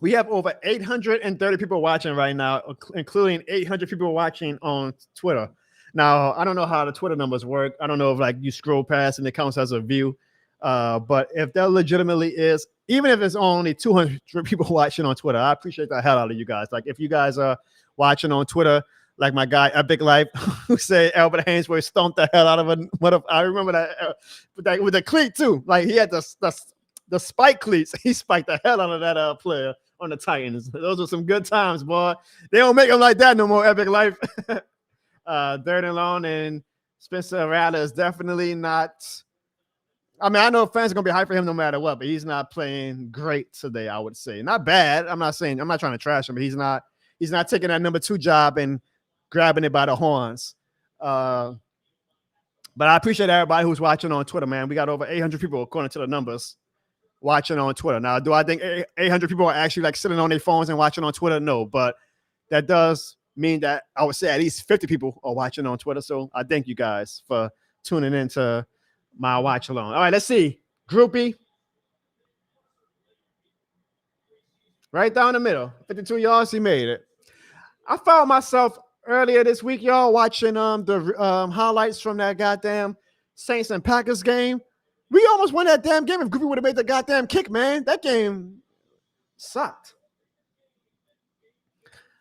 we have over 830 people watching right now, including 800 people watching on Twitter. Now, I don't know how the Twitter numbers work. I don't know if like you scroll past and it counts as a view. But if there legitimately is, even if it's only 200 people watching on Twitter, I appreciate the hell out of you guys. Like if you guys are watching on Twitter, like my guy Epic Life, who said Albert Hainsworth stomped the hell out of a. I remember that with the cleat too. Like he had the spike cleats. He spiked the hell out of that player on the Titans. Those are some good times, boy. They don't make them like that no more. Epic Life. 3rd and long, and Spencer Rattler is definitely not. I mean, I know fans are gonna be hyped for him no matter what, but he's not playing great today. I would say not bad. I'm not trying to trash him, but he's not taking that number 2 job and grabbing it by the horns. But I appreciate everybody who's watching on Twitter, man. We got over 800 people according to the numbers watching on Twitter. Now, do I think 800 people are actually like sitting on their phones and watching on Twitter? No, but that does mean that I would say at least 50 people are watching on Twitter. So I thank you guys for tuning into my watch along. All right, let's see. Groupie. Right down the middle. 52 yards, he made it. I found myself earlier this week, y'all, watching the highlights from that goddamn Saints and Packers game. We almost won that damn game if Groupie would have made the goddamn kick, man. That game sucked.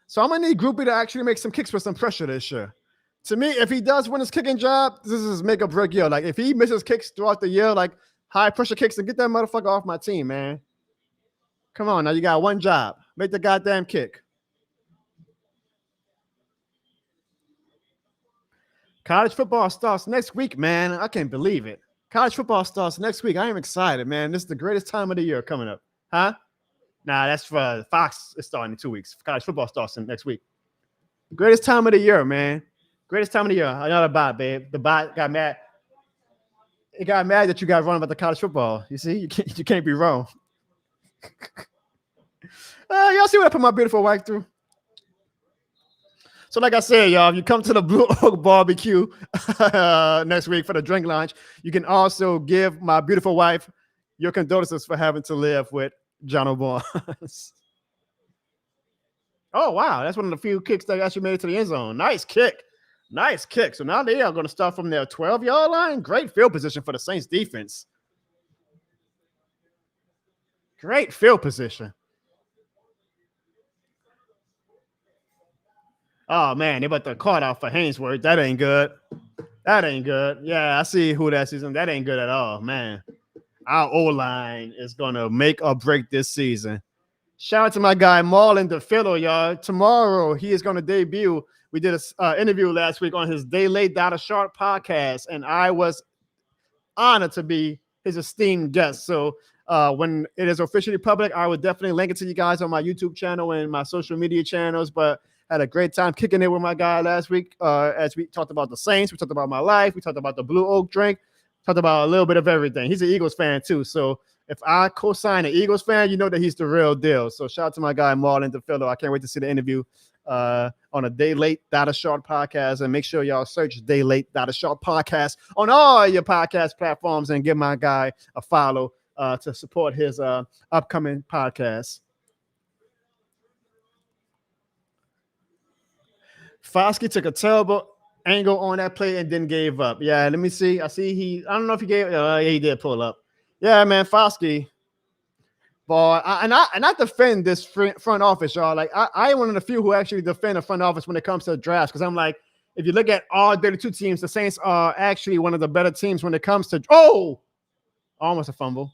So I'm going to need Groupie to actually make some kicks with some pressure this year. To me, if he does win his kicking job, this is his make or break year. Like, if he misses kicks throughout the year, like high pressure kicks, then get that motherfucker off my team, man. Come on, now you got one job. Make the goddamn kick. College football starts next week, man. I can't believe it. College football starts next week. I am excited, man. This is the greatest time of the year coming up. Huh? Nah, that's for Fox. It's starting in 2 weeks. College football starts next week. Greatest time of the year, man. Greatest time of the year. Another bot, babe. The bot got mad. It got mad that you got wrong about the college football. You see? You can't be wrong. Y'all see what I put my beautiful wife through? So, like I said, y'all, if you come to the Blue Oak Barbecue next week for the drink lunch, you can also give my beautiful wife your condolences for having to live with John O'Barnes. Oh, wow. That's one of the few kicks that actually made it to the end zone. Nice kick. Nice kick. So now they are going to start from their 12-yard line. Great field position for the Saints defense. Great field position. Oh, man. They about to call out for Hainsworth. That ain't good. That ain't good. Yeah, I see who that season. That ain't good at all, man. Our O-line is going to make or break this season. Shout out to my guy, Marlon DeFillo, y'all. Tomorrow, he is going to debut. We did an interview last week on his Day Late Data Sharp podcast, and I was honored to be his esteemed guest. So when it is officially public, I will definitely link it to you guys on my YouTube channel and my social media channels. But had a great time kicking it with my guy last week as we talked about the Saints. We talked about my life. We talked about the Blue Oak drink. Talked about a little bit of everything. He's an Eagles fan too. So if I co-sign an Eagles fan, you know that he's the real deal. So shout out to my guy, Marlon DeFillo. I can't wait to see the interview on a Day Late Data Sharp podcast. And make sure y'all search Day Late Data Sharp podcast on all your podcast platforms and give my guy a follow to support his upcoming podcast. Foskey took a terrible angle on that play and then gave up. Yeah, let me see. I don't know if he gave. Yeah, he did pull up. Yeah, man, Foskey. Boy, I defend this front office, y'all. Like I am one of the few who actually defend the front office when it comes to drafts, because I'm like, if you look at all 32 teams, the Saints are actually one of the better teams when it comes to. Oh, almost a fumble.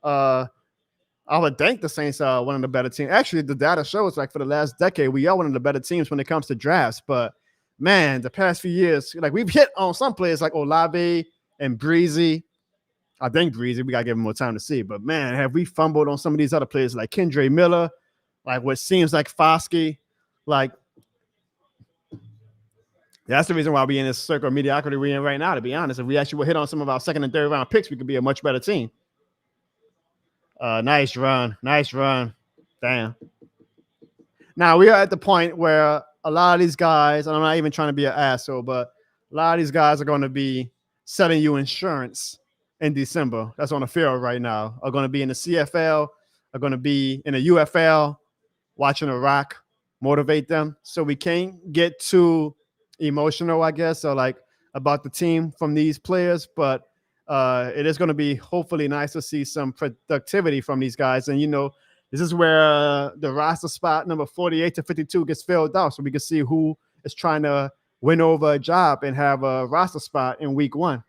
I would think the Saints are one of the better teams. Actually, the data shows like for the last decade, we are one of the better teams when it comes to drafts. But man, the past few years, like we've hit on some players like Olave and Breezy. I think Breezy, we got to give him more time to see. But man, have we fumbled on some of these other players like Kendre Miller, like what seems like Foskey. Like, that's the reason why we're in this circle of mediocrity we're in right now, to be honest. If we actually would hit on some of our second and third round picks, we could be a much better team. Nice run. Nice run. Damn. Now, we are at the point where a lot of these guys, and I'm not even trying to be an asshole, but a lot of these guys are going to be selling you insurance in December. That's on the field right now. Are going to be in the CFL, are going to be in the UFL, watching a rock motivate them. So we can't get too emotional, I guess, or like about the team from these players, but it is going to be hopefully nice to see some productivity from these guys. And, you know, this is where the roster spot number 48 to 52 gets filled out, so we can see who is trying to win over a job and have a roster spot in week 1.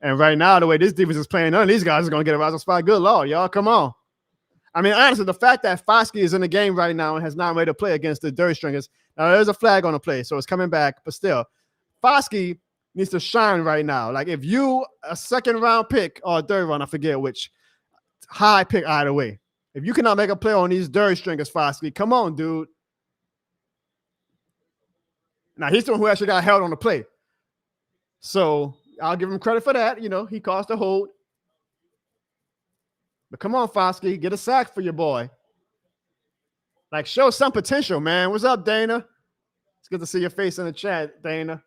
And right now, the way this defense is playing, none of these guys are going to get a roster spot. Good Lord, y'all, come on. I mean, honestly, the fact that Foskey is in the game right now and has not made a play against the Dirt Stringers, now there's a flag on the play, so it's coming back, but still, Foskey needs to shine right now. Like, if you a second-round pick or a third round, I forget which, high pick either way. If you cannot make a play on these Dirt Stringers, Foskey, come on, dude. Now, he's the one who actually got held on the play. So I'll give him credit for that. You know, he caused a hold. But come on, Foskey, get a sack for your boy. Like, show some potential, man. What's up, Dana? It's good to see your face in the chat, Dana.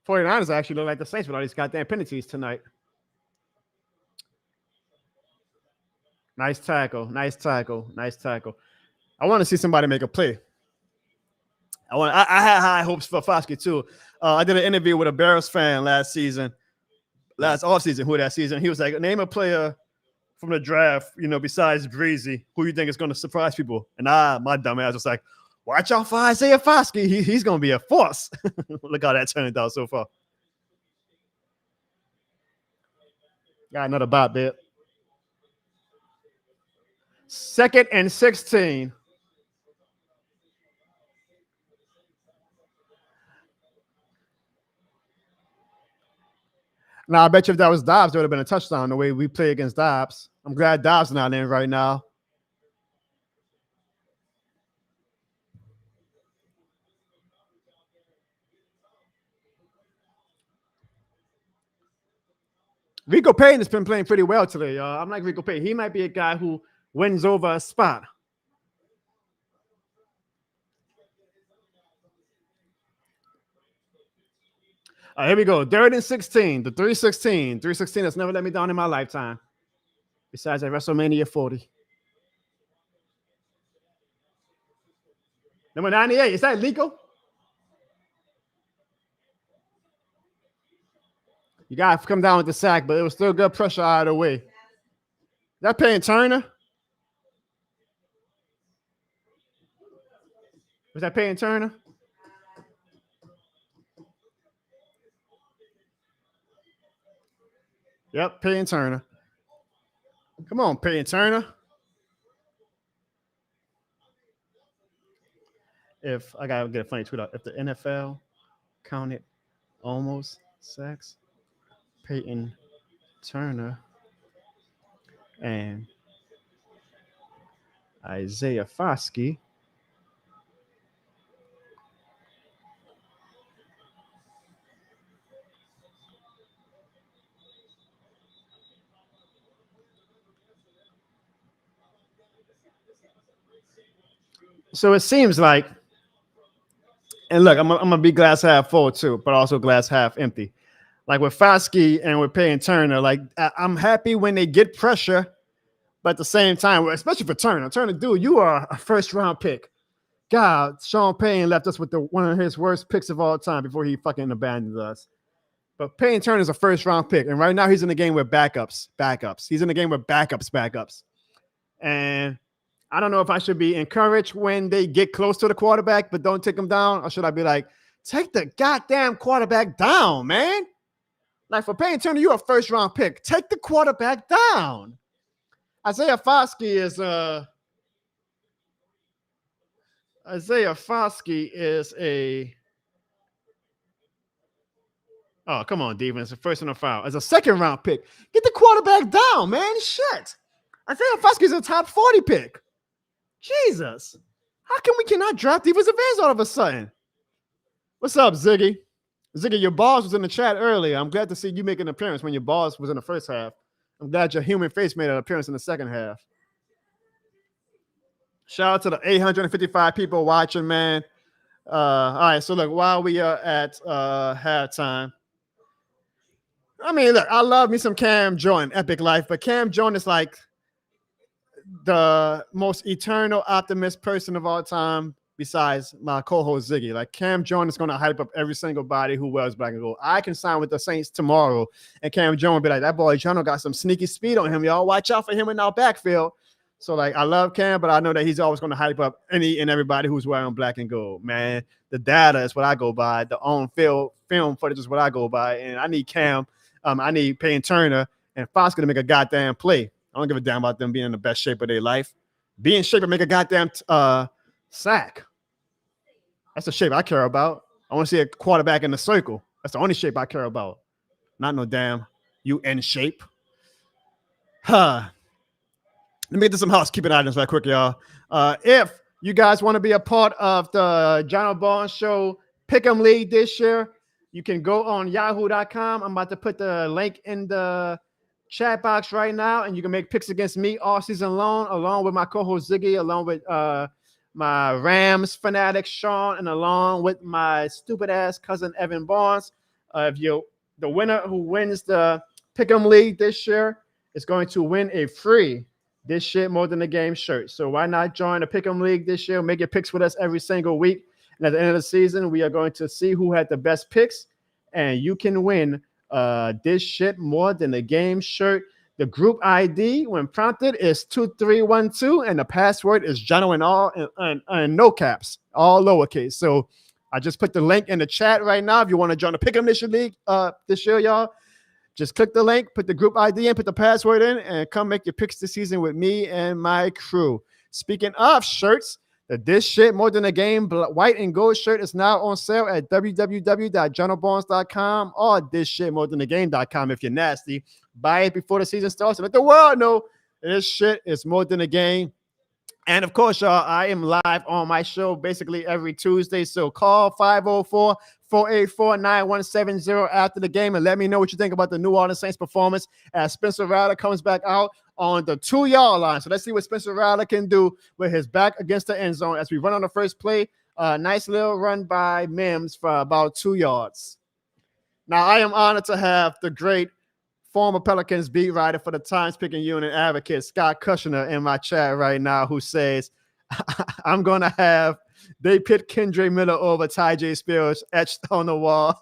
'49ers actually look like the Saints with all these goddamn penalties tonight. Nice tackle. Nice tackle. Nice tackle. I want to see somebody make a play. I had high hopes for Foskey too. I did an interview with a Bears fan last offseason, who that season. He was like, name a player from the draft, you know, besides Breezy, who you think is going to surprise people. And my dumb ass was like, watch out for Isaiah Foskey. He's going to be a force. Look how that turned out so far. Got another bot bit. 2nd and 16. Now, I bet you if that was Dobbs, there would have been a touchdown the way we play against Dobbs. I'm glad Dobbs is not in right now. Rico Payne has been playing pretty well today, y'all. I'm like Rico Payne. He might be a guy who wins over a spot. Here we go. 3rd and 16. The 316. 316 has never let me down in my lifetime. Besides at WrestleMania 40. Number 98. Is that legal? You got to come down with the sack, but it was still good pressure out of the way. Is that Payne Turner? Was that Payne Turner? Yep, Payne Turner. Come on, Payne Turner. If I gotta get a funny tweet out, if the NFL counted almost sacks, Payton Turner and Isaiah Foskey so it seems like, and look, I'm gonna be glass half full too, but also glass half empty. Like with Foskey and with Payne Turner, like I'm happy when they get pressure, but at the same time, especially for Turner, dude, you are a first round pick. God, Sean Payne left us with one of his worst picks of all time before he fucking abandoned us. But Payne Turner is a first round pick, and right now he's in the game with backups. He's in the game with backups. And I don't know if I should be encouraged when they get close to the quarterback, but don't take him down, or should I be like, take the goddamn quarterback down, man? Like for Payne Turner, you're a first round pick. Take the quarterback down. Isaiah Foskey is a. Oh, come on, defense. The first and a foul. As a second round pick. Get the quarterback down, man. Shit. Isaiah Foskey is a top 40 pick. Jesus. How come we cannot draft defensive ends all of a sudden? What's up, Ziggy? Ziggy, your boss was in the chat earlier. I'm glad to see you make an appearance when your boss was in the first half. I'm glad your human face made an appearance in the second half. Shout out to the 855 people watching, man. All right, so look, while we are at halftime, I mean, look, I love me some Cam Jordan, epic life, but Cam Jordan is like the most eternal optimist person of all time besides my co-host Ziggy. Like Cam Jordan is going to hype up every single body who wears black and gold. I can sign with the Saints tomorrow, and Cam Jordan will be like, that boy Jono got some sneaky speed on him, y'all. Watch out for him in our backfield. So, like, I love Cam, but I know that he's always going to hype up any and everybody who's wearing black and gold, man. The data is what I go by. The on-field film footage is what I go by, and I need Cam. I need Payne Turner and Foskey to make a goddamn play. I don't give a damn about them being in the best shape of their life. Be in shape and make a goddamn sack. That's the shape I care about. I want to see a quarterback in the circle. That's the only shape I care about. Not no damn UN shape. Let me get to some housekeeping items right quick, y'all. If you guys want to be a part of the John Barnes Show Pick'em League this year, you can go on yahoo.com. I'm about to put the link in the chat box right now, and you can make picks against me all season long, along with my co-host Ziggy, along with my Rams fanatic Sean, and along with my stupid ass cousin Evan Barnes. If you the winner who wins the Pick'em League this year is going to win a free This Shit More Than a Game shirt. So why not join the Pick'em League this year? Make your picks with us every single week. And at the end of the season, we are going to see who had the best picks, and you can win This Shit More Than a Game shirt. The group ID, when prompted, is 2312, and the password is Jono and all and no caps, all lowercase. So I just put the link in the chat right now. If you want to join the Pick'em Nation League this year, y'all, just click the link, put the group ID in, put the password in, and come make your picks this season with me and my crew. Speaking of shirts, the This Shit More Than a Game white and gold shirt is now on sale at www.jonobarnes.com or thisshitmorethanagame.com if you're nasty. Buy it before the season starts and let the world know this shit is more than a game. And of course, y'all, I am live on my show basically every Tuesday. So call 504-484-9170 after the game and let me know what you think about the New Orleans Saints performance as Spencer Rattler comes back out on the 2-yard line. So let's see what Spencer Rattler can do with his back against the end zone as we run on the first play. Nice little run by Mims for about 2 yards. Now, I am honored to have the great former Pelicans beat writer for the Times-Picayune Union Advocate, Scott Kushner, in my chat right now, who says, I'm going to have they pit Kendre Miller over Ty J. Spears etched on the wall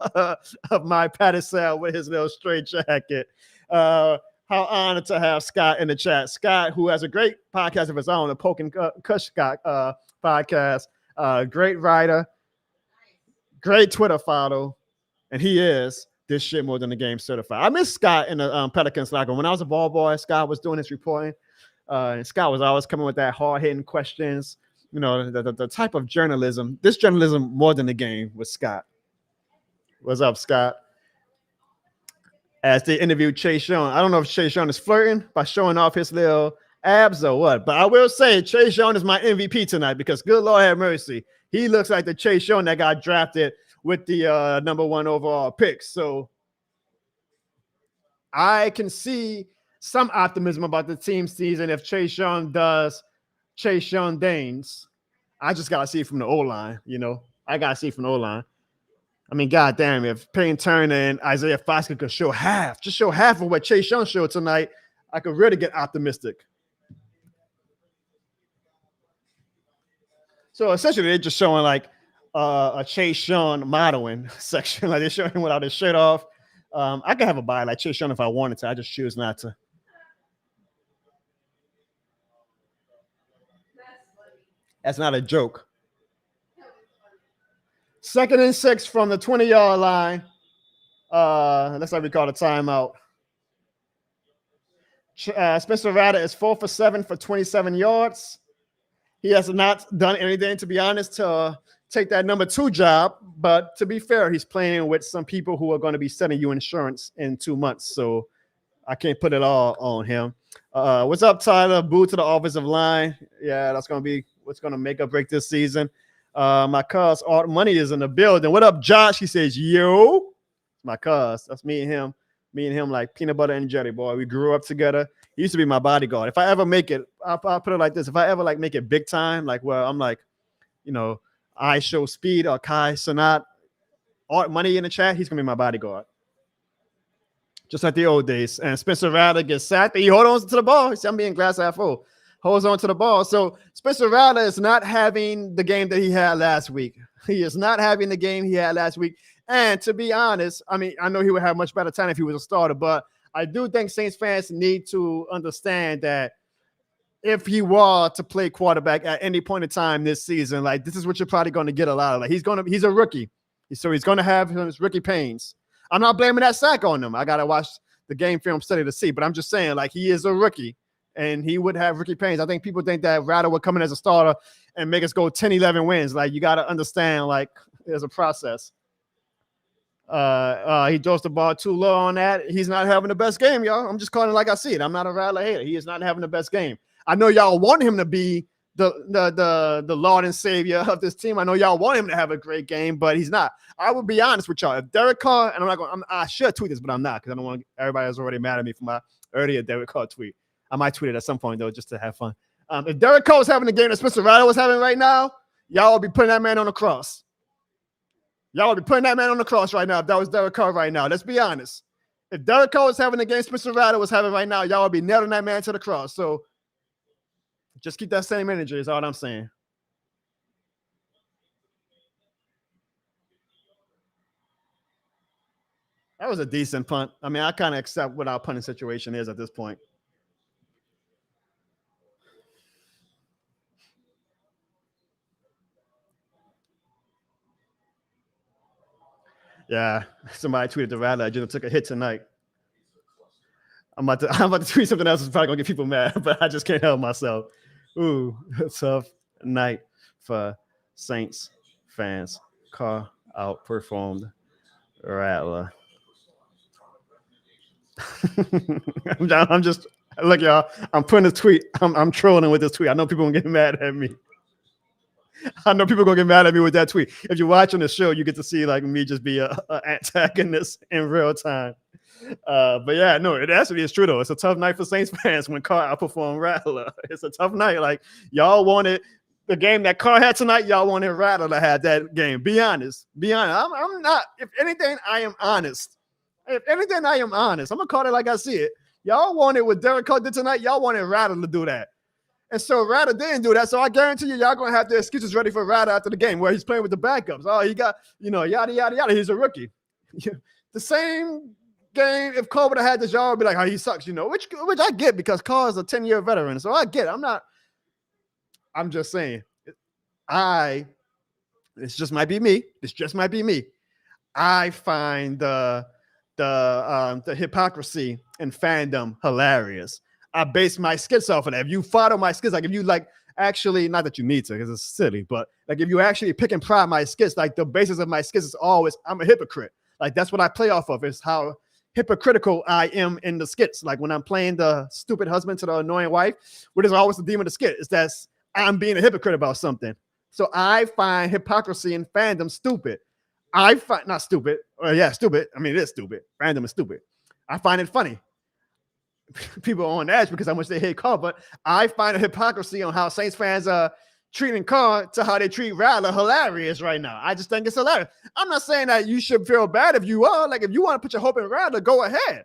of my patty cell with his little straight jacket. How honored to have Scott in the chat. Scott, who has a great podcast of his own, the Poking Kush Scott podcast. Great writer, great Twitter follow, and he is this shit more than the game certified. I miss Scott in the Pelicans locker room. When I was a ball boy, Scott was doing his reporting. And Scott was always coming with that hard-hitting questions, the type of journalism. This journalism more than the game with Scott. What's up, Scott? As they interviewed Chase Young. I don't know if Chase Young is flirting by showing off his little abs or what, but I will say Chase Young is my MVP tonight because good Lord have mercy. He looks like the Chase Young that got drafted with the #1 overall pick. So I can see some optimism about the team season if Chase Young does Chase Young Danes. I just got to see it from the O-line, I got to see it from the O-line. I mean, goddamn, if Payne Turner and Isaiah Foskett could show half of what Chase Young showed tonight, I could really get optimistic. So essentially, they're just showing like a Chase Young modeling section. Like they're showing him without his shirt off. I could have a buy like Chase Young if I wanted to. I just choose not to. That's not a joke. 2nd and 6 from the 20-yard line. Let's not recall the timeout. Spencer Rattler is 4 for 7 for 27 yards. He has not done anything, to be honest, to take that #2 job. But to be fair, he's playing with some people who are going to be sending you insurance in 2 months. So I can't put it all on him. What's up, Tyler? Boo to the offensive line. Yeah, that's going to be what's going to make or break this season. My cuz Art Money is in the building. What up, Josh? He says, yo. My cuz. That's me and him. Me and him like peanut butter and jelly, boy. We grew up together. He used to be my bodyguard. If I ever make it, I'll put it like this. If I ever like make it big time, like where I'm like, I show speed or Kai Sanat, Art Money in the chat, he's going to be my bodyguard. Just like the old days. And Spencer Rattler gets sacked. He holds on to the ball. He said, I'm being glass half full. Holds on to the ball. So Spencer Rattler is not having the game that he had last week. He is not having the game he had last week. And to be honest, I mean, I know he would have much better time if he was a starter, but I do think Saints fans need to understand that if he were to play quarterback at any point in time this season, like this is what you're probably going to get a lot of. Like he's a rookie. So he's going to have his rookie pains. I'm not blaming that sack on him. I got to watch the game film study to see, but I'm just saying like he is a rookie and he would have rookie pains. I think people think that Rattler would come in as a starter and make us go 10, 11 wins. Like you got to understand like there's a process. He throws the ball too low on that. He's not having the best game, y'all. I'm just calling it like I see it. I'm not a Rattler hater. He is not having the best game. I know y'all want him to be the Lord and Savior of this team. I know y'all want him to have a great game, but he's not. I will be honest with y'all. If Derek Carr, and I should tweet this, but I'm not because I don't want everybody is already mad at me for my earlier Derek Carr tweet. I might tweet it at some point though, just to have fun. If Derek Carr was having the game that Spencer Rattler was having right now, y'all will be putting that man on the cross. Y'all would be putting that man on the cross right now if that was Derek Carr right now. Let's be honest. If Derek Carr was having the game Spencer Rattler was having right now, y'all would be nailing that man to the cross. So just keep that same energy is all I'm saying. That was a decent punt. I mean, I kind of accept what our punting situation is at this point. Yeah, somebody tweeted the Rattler. I just took a hit tonight. I'm about to tweet something else that's probably gonna get people mad, but I just can't help myself. Ooh, tough night for Saints fans. Carr outperformed Rattler. I'm just look, y'all. I'm putting a tweet. I'm trolling with this tweet. I know people gonna get mad at me. I know people are gonna get mad at me with that tweet. If you're watching the show, you get to see like me just be a antagonist in real time. But yeah, no, it actually is true though. It's a tough night for Saints fans when Carr outperformed Rattler. It's a tough night. Like y'all wanted the game that Carr had tonight. Y'all wanted Rattler to have that game. Be honest. Be honest. I'm not. If anything, I am honest. If anything, I am honest. I'm gonna call it like I see it. Y'all wanted what Derek Carr did tonight. Y'all wanted Rattler to do that. And so Rattler didn't do that. So I guarantee you, y'all gonna have the excuses ready for Rattler after the game where he's playing with the backups. Oh, he got, yada yada yada. He's a rookie. The same game, if Carr would have had this, y'all would be like, oh, he sucks, which I get because Carr is a 10-year veteran. So I get it. I'm just saying. This just might be me. I find the hypocrisy in fandom hilarious. I base my skits off of that. If you follow my skits, like if you like actually, not that you need to because it's silly, but like if you actually pick and prod my skits, like the basis of my skits is always I'm a hypocrite. Like that's what I play off of, is how hypocritical I am in the skits. Like when I'm playing the stupid husband to the annoying wife, what is always the theme of the skit is that I'm being a hypocrite about something. So I find hypocrisy in fandom stupid. I find not stupid. Stupid. I mean, it is stupid. Fandom is stupid. I find it funny. People are on edge because how much they hate Carr, but I find a hypocrisy on how Saints fans are treating Carr to how they treat Rattler hilarious right now. I just think it's hilarious. I'm not saying that you should feel bad if you are. Like if you want to put your hope in Rattler, go ahead.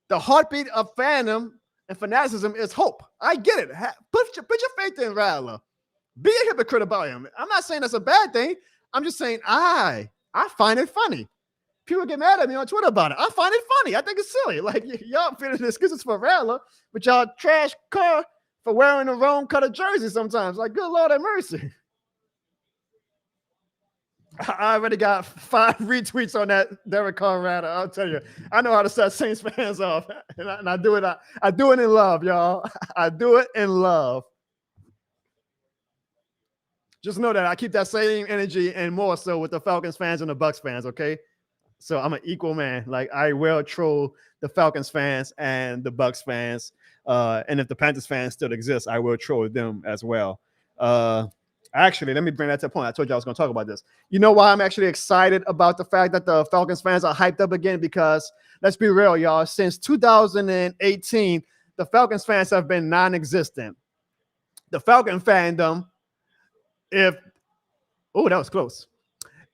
The heartbeat of fandom and fanaticism is hope. I get it. Put your faith in Rattler. Be a hypocrite about him. I'm not saying that's a bad thing. I'm just saying I find it funny. People get mad at me on Twitter about it. I find it funny. I think it's silly. Like y'all feeling excuses for Rattler, but y'all trash Carr for wearing the wrong color jersey sometimes. Like, good Lord have mercy. I already got 5 retweets on that Derek Carr Rattler. I'll tell you, I know how to set Saints fans off, and I do it. I do it in love, y'all. I do it in love. Just know that I keep that same energy and more so with the Falcons fans and the Bucks fans. Okay. So I'm an equal man. Like I will troll the Falcons fans and the Bucks fans. And if the Panthers fans still exist, I will troll them as well. Actually, let me bring that to a point. I told you I was going to talk about this. You know why I'm actually excited about the fact that the Falcons fans are hyped up again? Because let's be real, y'all. Since 2018, the Falcons fans have been non-existent. The Falcon fandom, that was close.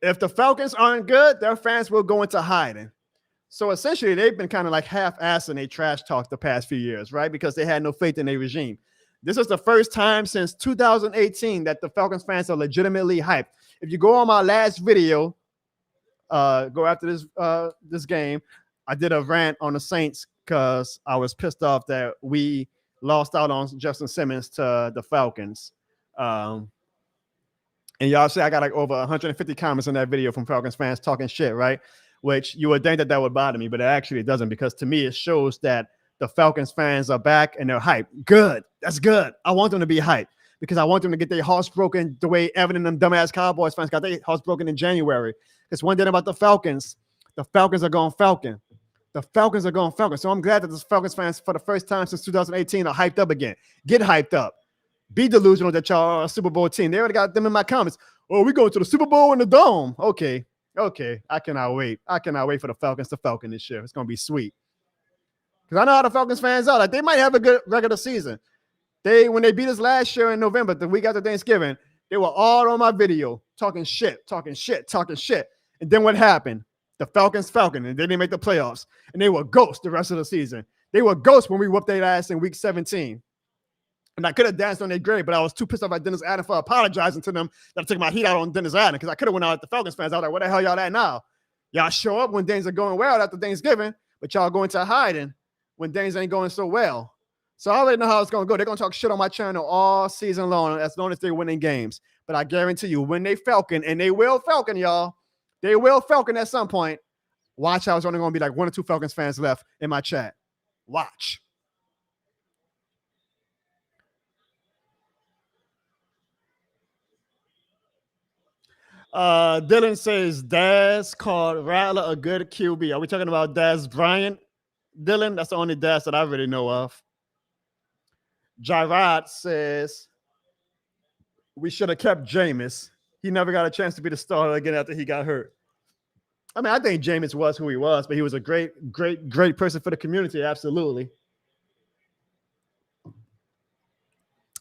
If the Falcons aren't good, their fans will go into hiding. So essentially, they've been kind of like half-assing a trash talk the past few years, right? Because they had no faith in their regime. This is the first time since 2018 that the Falcons fans are legitimately hyped. If you go on my last video, go after this game, I did a rant on the Saints because I was pissed off that we lost out on Justin Simmons to the Falcons. And y'all say I got like over 150 comments in that video from Falcons fans talking shit, right? Which you would think that would bother me, but it actually doesn't, because to me, it shows that the Falcons fans are back and they're hyped. Good. That's good. I want them to be hyped because I want them to get their hearts broken the way Evan and them dumbass Cowboys fans got their hearts broken in January. Because one thing about the Falcons are going Falcon. The Falcons are going Falcon. So I'm glad that the Falcons fans, for the first time since 2018, are hyped up again. Get hyped up. Be delusional that y'all are a Super Bowl team. They already got them in my comments. Oh, we going to the Super Bowl in the Dome. Okay. I cannot wait. I cannot wait for the Falcons to Falcon this year. It's going to be sweet. Because I know how the Falcons fans are. Like, they might have a good regular season. When they beat us last year in November, the week after Thanksgiving, they were all on my video talking shit. And then what happened? The Falcons falcon, and they didn't make the playoffs. And they were ghosts the rest of the season. They were ghosts when we whooped their ass in week 17. And I could have danced on their grave, but I was too pissed off at Dennis Allen for apologizing to them that I took my heat out on Dennis Allen, because I could have went out at the Falcons fans. I was like, what the hell y'all at now? Y'all show up when things are going well after Thanksgiving, but y'all go into hiding when things ain't going so well. So I already know how it's going to go. They're going to talk shit on my channel all season long as they're winning games. But I guarantee you, when they falcon, and they will falcon, y'all, they will falcon at some point, watch how it's only going to be like 1 or 2 Falcons fans left in my chat. Watch. Dylan says Daz called Rattler a good QB. Are we talking about Daz Bryant? Dylan, that's the only Daz that I really know of. Jairad says we should have kept Jameis. He never got a chance to be the starter again after he got hurt. I mean, I think Jameis was who he was, but he was a great, great, great person for the community. Absolutely.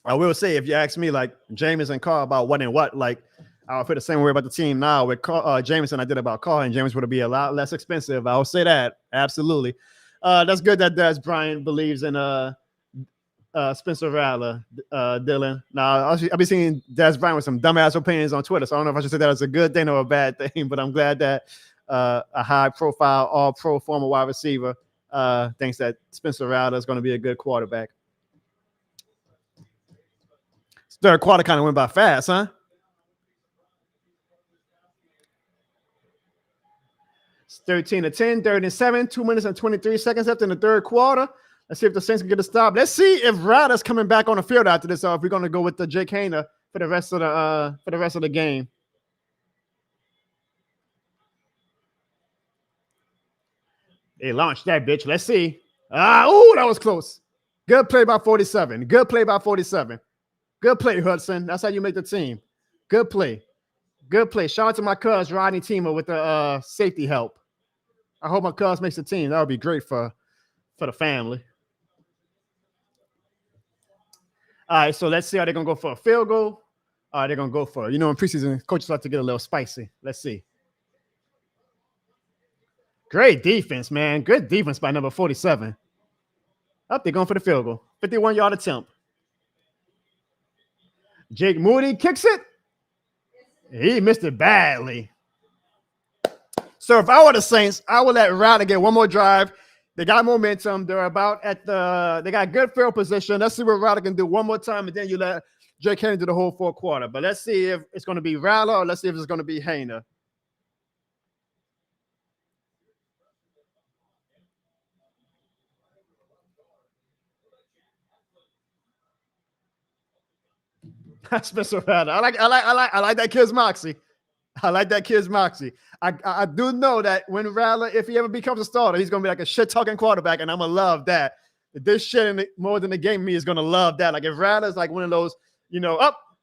I will say, if you ask me, like Jameis and Carr about what and what, like I'll feel the same way about the team now with Jameis and I did about Carr, and Jameis would be a lot less expensive. I'll say that. Absolutely. That's good that Des Bryant believes in Spencer Rattler, Dylan. Now, I'll be seeing Des Bryant with some dumbass opinions on Twitter, so I don't know if I should say that as a good thing or a bad thing, but I'm glad that a high-profile, all-pro former wide receiver thinks that Spencer Rattler is going to be a good quarterback. Third quarter kind of went by fast, huh? It's 13-10, 3rd-7, 2 minutes and 23 seconds left in the third quarter. Let's see if the Saints can get a stop. Let's see if Rattler's coming back on the field after this, or if we're going to go with the Jake Haener for the rest of the game. They launched that bitch. Let's see. Oh, that was close. Good play by 47. Good play by 47. Good play, Hudson. That's how you make the team. Good play. Good play. Shout out to my cuz Rodney Teamer with the safety help. I hope my cuz makes the team. That would be great for the family. All right, so let's see how they're going to go for a field goal. They're going to go for, in preseason, coaches like to get a little spicy. Let's see. Great defense, man. Good defense by number 47. Up, they're going for the field goal. 51-yard attempt. Jake Moody kicks it. He missed it badly. So if I were the Saints, I would let Rattler get one more drive. They got momentum. They're about they got good field position. Let's see what Rattler can do one more time, and then you let Jake Haener do the whole fourth quarter. But let's see if it's going to be Rattler or let's see if it's going to be Haener. Spencer Rattler. I like that kid's moxie. I like that kid's moxie. I do know that when Rattler, if he ever becomes a starter, he's going to be like a shit-talking quarterback, and I'm going to love that. This shit more than the game me is going to love that. Like if Rattler's like one of those,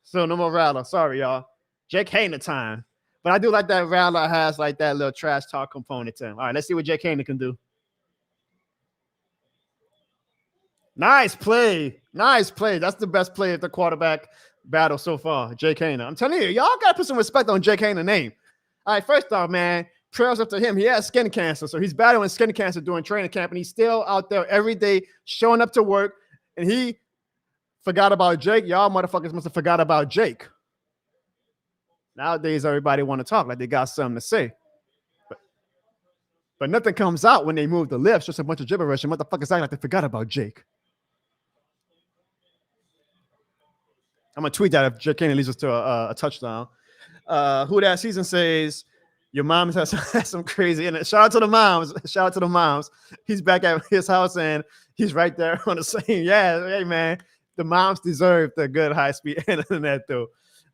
so no more Rattler. Sorry, y'all. Jake Haener time. But I do like that Rattler has like that little trash talk component to him. All right, let's see what Jake Haener can do. Nice play. Nice play. That's the best play at the quarterback battle so far, Jake Haener. I'm telling you, y'all got to put some respect on Jake Haener's name. All right, first off, man, prayers up to him. He has skin cancer, so he's battling skin cancer during training camp, and he's still out there every day showing up to work, and he forgot about Jake. Y'all motherfuckers must have forgot about Jake. Nowadays, everybody want to talk like they got something to say. But nothing comes out when they move the lips, just a bunch of gibberish, and motherfuckers act like they forgot about Jake. I'm going to tweet that if Jake Haener leads us to a touchdown. Who that season says, your mom has some crazy in it. Shout out to the moms. Shout out to the moms. He's back at his house, and he's right there on the same. Yeah, hey, man. The moms deserve the good high-speed internet, though.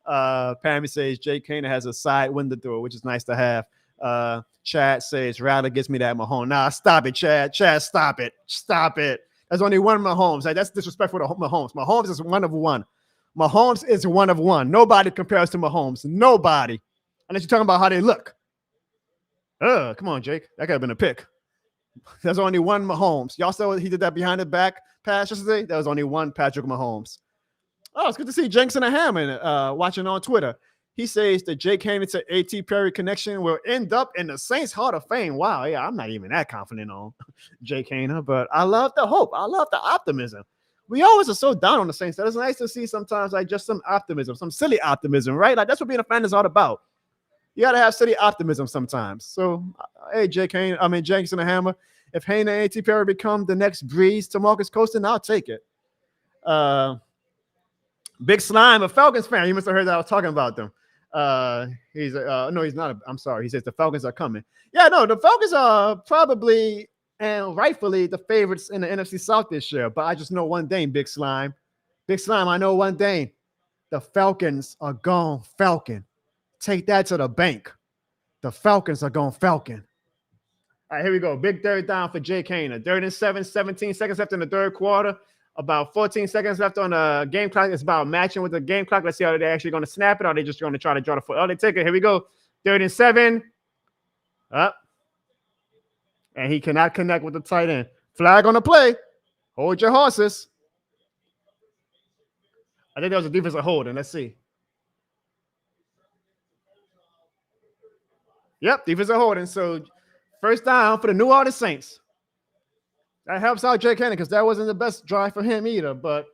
Pammy says, Jake Haener has a side window throw, which is nice to have. Chad says, Rattler gets me that Mahomes. Nah, stop it, Chad. Chad, stop it. Stop it. There's only one Mahomes. Like, that's disrespectful to Mahomes. Mahomes is one of one. Mahomes is one of one. Nobody compares to Mahomes. Nobody. Unless you're talking about how they look. Come on, Jake. That could have been a pick. There's only one Mahomes. Y'all saw he did that behind the back pass yesterday? There was only one Patrick Mahomes. Oh, it's good to see Jenks and Hammond watching on Twitter. He says the Jake Haener to A.T. Perry connection will end up in the Saints Hall of Fame. Wow, yeah, I'm not even that confident on Jake Haener, but I love the hope. I love the optimism. We always are so down on the Saints that it's nice to see sometimes like just some optimism, some silly optimism, right? Like that's what being a fan is all about. You got to have silly optimism sometimes. So, hey, Jenks and the Hammer, if Haener and A.T. Perry become the next Breeze to Marcus Colston, I'll take it. Big Slime, a Falcons fan. You must have heard that I was talking about them. No, he's not. I'm sorry. He says the Falcons are coming. Yeah, no, the Falcons are probably and rightfully the favorites in the NFC South this year. But I just know one thing, Big Slime. Big Slime, I know one thing. The Falcons are gone Falcon. Take that to the bank. The Falcons are gone Falcon. All right, here we go. Big third down for Jake Haener. 3rd and 7, 17 seconds left in the third quarter. About 14 seconds left on the game clock. It's about matching with the game clock. Let's see how they're actually going to snap it, or are they just going to try to draw the foot. Oh, they take it. Here we go. 3rd and 7. Up. And he cannot connect with the tight end. Flag on the play. Hold your horses. I think that was a defensive holding. Let's see. Yep, defensive holding. So first down for the New Orleans Saints. That helps out Jake Henry because that wasn't the best drive for him either. But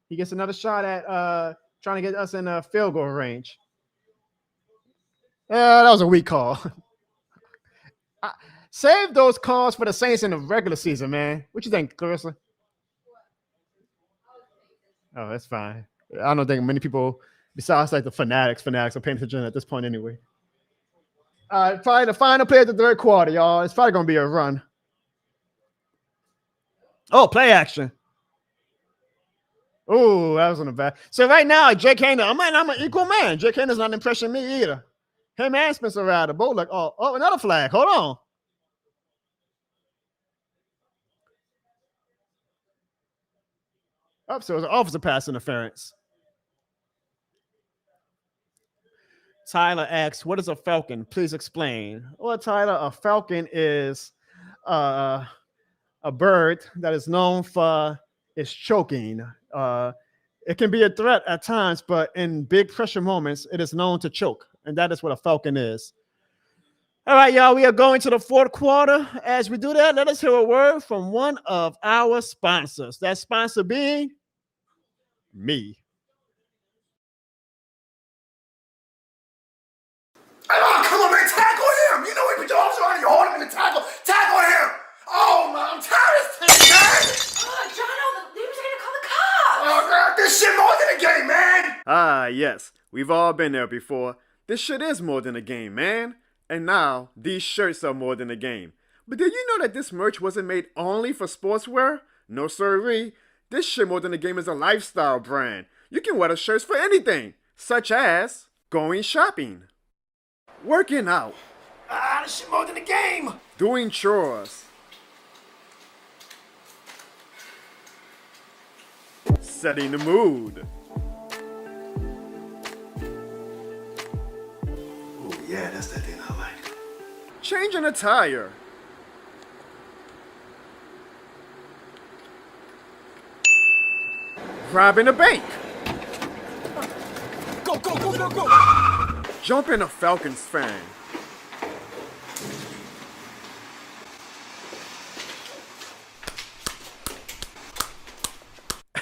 he gets another shot at trying to get us in a field goal range. Yeah, that was a weak call. Save those calls for the Saints in the regular season, man. What you think, Clarissa? Oh, that's fine. I don't think many people, besides like the fanatics, are paying attention at this point anyway. Probably the final play of the third quarter, y'all. It's probably gonna be a run. Oh, play action. Oh, that was on the back. So right now, Jake Hayner, I'm an equal man. Jake Hayner's not impressing me either. Him and Spencer Rattler both like, oh, another flag. Hold on. Oh, so it was an offensive pass interference. Tyler asks, what is a falcon? Please explain. Well, Tyler, a falcon is a bird that is known for its choking. It can be a threat at times, but in big pressure moments, it is known to choke. And that is what a falcon is. All right, y'all, we are going to the fourth quarter. As we do that, let us hear a word from one of our sponsors. That sponsor being me. Oh, come on, man, tackle him. You know he put your arms around you, hold him in the tackle. Tackle him. Oh, man, I'm tired of this thing, man. Jono, they were going to call the cops. Oh, God, this shit more than a game, man. Ah, yes, we've all been there before. This shit is more than a game, man. And now, these shirts are more than a game. But did you know that this merch wasn't made only for sportswear? No sirree. This shit more than a game is a lifestyle brand. You can wear the shirts for anything, such as going shopping, working out, This shit more than a game. doing chores, setting the mood, Oh, yeah, that's that thing I like. changing a tire, robbing a bank, Go, go, go, go, go. jumping a Falcons fan,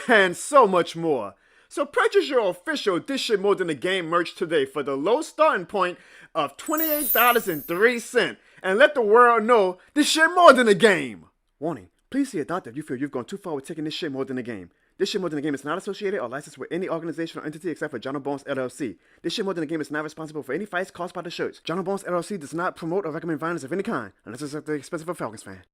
and so much more. So purchase your official This Shit More Than a Game merch today for the low starting point of $28.03 and let the world know this shit more than a game. Warning, please see a doctor if you feel you've gone too far with taking this shit more than a game. This Shit More Than a Game is not associated or licensed with any organization or entity except for John Bones LLC. This Shit More Than a Game is not responsible for any fights caused by the shirts. John Bones LLC does not promote or recommend violence of any kind unless it's at the expense of a Falcons fan.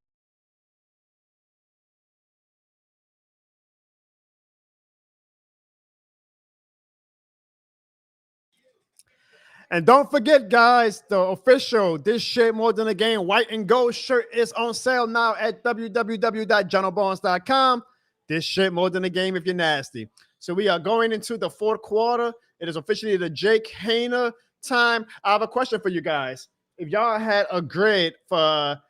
And don't forget, guys, the official This Shit More Than a Game white and gold shirt is on sale now at www.jonobones.com. This shit more than a game if you're nasty. So we are going into the fourth quarter. It is officially the Jake Hayner time. I have a question for you guys. If y'all had a grade for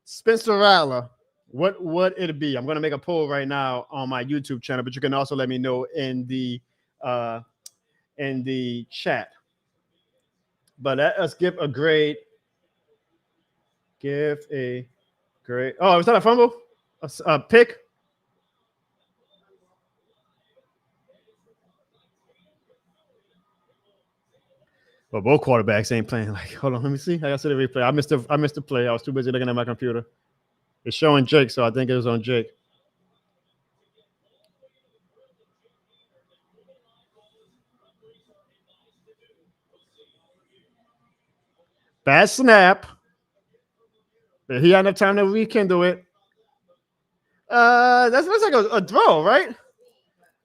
Spencer Rattler, what would it be? I'm going to make a poll right now on my YouTube channel, but you can also let me know in the chat. But let us give a grade. Give a grade. Oh, was that a fumble? A pick? But both quarterbacks ain't playing. Like, hold on, let me see. I gotta see the replay. I missed the play. I was too busy looking at my computer. It's showing Jake, so I think it was on Jake. Bad snap. But he had enough time to rekindle it. That's like a throw, right?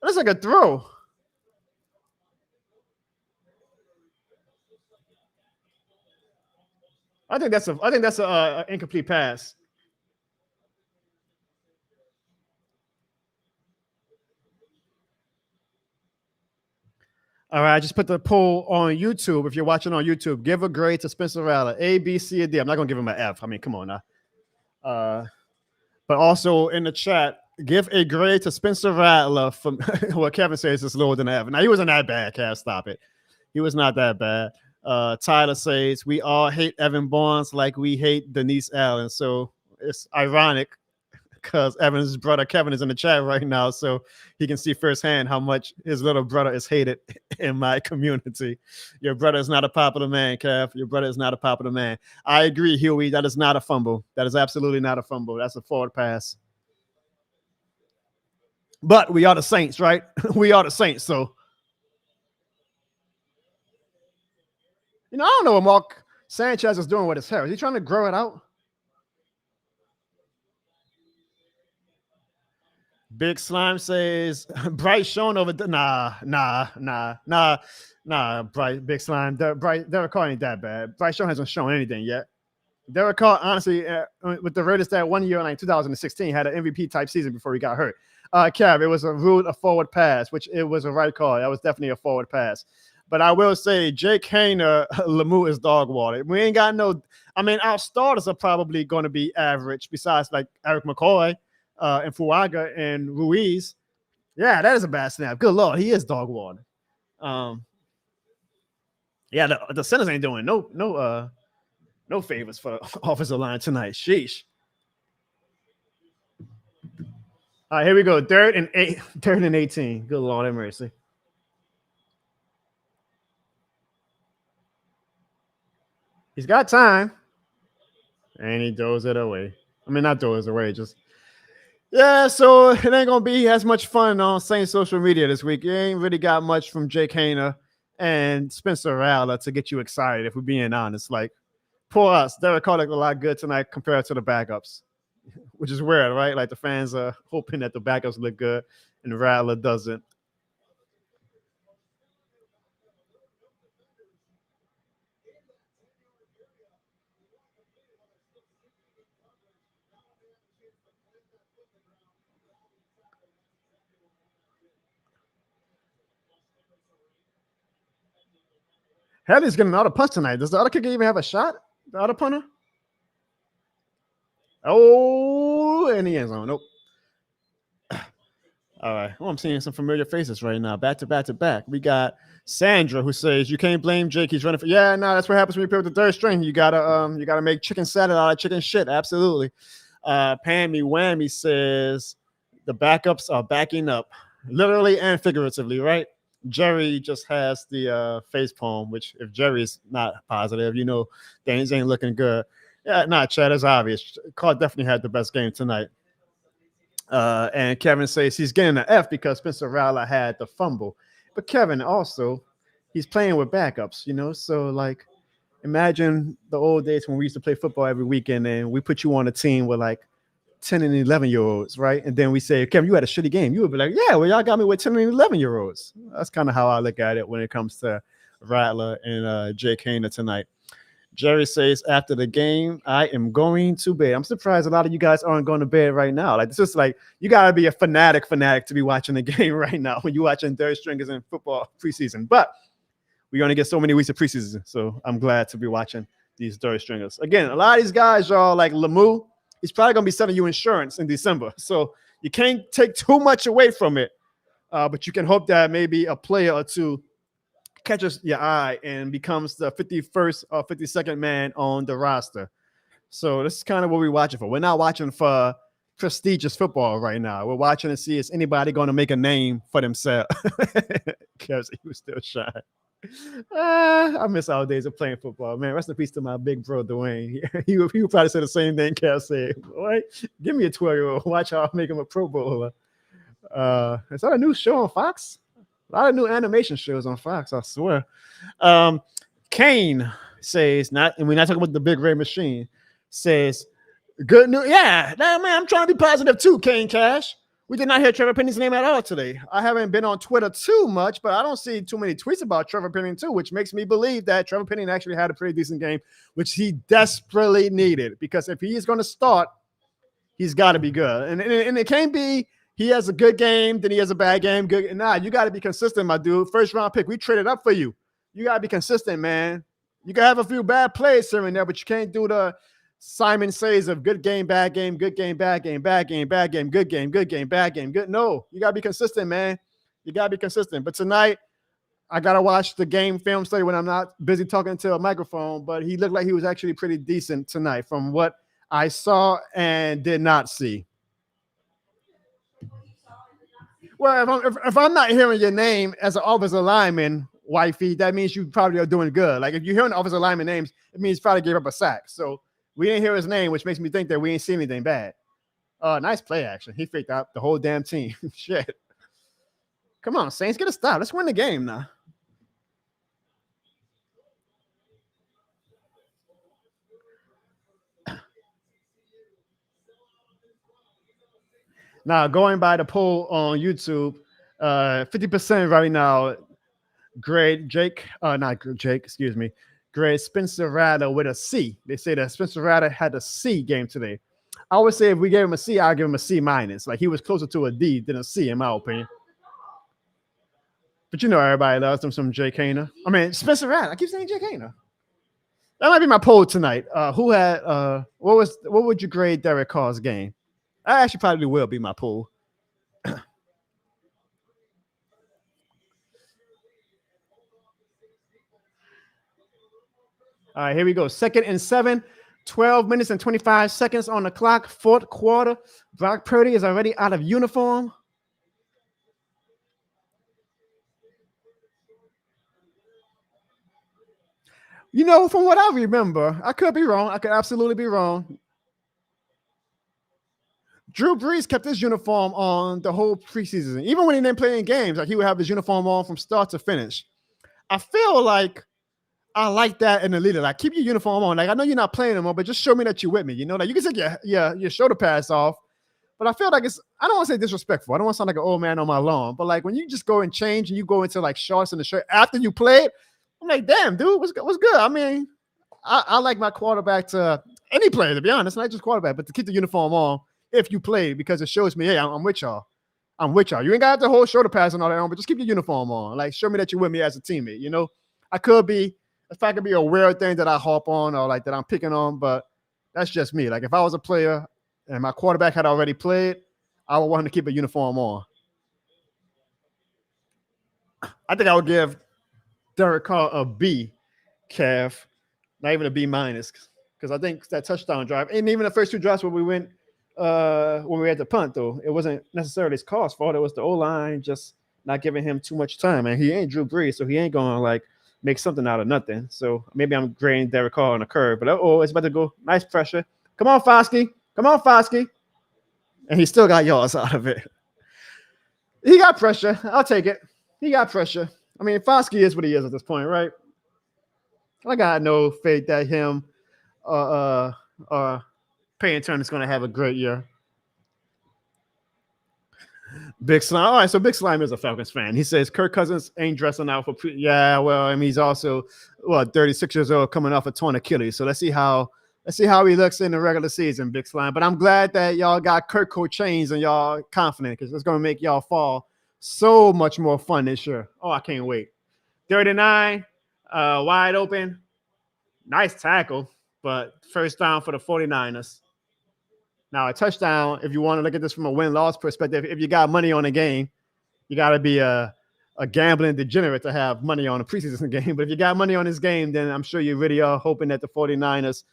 That's like a throw. I think that's a incomplete pass. All right, I just put the poll on YouTube. If you're watching on YouTube, give a grade to Spencer Rattler, A, B, C, or D. I'm not gonna give him an F. I mean, come on now. But also in the chat, give a grade to Spencer Rattler from what Kevin says is lower than an F. Now he wasn't that bad, Cass. Stop it. He was not that bad. Tyler says we all hate Evan Barnes like we hate Denise Allen. So it's ironic because Evan's brother Kevin is in the chat right now, so he can see firsthand how much his little brother is hated in my community. Your brother is not a popular man, Kev. Your brother is not a popular man. I agree, Huey. That is not a fumble. That is absolutely not a fumble. That's a forward pass. But we are the Saints, right? We are the Saints, so. I don't know what Mark Sanchez is doing with his hair. Is he trying to grow it out? Big Slime says Bryce Sean over. Nah. Bryce, Big Slime. Derek Carr ain't that bad. Bryce Sean hasn't shown anything yet. Derek Carr, honestly, with the Raiders that 1 year, like 2016, had an MVP type season before he got hurt. Kev, it was a forward pass, which it was a right call. That was definitely a forward pass. But I will say, Jake Haener, Lemieux is dog water. We ain't got no. I mean, our starters are probably going to be average. Besides, like Eric McCoy. And Fuaga and Ruiz. Yeah, that is a bad snap. Good Lord, he is dog water. Yeah, the centers ain't doing no favors for the offensive line tonight. Sheesh. All right, here we go. Third and 18. Good Lord have mercy. He's got time. And he throws it away. I mean, not throws it away, just. Yeah, so it ain't going to be as much fun on Saints social media this week. You ain't really got much from Jake Haener and Spencer Rattler to get you excited, if we're being honest. Like, poor us. Derek Carr looked a lot good tonight compared to the backups, which is weird, right? Like, the fans are hoping that the backups look good and Rattler doesn't. Hadley's getting another punch tonight. Does the other kicker even have a shot? The other punter? Oh, in the end zone. Nope. All right. Well, I'm seeing some familiar faces right now. Back to back. We got Sandra who says you can't blame Jake. He's running for. Yeah, no, that's what happens when you play with the third string. You gotta make chicken salad out of chicken shit. Absolutely. Pammy Whammy says the backups are backing up, literally and figuratively, right? Jerry just has the face palm, which if Jerry's not positive, things ain't looking good. Yeah, not Chad, it's obvious. Carr definitely had the best game tonight. And Kevin says he's getting an F because Spencer Rattler had the fumble. But Kevin also, he's playing with backups, so like imagine the old days when we used to play football every weekend and we put you on a team with like 10 and 11-year-olds, right? And then we say, Kevin, you had a shitty game. You would be like, yeah, well, y'all got me with 10 and 11-year-olds. That's kind of how I look at it when it comes to Rattler and Jake Haener tonight. Jerry says, after the game, I am going to bed. I'm surprised a lot of you guys aren't going to bed right now. Like, it's just like, you got to be a fanatic to be watching the game right now when you're watching third stringers in football preseason. But we're going to get so many weeks of preseason, so I'm glad to be watching these third stringers. Again, a lot of these guys, y'all, like Lemieux, he's probably going to be selling you insurance in December. So you can't take too much away from it, but you can hope that maybe a player or two catches your eye and becomes the 51st or 52nd man on the roster. So this is kind of what we're watching for. We're not watching for prestigious football right now. We're watching to see is anybody going to make a name for themselves. Because he was still shy. I miss our days of playing football, man. Rest in peace to my big bro Dwayne. He would probably say the same thing Kev said. Boy, give me a 12-year-old. Watch how I make him a Pro Bowler. Is that a new show on Fox? A lot of new animation shows on Fox, I swear. Kane says, and we're not talking about the Big Red Machine, says, good news. Yeah, man, I'm trying to be positive too, Kane Cash. We did not hear Trevor Penny's name at all today. I haven't been on Twitter too much, but I don't see too many tweets about Trevor Penny too, which makes me believe that Trevor Penny actually had a pretty decent game, which he desperately needed. Because if he is going to start, he's got to be good. And it can't be He has a good game, then he has a bad game. Good. Nah, you got to be consistent, my dude. First round pick. We traded up for you. You got to be consistent, man. You can have a few bad plays here and there, but you can't do the Simon Says of good game, bad game, good game, bad game, bad game, bad game, good game, good game, bad game, good. No, you got to be consistent, man. You got to be consistent. But tonight, I got to watch the game film study when I'm not busy talking to a microphone, but he looked like he was actually pretty decent tonight from what I saw and did not see. Well, if I'm not hearing your name as an offensive lineman, wifey, that means you probably are doing good. Like if you're hearing offensive lineman names, it means probably gave up a sack. So we didn't hear his name, which makes me think that we ain't seen anything bad. Nice play action. He faked out the whole damn team. Shit. Come on, Saints, get a stop. Let's win the game now. Now, going by the poll on YouTube, 50% right now, grade Jake, not Jake, excuse me, grade Spencer Rattler with a C. They say that Spencer Rattler had a C game today. I would say if we gave him a C, I'd give him a C minus. Like he was closer to a D than a C, in my opinion. But you know, everybody loves him some Jake Hayner. I mean, Spencer Rattler. I keep saying Jake Hayner. That might be my poll tonight. Who had, what would you grade Derek Carr's game? I actually probably will be my pool. All right, here we go. 2nd and 7, 12 minutes and 25 seconds on the clock. 4th quarter. Brock Purdy is already out of uniform. You know, from what I remember, I could be wrong. I could absolutely be wrong. Drew Brees kept his uniform on the whole preseason. Even when he didn't play in games, like he would have his uniform on from start to finish. I feel like I like that in the leader. Like, keep your uniform on. Like, I know you're not playing anymore, but just show me that you're with me. You know, like you can take your shoulder pads off. But I feel like I don't want to say disrespectful. I don't want to sound like an old man on my lawn. But like when you just go and change and you go into like shorts and the shirt after you play it, I'm like, damn, dude, what's good? I mean, I like my quarterback to any player, to be honest, not just quarterback, but to keep the uniform on if you play, because it shows me, hey, I'm with y'all. I'm with y'all. You ain't got the whole shoulder pads and all that on, but just keep your uniform on. Like, show me that you're with me as a teammate. You know, if I could be a weird thing that I hop on or like that I'm picking on, but that's just me. Like, if I was a player and my quarterback had already played, I would want him to keep a uniform on. I think I would give Derek Carr a B, Kev, not even a B minus, because I think that touchdown drive, and even the first 2 drives when we went, when we had to punt, though, it wasn't necessarily his Carr's fault. It was the O-line just not giving him too much time, and he ain't Drew Brees, so he ain't going to like make something out of nothing. So maybe I'm grading Derek Carr on a curve, but it's about to go. Nice pressure. Come on, Foskey. Come on, Foskey. And he still got yards out of it. He got pressure. I'll take it. He got pressure. I mean, Foskey is what he is at this point, right? I got no faith that him Payton Turner's going to have a great year. Big Slime. All right, so Big Slime is a Falcons fan. He says Kirk Cousins ain't dressing out for yeah, well, I mean, he's also 36 years old, coming off a torn Achilles. So let's see how he looks in the regular season, Big Slime. But I'm glad that y'all got Kirk chains and y'all confident, because it's going to make y'all fall so much more fun this year. Oh, I can't wait. 39, wide open. Nice tackle, but first down for the 49ers. Now, a touchdown, if you want to look at this from a win-loss perspective, if you got money on a game, you got to be a gambling degenerate to have money on a preseason game. But if you got money on this game, then I'm sure you really are hoping that the 49ers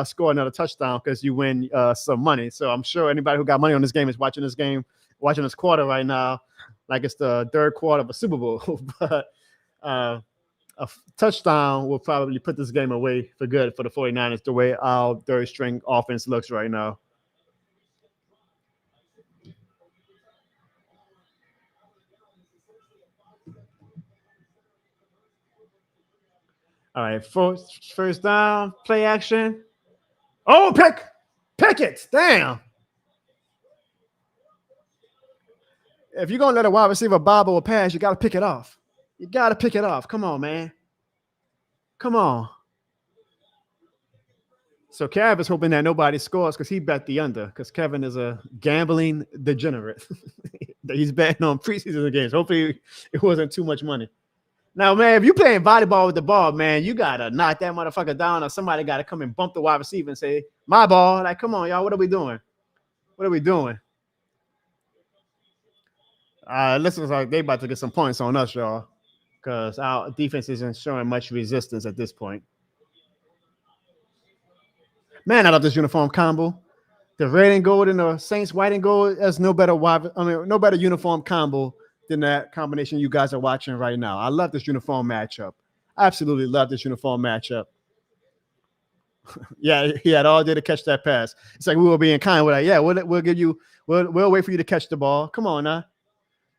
score another touchdown because you win some money. So I'm sure anybody who got money on this game is watching this game, watching this quarter right now, like it's the 3rd quarter of a Super Bowl. But a touchdown will probably put this game away for good for the 49ers, the way our 3rd-string offense looks right now. All right, first down, play action. Oh, pick it. Damn. If you're going to let a wide receiver bobble or pass, you got to pick it off. You got to pick it off. Come on, man. Come on. So Kev is hoping that nobody scores because he bet the under because Kevin is a gambling degenerate. He's betting on preseason games. Hopefully it wasn't too much money. Now, man, if you playing volleyball with the ball, man, you got to knock that motherfucker down or somebody got to come and bump the wide receiver and say, my ball. Like, come on, y'all. What are we doing? What are we doing? This looks like they about to get some points on us, y'all, because our defense isn't showing much resistance at this point. Man, I love this uniform combo. The red and gold and the Saints white and gold. There's no better no better uniform combo than that combination you guys are watching right now. I love this uniform matchup. Absolutely love this uniform matchup. Yeah, he had all day to catch that pass. It's like we were being kind. We're like, yeah, we'll give you, we'll wait for you to catch the ball. Come on now.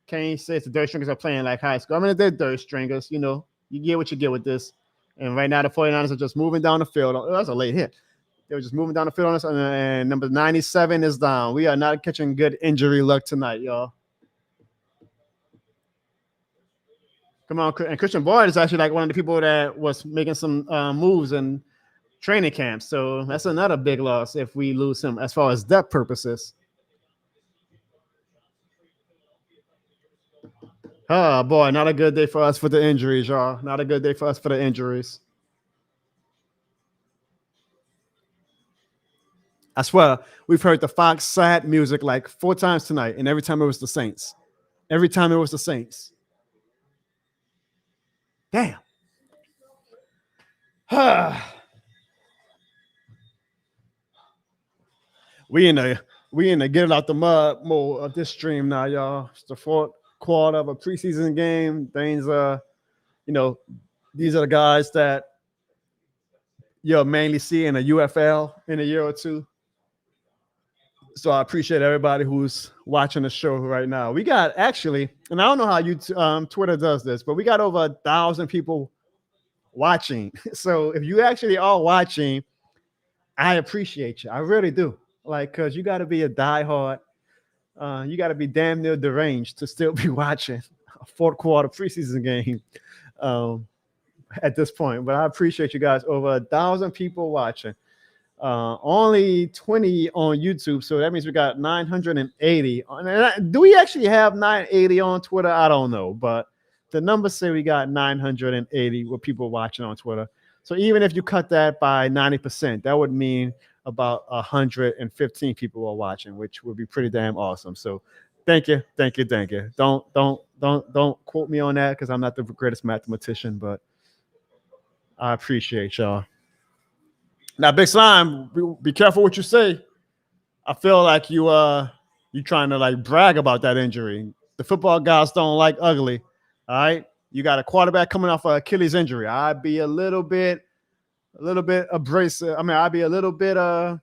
Kane says the Dirt Stringers are playing like high school. I mean, they're Dirt Stringers. You know, you get what you get with this. And right now, the 49ers are just moving down the field. Oh, that's a late hit. They were just moving down the field on us. And number 97 is down. We are not catching good injury luck tonight, y'all. Come on. And Christian Boyd is actually like one of the people that was making some moves in training camp. So that's another big loss if we lose him as far as depth purposes. Oh, boy, not a good day for us for the injuries, y'all. Not a good day for us for the injuries. I swear, we've heard the Fox sad music like 4 times tonight, and every time it was the Saints. Every time it was the Saints. Damn. We in the get it out the mud mode of this stream now, y'all. It's the 4th quarter of a preseason game. Things these are the guys that you'll mainly see in a UFL in a year or two. So I appreciate everybody who's watching the show right now. We got actually, and I don't know how Twitter does this, but we got over 1,000 people watching. So if you actually are watching, I appreciate you. I really do. Like, because you got to be a diehard. You got to be damn near deranged to still be watching a 4th quarter preseason game at this point. But I appreciate you guys. Over 1,000 people watching. Only 20 on YouTube, so that means we got 980. Do we actually have 980 on Twitter? I don't know, but the numbers say we got 980 with people watching on Twitter. So even if you cut that by 90%, that would mean about 115 people are watching, which would be pretty damn awesome. So thank you. Don't quote me on that because I'm not the greatest mathematician, but I appreciate y'all. Now, Big Slime, be careful what you say. I feel like you trying to like brag about that injury. The football guys don't like ugly. All right. You got a quarterback coming off an Achilles injury. I'd be a little bit abrasive. I mean, I'd be a little bit I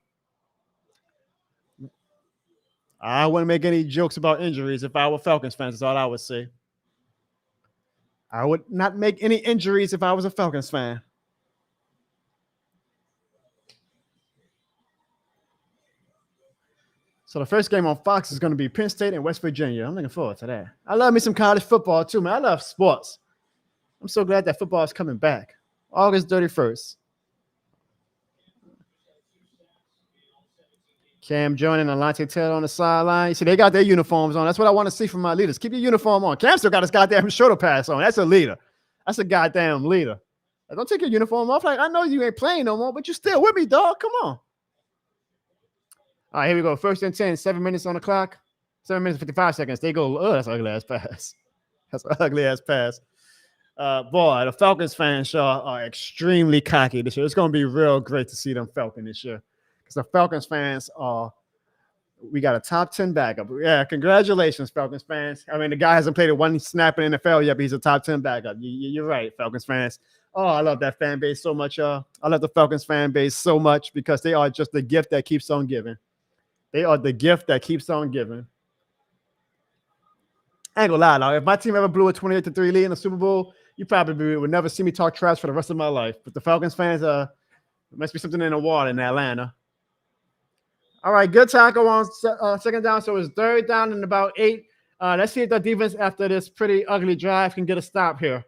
wouldn't make any jokes about injuries if I were Falcons fans. That's all I would say. I would not make any injuries if I was a Falcons fan. So the first game on Fox is going to be Penn State and West Virginia. I'm looking forward to that. I love me some college football too, man. I love sports. I'm so glad that football is coming back. August 31st. Cam joining Alante Taylor on the sideline. You see, they got their uniforms on. That's what I want to see from my leaders. Keep your uniform on. Cam still got his goddamn shoulder pads on. That's a leader. That's a goddamn leader. Don't take your uniform off. Like, I know you ain't playing no more, but you still with me, dog. Come on. All right, here we go. 1st and 10, 7 minutes on the clock. 7 minutes, 55 seconds. They go, oh, that's an ugly ass pass. That's an ugly ass pass. Boy, the Falcons fans are extremely cocky this year. It's going to be real great to see them Falcon this year. Because the Falcons fans we got a top 10 backup. Yeah, congratulations, Falcons fans. I mean, the guy hasn't played one snap in the NFL yet, but he's a top 10 backup. You're right, Falcons fans. Oh, I love that fan base so much, y'all. I love the Falcons fan base so much because they are just the gift that keeps on giving. They are the gift that keeps on giving. I ain't gonna lie, now. If my team ever blew a 28-3 lead in the Super Bowl, you probably would never see me talk trash for the rest of my life. But the Falcons fans, there must be something in the water in Atlanta. All right, good tackle on second down. So it's 3rd down and about 8. Let's see if the defense, after this pretty ugly drive, can get a stop here.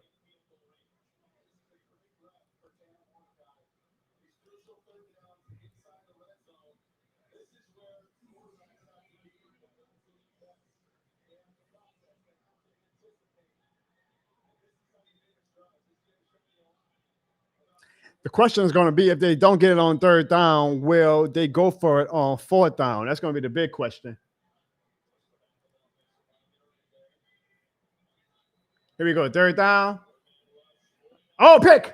The question is going to be, if they don't get it on third down, will they go for it on fourth down? That's going to be the big question. Here we go. Third down. Oh, pick.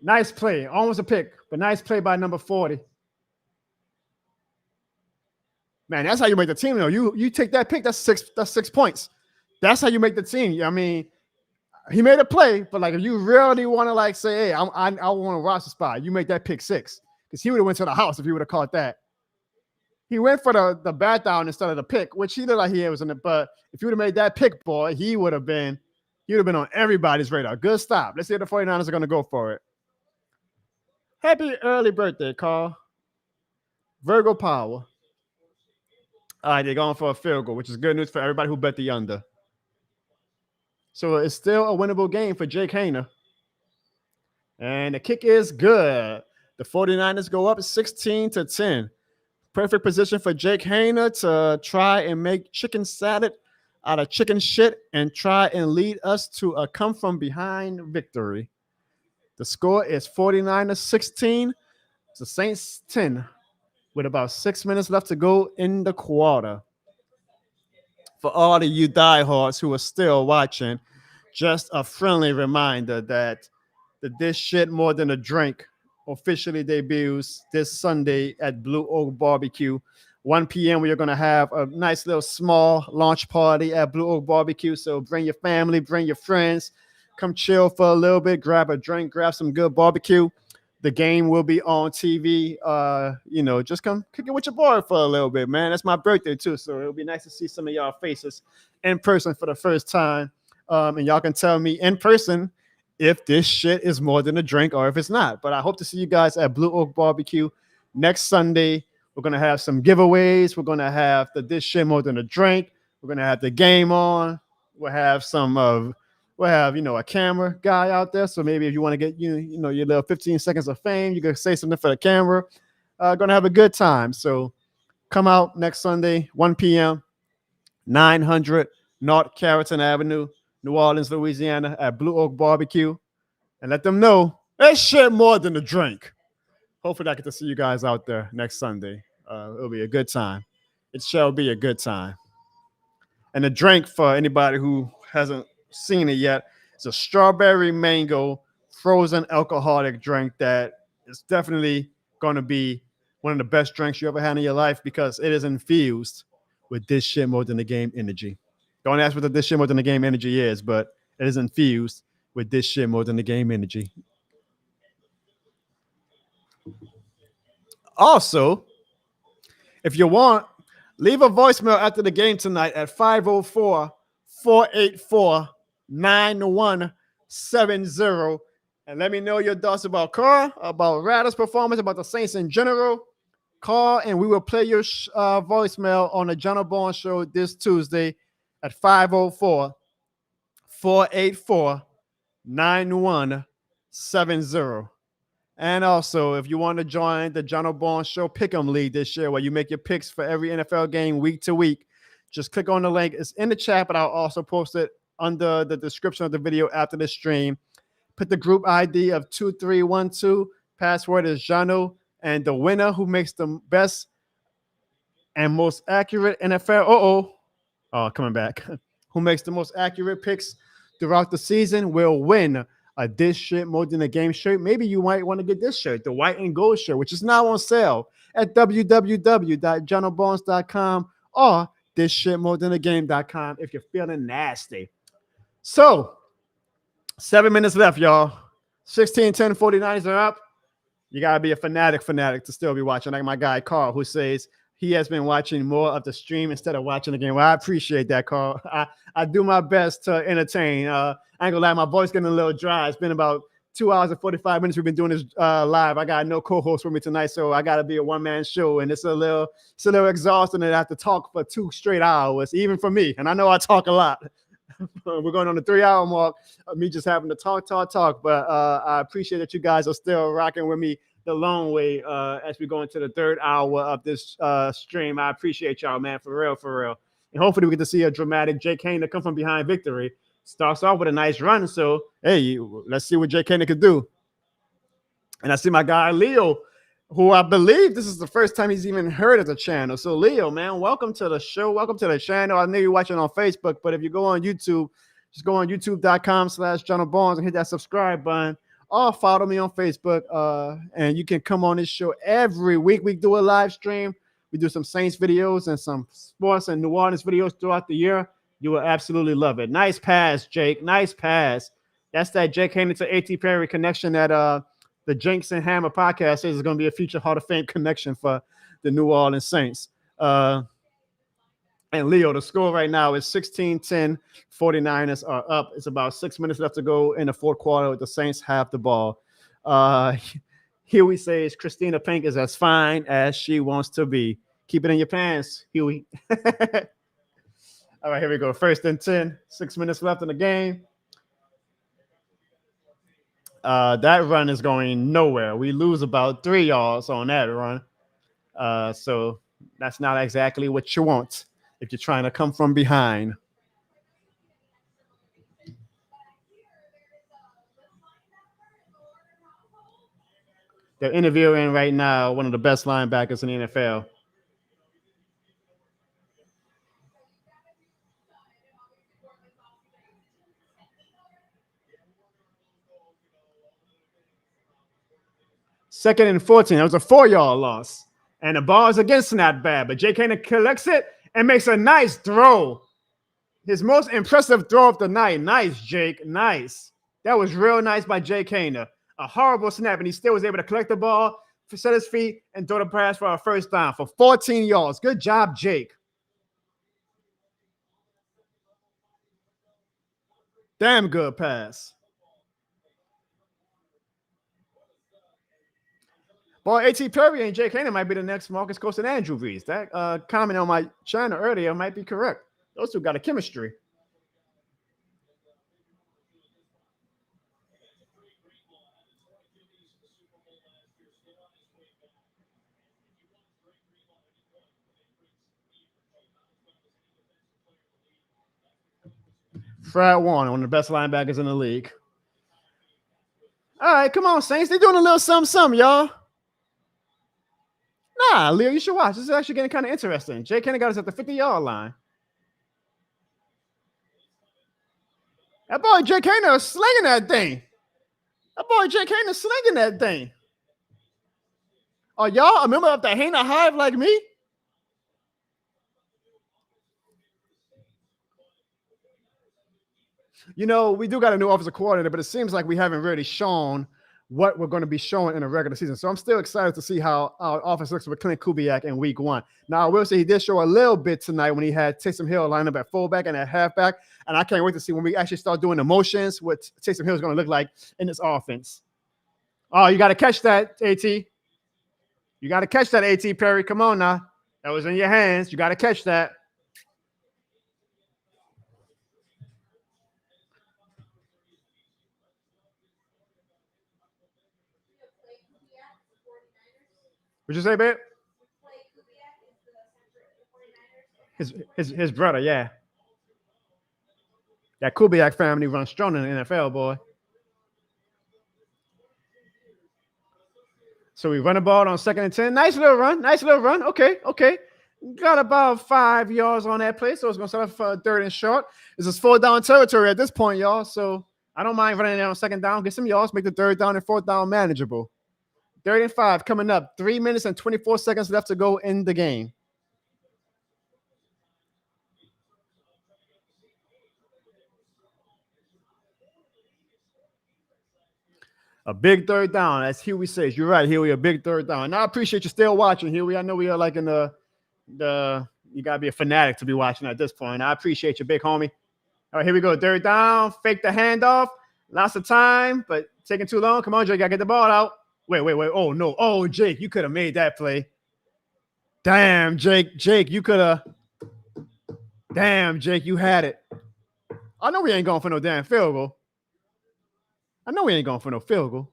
Nice play. Almost a pick, but nice play by number 40. Man, that's how you make the team, though. You take that pick, that's 6 points. That's how you make the team. I mean, he made a play, but like if you really want to like say, hey, I want a roster spot, you make that pick 6. Because he would have went to the house if he would have caught that. He went for the bat down instead of the pick, which he looked like he was in it. But if you would have made that pick, boy, he would have been on everybody's radar. Good stop. Let's see if the 49ers are going to go for it. Happy early birthday, Carl. Virgo Power. All right, they're going for a field goal, which is good news for everybody who bet the under. So it's still a winnable game for Jake Haener. And the kick is good. The 49ers go up 16-10. Perfect position for Jake Haener to try and make chicken salad out of chicken shit and try and lead us to a come-from-behind victory. The score is 49-16. The Saints 10 with about 6 minutes left to go in the quarter. For all of you diehards who are still watching, just a friendly reminder that the This Shit More Than a Drink officially debuts this Sunday at Blue Oak Barbecue. 1 p.m. we are going to have a nice little small launch party at Blue Oak Barbecue. So bring your family, bring your friends, come chill for a little bit, grab a drink, grab some good barbecue. The game will be on TV. Just come kick it with your boy for a little bit, man. That's my birthday too, so it'll be nice to see some of y'all faces in person for the first time. And y'all can tell me in person if this shit is more than a drink or if it's not. But I hope to see you guys at Blue Oak Barbecue next Sunday. We're going to have some giveaways. We're going to have the This Shit More Than a Drink. We're going to have the game on. We'll have a camera guy out there. So maybe if you want to get, your little 15 seconds of fame, you can say something for the camera. Going to have a good time. So come out next Sunday, 1 p.m., 900 North Carrollton Avenue, New Orleans, Louisiana, at Blue Oak Barbecue, and let them know that shit more than a drink. Hopefully I get to see you guys out there next Sunday. It'll be a good time. It shall be a good time. And the drink, for anybody who hasn't seen it yet, it's a strawberry mango frozen alcoholic drink that is definitely going to be one of the best drinks you ever had in your life because it is infused with This Shit More Than the Game energy. Don't ask what the This Shit More Than the Game energy is, but it is infused with This Shit More Than the Game energy. Also, if you want, leave a voicemail after the game tonight at 504-484-9170 and let me know your thoughts about Carr, about Rattler's performance, about the Saints in general. Call and we will play your voicemail on the John O'Bourne Show this Tuesday at 504-484-9170. And also, if you want to join the John O'Bourne Show Pick'em League this year, where you make your picks for every NFL game week to week, just click on the link. It's in the chat, but I'll also post it under the description of the video after the stream. Put the group ID of 2312. Password is Jano. And the winner who makes the best and most accurate NFL, coming back, who makes the most accurate picks throughout the season will win a This Shit More Than a Game shirt. Maybe you might want to get this shirt, the white and gold shirt, which is now on sale at www.johnobons.com or thisshitmorethanagame.com if you're feeling nasty. So, 7 minutes left, y'all. 16-10, 49ers are up. You got to be a fanatic to still be watching, like my guy Carl, who says he has been watching more of the stream instead of watching the game. Well, I appreciate that, Carl. I do my best to entertain. I ain't gonna lie, my voice getting a little dry. It's been about 2 hours and 45 minutes we've been doing this live. I got no co-host with me tonight, so I got to be a one-man show, and it's a little exhausting to have to talk for 2 straight hours, even for me. And I know I talk a lot. We're going on the 3-hour mark of me just having to talk. But I appreciate that you guys are still rocking with me the long way as we go into the 3rd hour of this stream. I appreciate y'all, man, for real. And hopefully we get to see a dramatic Jake Haener come from behind victory Starts off with a nice run. So, hey, let's see what Jake Haener could do. And I see my guy Leo, who I believe this is the first time he's even heard of the channel. So, Leo, man, welcome to the show. Welcome to the channel. I know you're watching on Facebook, but if you go on YouTube, just go on youtube.com/JohnBarnes and hit that subscribe button. Or follow me on Facebook. And you can come on this show every week. We do a live stream. We do some Saints videos and some sports and New Orleans videos throughout the year. You will absolutely love it. Nice pass, Jake. Nice pass. That's that Jake Haener to A.T. Perry connection that the Jinx and Hammer podcast says is going to be a future Hall of Fame connection for the New Orleans Saints. And Leo, the score right now is 16-10. 49ers are up. It's about 6 minutes left to go in the fourth quarter. The Saints have the ball. Huey says Christina Pink is as fine as she wants to be. Keep it in your pants, Huey. All right, here we go. 1st and 10. 6 minutes left in the game. That run is going nowhere. We lose about 3 yards on that run. So that's not exactly what you want if you're trying to come from behind. They're interviewing right now one of the best linebackers in the NFL. Second and 14. That was a 4-yard loss. And the ball is against not bad, but Jake Haener collects it and makes a nice throw. His most impressive throw of the night. Nice, Jake. Nice. That was real nice by Jake Haener. A horrible snap, and he still was able to collect the ball, set his feet, and throw the pass for a first down for 14 yards. Good job, Jake. Damn good pass. Boy, A.T. Perry and Jake Haener might be the next Marcus Coast and Andrew Reese. That comment on my channel earlier might be correct. Those two got a chemistry. Fred Warner, one of the best linebackers in the league. All right, come on, Saints. They're doing a little something, y'all. Nah, Leo, you should watch. This is actually getting kind of interesting. Jake Haener got us at the 50-yard line. That boy Jake Haener is slinging that thing. That boy Jake Haener is slinging that thing. Are y'all a member of the Haener Hive like me? You know, we do got a new offensive coordinator, but it seems like we haven't really shown what we're going to be showing in the regular season. So I'm still excited to see how our offense looks with Clint Kubiak in week 1. Now, I will say he did show a little bit tonight when he had Taysom Hill lined up at fullback and at halfback. And I can't wait to see when we actually start doing the motions what Taysom Hill is going to look like in this offense. Oh, you got to catch that, AT. You got to catch that, AT Perry. Come on now. That was in your hands. You got to catch that. What'd you say, babe? His brother, yeah. That Kubiak family runs strong in the NFL, boy. So we run the ball on 2nd and 10. Nice little run. Nice little run. Okay. Got about 5 yards on that play, so it's going to start off for 3rd and short. This is 4th down territory at this point, y'all. So I don't mind running it on 2nd down. Get some yards. Make the 3rd down and 4th down manageable. 3rd and 5 coming up. 3 minutes and 24 seconds left to go in the game. A big 3rd down, as Huey says. You're right, Huey, a big 3rd down. And I appreciate you still watching, Huey. I know we are like in the you got to be a fanatic to be watching at this point. I appreciate you, big homie. All right, here we go. 3rd down. Fake the handoff. Lots of time, but taking too long. Come on, Jake. Got to get the ball out. Wait. Oh, no. Oh, Jake, you could have made that play. Damn, Jake. Jake, you could have. Damn, Jake, you had it. I know we ain't going for no damn field goal. I know we ain't going for no field goal.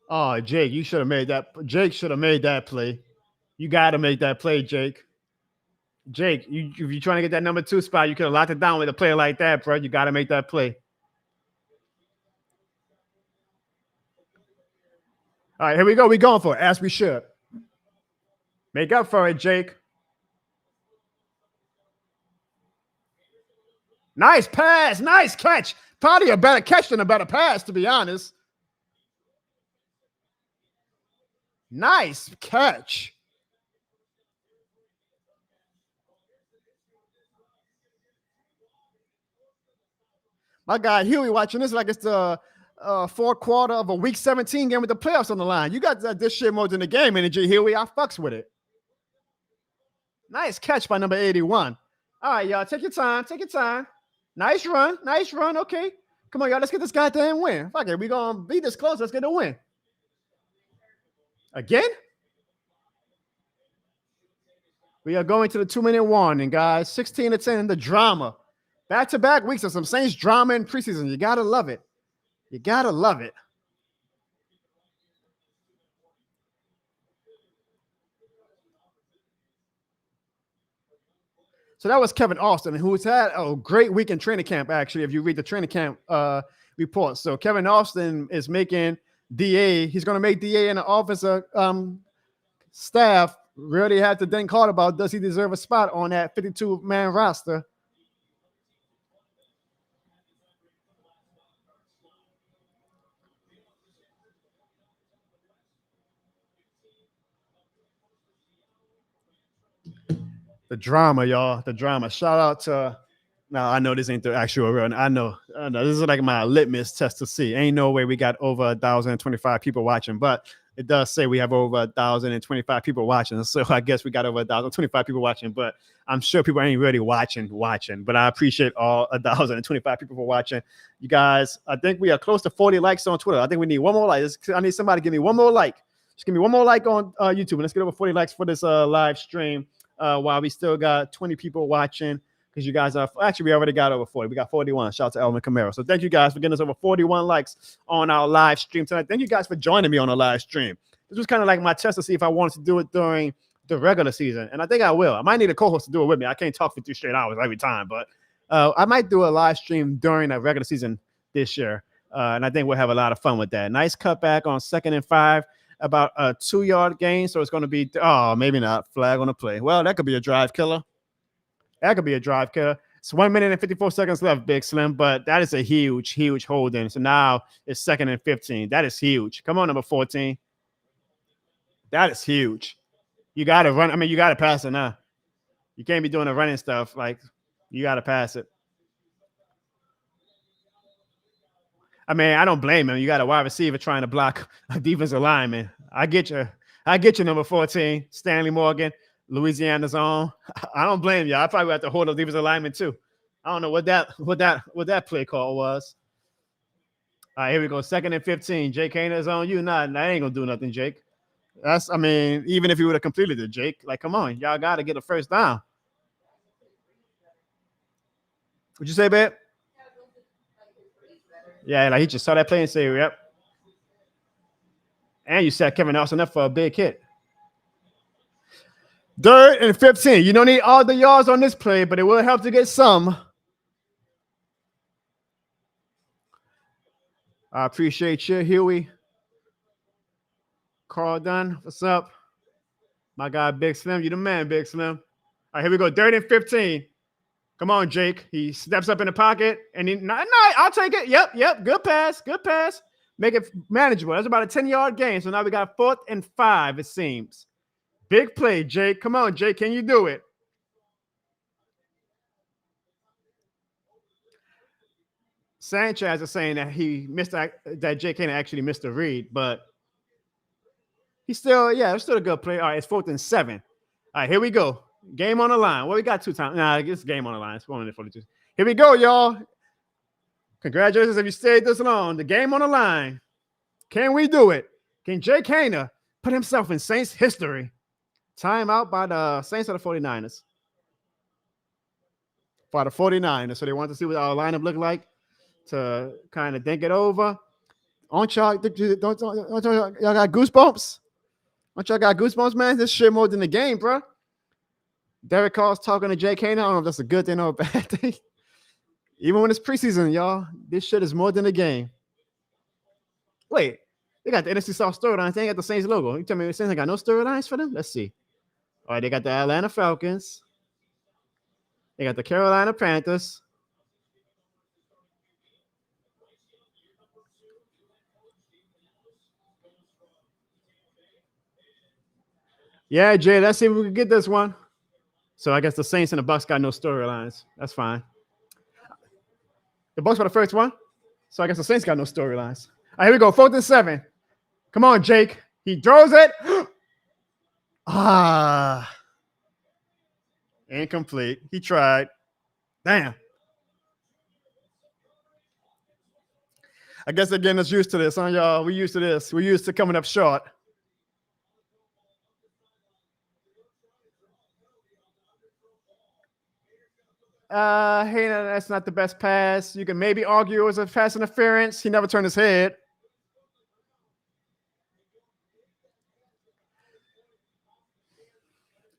Oh, Jake, you should have made that. Jake should have made that play. You got to make that play, Jake. Jake, if you're trying to get that number 2 spot, you could have locked it down with a player like that, bro. You got to make that play. All right, here we go. We going for it, as we should. Make up for it, Jake. Nice pass. Nice catch. Probably a better catch than a better pass, to be honest. Nice catch. My guy Huey watching this like it's the fourth quarter of a week 17 game with the playoffs on the line. You got this shit more than the game energy, Huey. I fucks with it. Nice catch by number 81. All right, y'all. Take your time. Take your time. Nice run. Nice run. Okay. Come on, y'all. Let's get this goddamn win. Fuck it. We're going to be this close. Let's get a win. Again? We are going to the 2-minute warning, guys. 16-10, the drama. Back-to-back weeks of some Saints drama in preseason. You got to love it. You got to love it. So that was Kevin Austin, who's had a great week in training camp, actually, if you read the training camp report. So Kevin Austin is making DA. He's going to make DA and the offensive staff really have to think hard about, does he deserve a spot on that 52-man roster? The drama, y'all. The drama. Shout out to. Now I know this ain't the actual real. I know. This is like my litmus test to see. Ain't no way we got over 1,025 people watching, but it does say we have over 1,025 people watching. So I guess we got over 1,025 people watching, but I'm sure people ain't really watching. But I appreciate all 1,025 people for watching. You guys, I think we are close to 40 likes on Twitter. I think we need one more like. I need somebody to give me one more like. Just give me one more like on YouTube, and let's get over 40 likes for this live stream. While we still got 20 people watching, because you guys are actually, we already got over 40. We got 41. Shout out to Elvin Camaro. So thank you guys for getting us over 41 likes on our live stream tonight. Thank you guys for joining me on the live stream. This was kind of like my test to see if I wanted to do it during the regular season, and I think I will. I might need a co-host to do it with me. I can't talk for 2 straight hours every time, but I might do a live stream during the regular season this year, and I think we'll have a lot of fun with that. Nice cutback on 2nd and 5. About a 2-yard gain, so it's going to be, maybe not, flag on the play. Well, that could be a drive killer. That could be a drive killer. It's 1 minute and 54 seconds left, Big Slim, but that is a huge hold-in. So now it's 2nd and 15. That is huge. Come on, number 14. That is huge. You got to run. I mean, you got to pass it now. You can't be doing the running stuff. Like, you got to pass it. I mean, I don't blame him. You got a wide receiver trying to block a defensive lineman. I get you. I get you, number 14, Stanley Morgan, Louisiana's own. I don't blame you. I probably would have to hold a defensive lineman too. I don't know what that play call was. All right, here we go. 2nd and 15. Jake Hayner is on you. Nah, that ain't gonna do nothing, Jake. I mean, even if you would have completed it, Jake, like, come on, y'all got to get a first down. What'd you say, babe? Yeah, like he just saw that play and say, yep. And you set Kevin Austin up for a big hit. 3rd and 15. You don't need all the yards on this play, but it will help to get some. I appreciate you, Huey. Carl Dunn, what's up? My guy, Big Slim. You the man, Big Slim. All right, here we go. 3rd and 15. Come on, Jake. He steps up in the pocket, and I'll take it. Yep. Good pass. Make it manageable. That's about a 10-yard gain. So now we got 4th and 5, it seems. Big play, Jake. Come on, Jake. Can you do it? Sanchez is saying that he missed that Jake Hayner actually missed a read, but he's still, it's still a good play. All right, it's 4th and 7. All right, here we go. Game on the line. Well, we got 2 times. Nah, it's game on the line. It's 1 minute 42. Here we go, y'all. Congratulations if you stayed this long. The game on the line. Can we do it? Can Jake Hayner put himself in Saints history? Timeout by the Saints or the 49ers? By the 49ers. So they want to see what our lineup look like to kind of think it over. Don't y'all got goosebumps? Don't y'all got goosebumps, man? This shit more than the game, bro. Derek Carr's talking to Jake Hayden. I don't know if that's a good thing or a bad thing. Even when it's preseason, y'all, this shit is more than a game. Wait, they got the NFC South storyline. They got the Saints logo. You tell me the Saints ain't got no storylines for them? Let's see. All right, they got the Atlanta Falcons. They got the Carolina Panthers. Yeah, Jay, let's see if we can get this one. So I guess the Saints and the Bucks got no storylines. That's fine. The Bucks for the first one. So I guess the Saints got no storylines. All right, here we go. 4th and 7. Come on, Jake. He throws it. Incomplete. He tried. Damn. I guess they're getting us used to this, huh, y'all? We used to this. We're used to coming up short. Hey, that's not the best pass. You can maybe argue it was a pass interference. He never turned his head.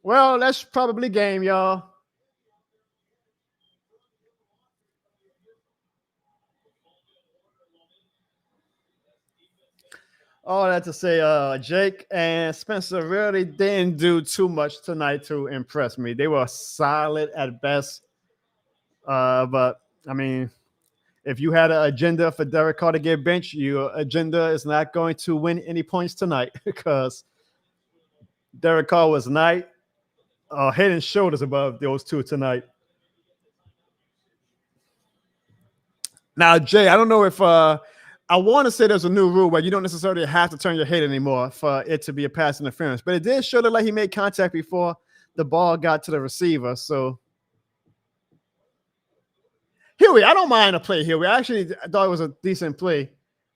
Well, that's probably game, y'all. All that to say, Jake and Spencer really didn't do too much tonight to impress me. They were solid at best. But I mean, if you had an agenda for Derek Carr to get benched, your agenda is not going to win any points tonight because Derek Carr was head and shoulders above those two tonight. Now, Jay, I don't know if I want to say there's a new rule where you don't necessarily have to turn your head anymore for it to be a pass interference, but it did show that like he made contact before the ball got to the receiver. So Huey, I don't mind a play here. I actually thought it was a decent play.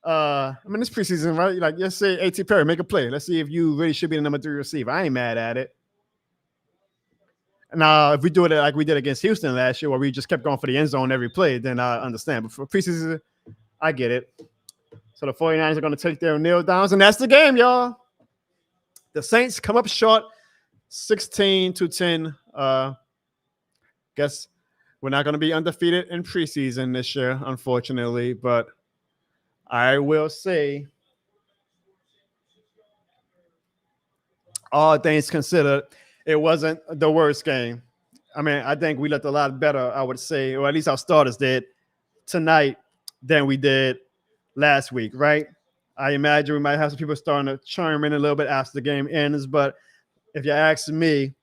I mean, it's preseason, right? Like, let's say A.T. Perry, make a play. Let's see if you really should be the number 3 receiver. I ain't mad at it. Now, if we do it like we did against Houston last year, where we just kept going for the end zone every play, then I understand. But for preseason, I get it. So the 49ers are going to take their kneel downs, and that's the game, y'all. The Saints come up short, 16-10. Guess we're not going to be undefeated in preseason this year, unfortunately. But I will say, all things considered, it wasn't the worst game. I mean, I think we looked a lot better, I would say, or at least our starters did tonight than we did last week, right? I imagine we might have some people starting to chime in a little bit after the game ends, but if you ask me,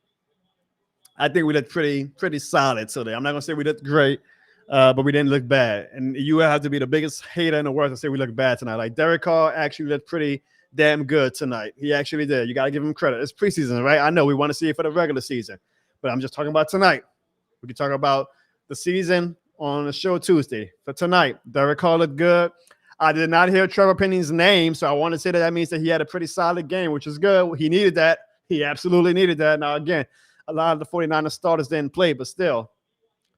I think we looked pretty solid today. I'm not going to say we looked great, but we didn't look bad. And you have to be the biggest hater in the world to say we look bad tonight. Like, Derek Carr actually looked pretty damn good tonight. He actually did. You got to give him credit. It's preseason, right? I know we want to see it for the regular season, but I'm just talking about tonight. We can talk about the season on the show Tuesday. For tonight, Derek Carr looked good. I did not hear Trevor Penny's name, so I want to say that means that he had a pretty solid game, which is good. He needed that. He absolutely needed that. Now, again, a lot of the 49ers starters didn't play, but still,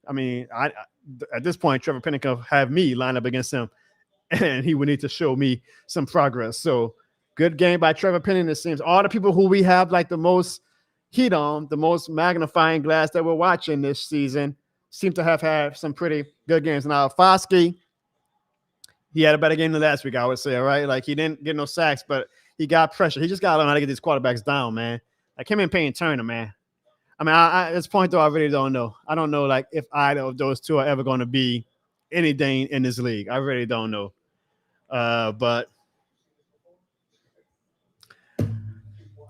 I mean, at this point, Trevor Penny could have me line up against him, and he would need to show me some progress. So, good game by Trevor Penny. It seems all the people who we have like the most heat on, the most magnifying glass that we're watching this season, seem to have had some pretty good games. Now, Foskey, he had a better game than last week, I would say, all right? Like, he didn't get no sacks, but he got pressure. He just got to learn how to get these quarterbacks down, man. Like, him and Payne Turner, man. I mean, at this point, though, I really don't know. I don't know, like, if either of those two are ever going to be anything in this league. I really don't know. But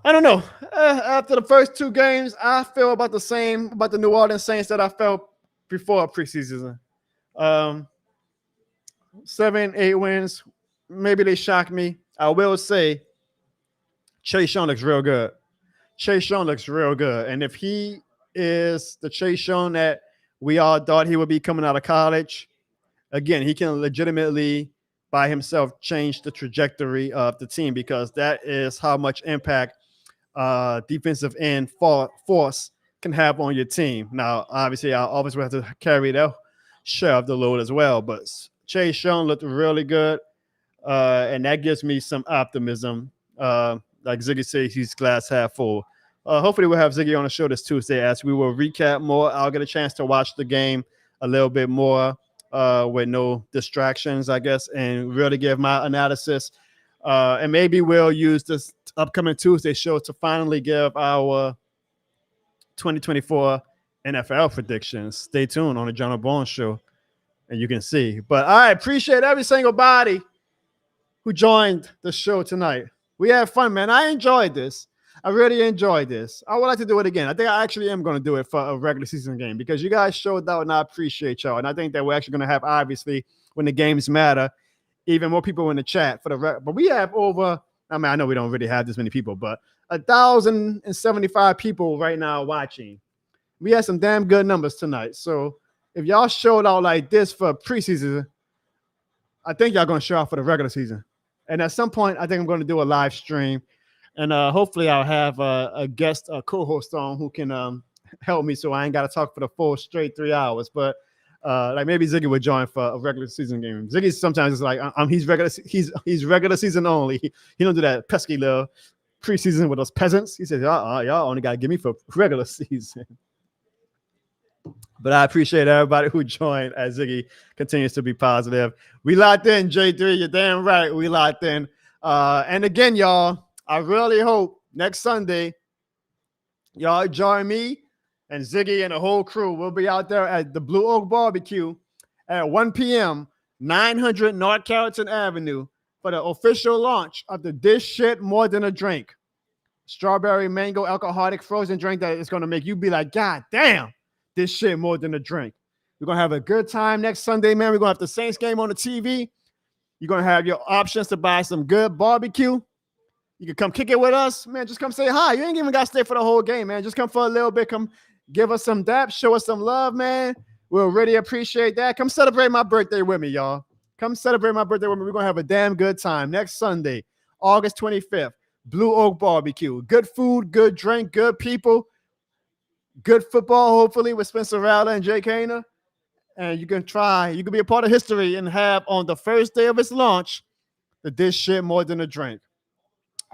I don't know. After the first two games, I feel about the same about the New Orleans Saints that I felt before preseason. 7-8 wins. Maybe they shocked me. I will say Chase Young looks real good. Chase Young looks real good. And if he is the Chase Young that we all thought he would be coming out of college, again, he can legitimately by himself change the trajectory of the team, because that is how much impact defensive end force can have on your team. Now, obviously, I always will have to carry that share of the load as well, but Chase Young looked really good, and that gives me some optimism. Like Ziggy says, he's glass half full. hopefully we'll have Ziggy on the show this Tuesday as we will recap more. I'll get a chance to watch the game a little bit more with no distractions, I guess, and really give my analysis. And maybe we'll use this upcoming Tuesday show to finally give our 2024 NFL predictions. Stay tuned on the John Bourne Show, and you can see. But I appreciate every single body who joined the show tonight. We had fun, man. I enjoyed this. I really enjoyed this. I would like to do it again. I think I actually am going to do it for a regular season game because you guys showed out, and I appreciate y'all. And I think that we're actually going to have, obviously, when the games matter, even more people in the chat for the but we have over, I mean, I know we don't really have this many people, but 1,075 people right now watching. We had some damn good numbers tonight. So if y'all showed out like this for preseason, I think y'all going to show out for the regular season. And at some point, I think I'm going to do a live stream. And hopefully I'll have a guest, a co-host on who can help me so I ain't got to talk for the full straight 3 hours. But like maybe Ziggy would join for a regular season game. Ziggy sometimes is like, he's regular season only. He don't do that pesky little preseason with those peasants. He says, y'all only got to give me for regular season. But I appreciate everybody who joined as Ziggy continues to be positive. We locked in, J3. You're damn right. We locked in. And again, y'all, I really hope next Sunday y'all join me and Ziggy and the whole crew. We'll be out there at the Blue Oak Barbecue at 1 p.m., 900 North Carrollton Avenue for the official launch of the This Shit More Than a Drink. Strawberry mango alcoholic frozen drink that is going to make you be like, God damn, this shit more than a drink. We're going to have a good time next Sunday, man. We're going to have the Saints game on the TV. You're going to have your options to buy some good barbecue. You can come kick it with us, man. Just come say hi. You ain't even got to stay for the whole game, man. Just come for a little bit. Come give us some dap. Show us some love, man. We'll really appreciate that. Come celebrate my birthday with me, y'all. Come celebrate my birthday with me. We're going to have a damn good time next Sunday, August 25th. Blue Oak Barbecue. Good food, good drink, good people, good football, hopefully, with Spencer Rattler and Jake Hayner. And you can be a part of history and have on the first day of its launch, the This Shit More Than a Drink.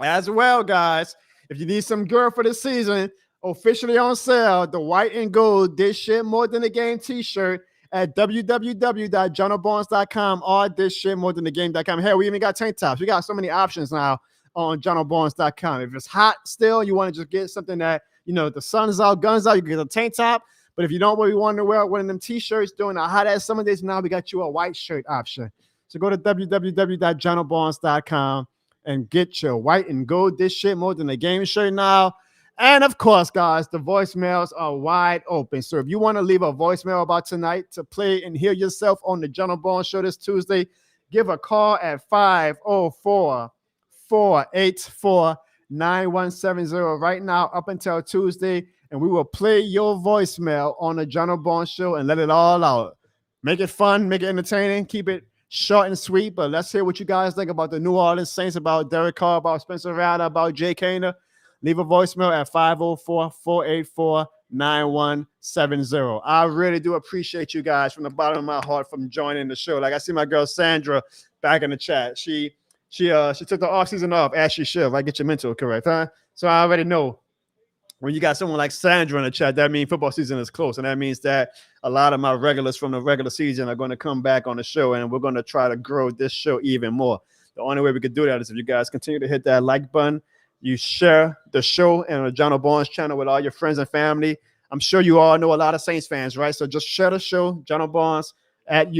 As well, guys, if you need some gear for the season, officially on sale, the white and gold This Shit More Than a Game t-shirt at www.johnbarnes.com or thisshitmorethanthegame.com. Hell, we even got tank tops. We got so many options now on johnbarnes.com. If it's hot still, you want to just get something that, the sun's out, guns out, you can get a tank top. But if you don't really want to wear one of them t-shirts during the hot-ass summer days, now we got you a white shirt option. So go to www.johnbarnes.com and get your white and gold This Shit More Than a Game shirt now. And of course, guys, the voicemails are wide open. So if you want to leave a voicemail about tonight to play and hear yourself on the John Barnes Show this Tuesday, give a call at 504-484-9170 right now up until Tuesday, and we will play your voicemail on the John Barnes Show and let it all out. Make it fun, make it entertaining, keep it short and sweet, but let's hear what you guys think about the New Orleans Saints, about Derek Carr, about Spencer Rattler, about Jake Hayner. Leave a voicemail at 504-484-9170. I really do appreciate you guys from the bottom of my heart from joining the show. Like I see my girl Sandra back in the chat. She took the off season off as she should. If I get your mental correct, huh? So I already know when you got someone like Sandra in the chat, that means football season is close, and that means that a lot of my regulars from the regular season are going to come back on the show, and we're going to try to grow this show even more. The only way we could do that is if you guys continue to hit that like button. You share the show and the John Barnes channel with all your friends and family. I'm sure you all know a lot of Saints fans, right? So just share the show, John Barnes, at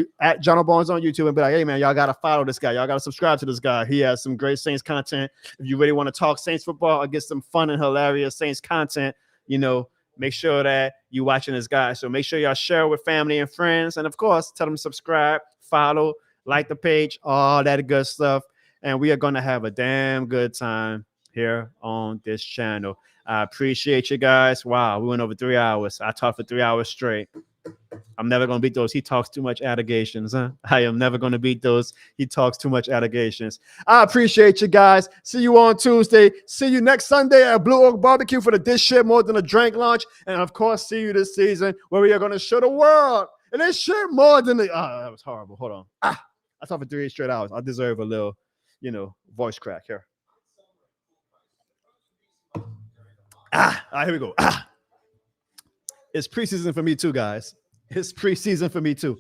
John Barnes on YouTube, and be like, hey, man, y'all got to follow this guy. Y'all got to subscribe to this guy. He has some great Saints content. If you really want to talk Saints football or get some fun and hilarious Saints content, make sure that you're watching this guy. So make sure y'all share with family and friends. And, of course, tell them to subscribe, follow, like the page, all that good stuff. And we are going to have a damn good time here on this channel. I appreciate you guys. Wow, we went over 3 hours. I talked for 3 hours straight. I'm never going to beat those he talks too much allegations. Huh? I am never going to beat those he talks too much allegations. I appreciate you guys. See you on Tuesday. See you next Sunday at Blue Oak Barbecue for the This Shit More Than a Drink launch. And of course, see you this season where we are going to show the world. And this shit more than the... that was horrible. Hold on. I talked for 3 straight hours. I deserve a little, voice crack here. All right, here we go. It's preseason for me too, guys. It's preseason for me too.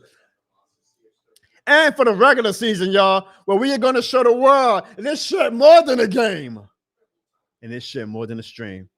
And for the regular season, y'all, where we are going to show the world this shit more than a game. And this shit more than a stream.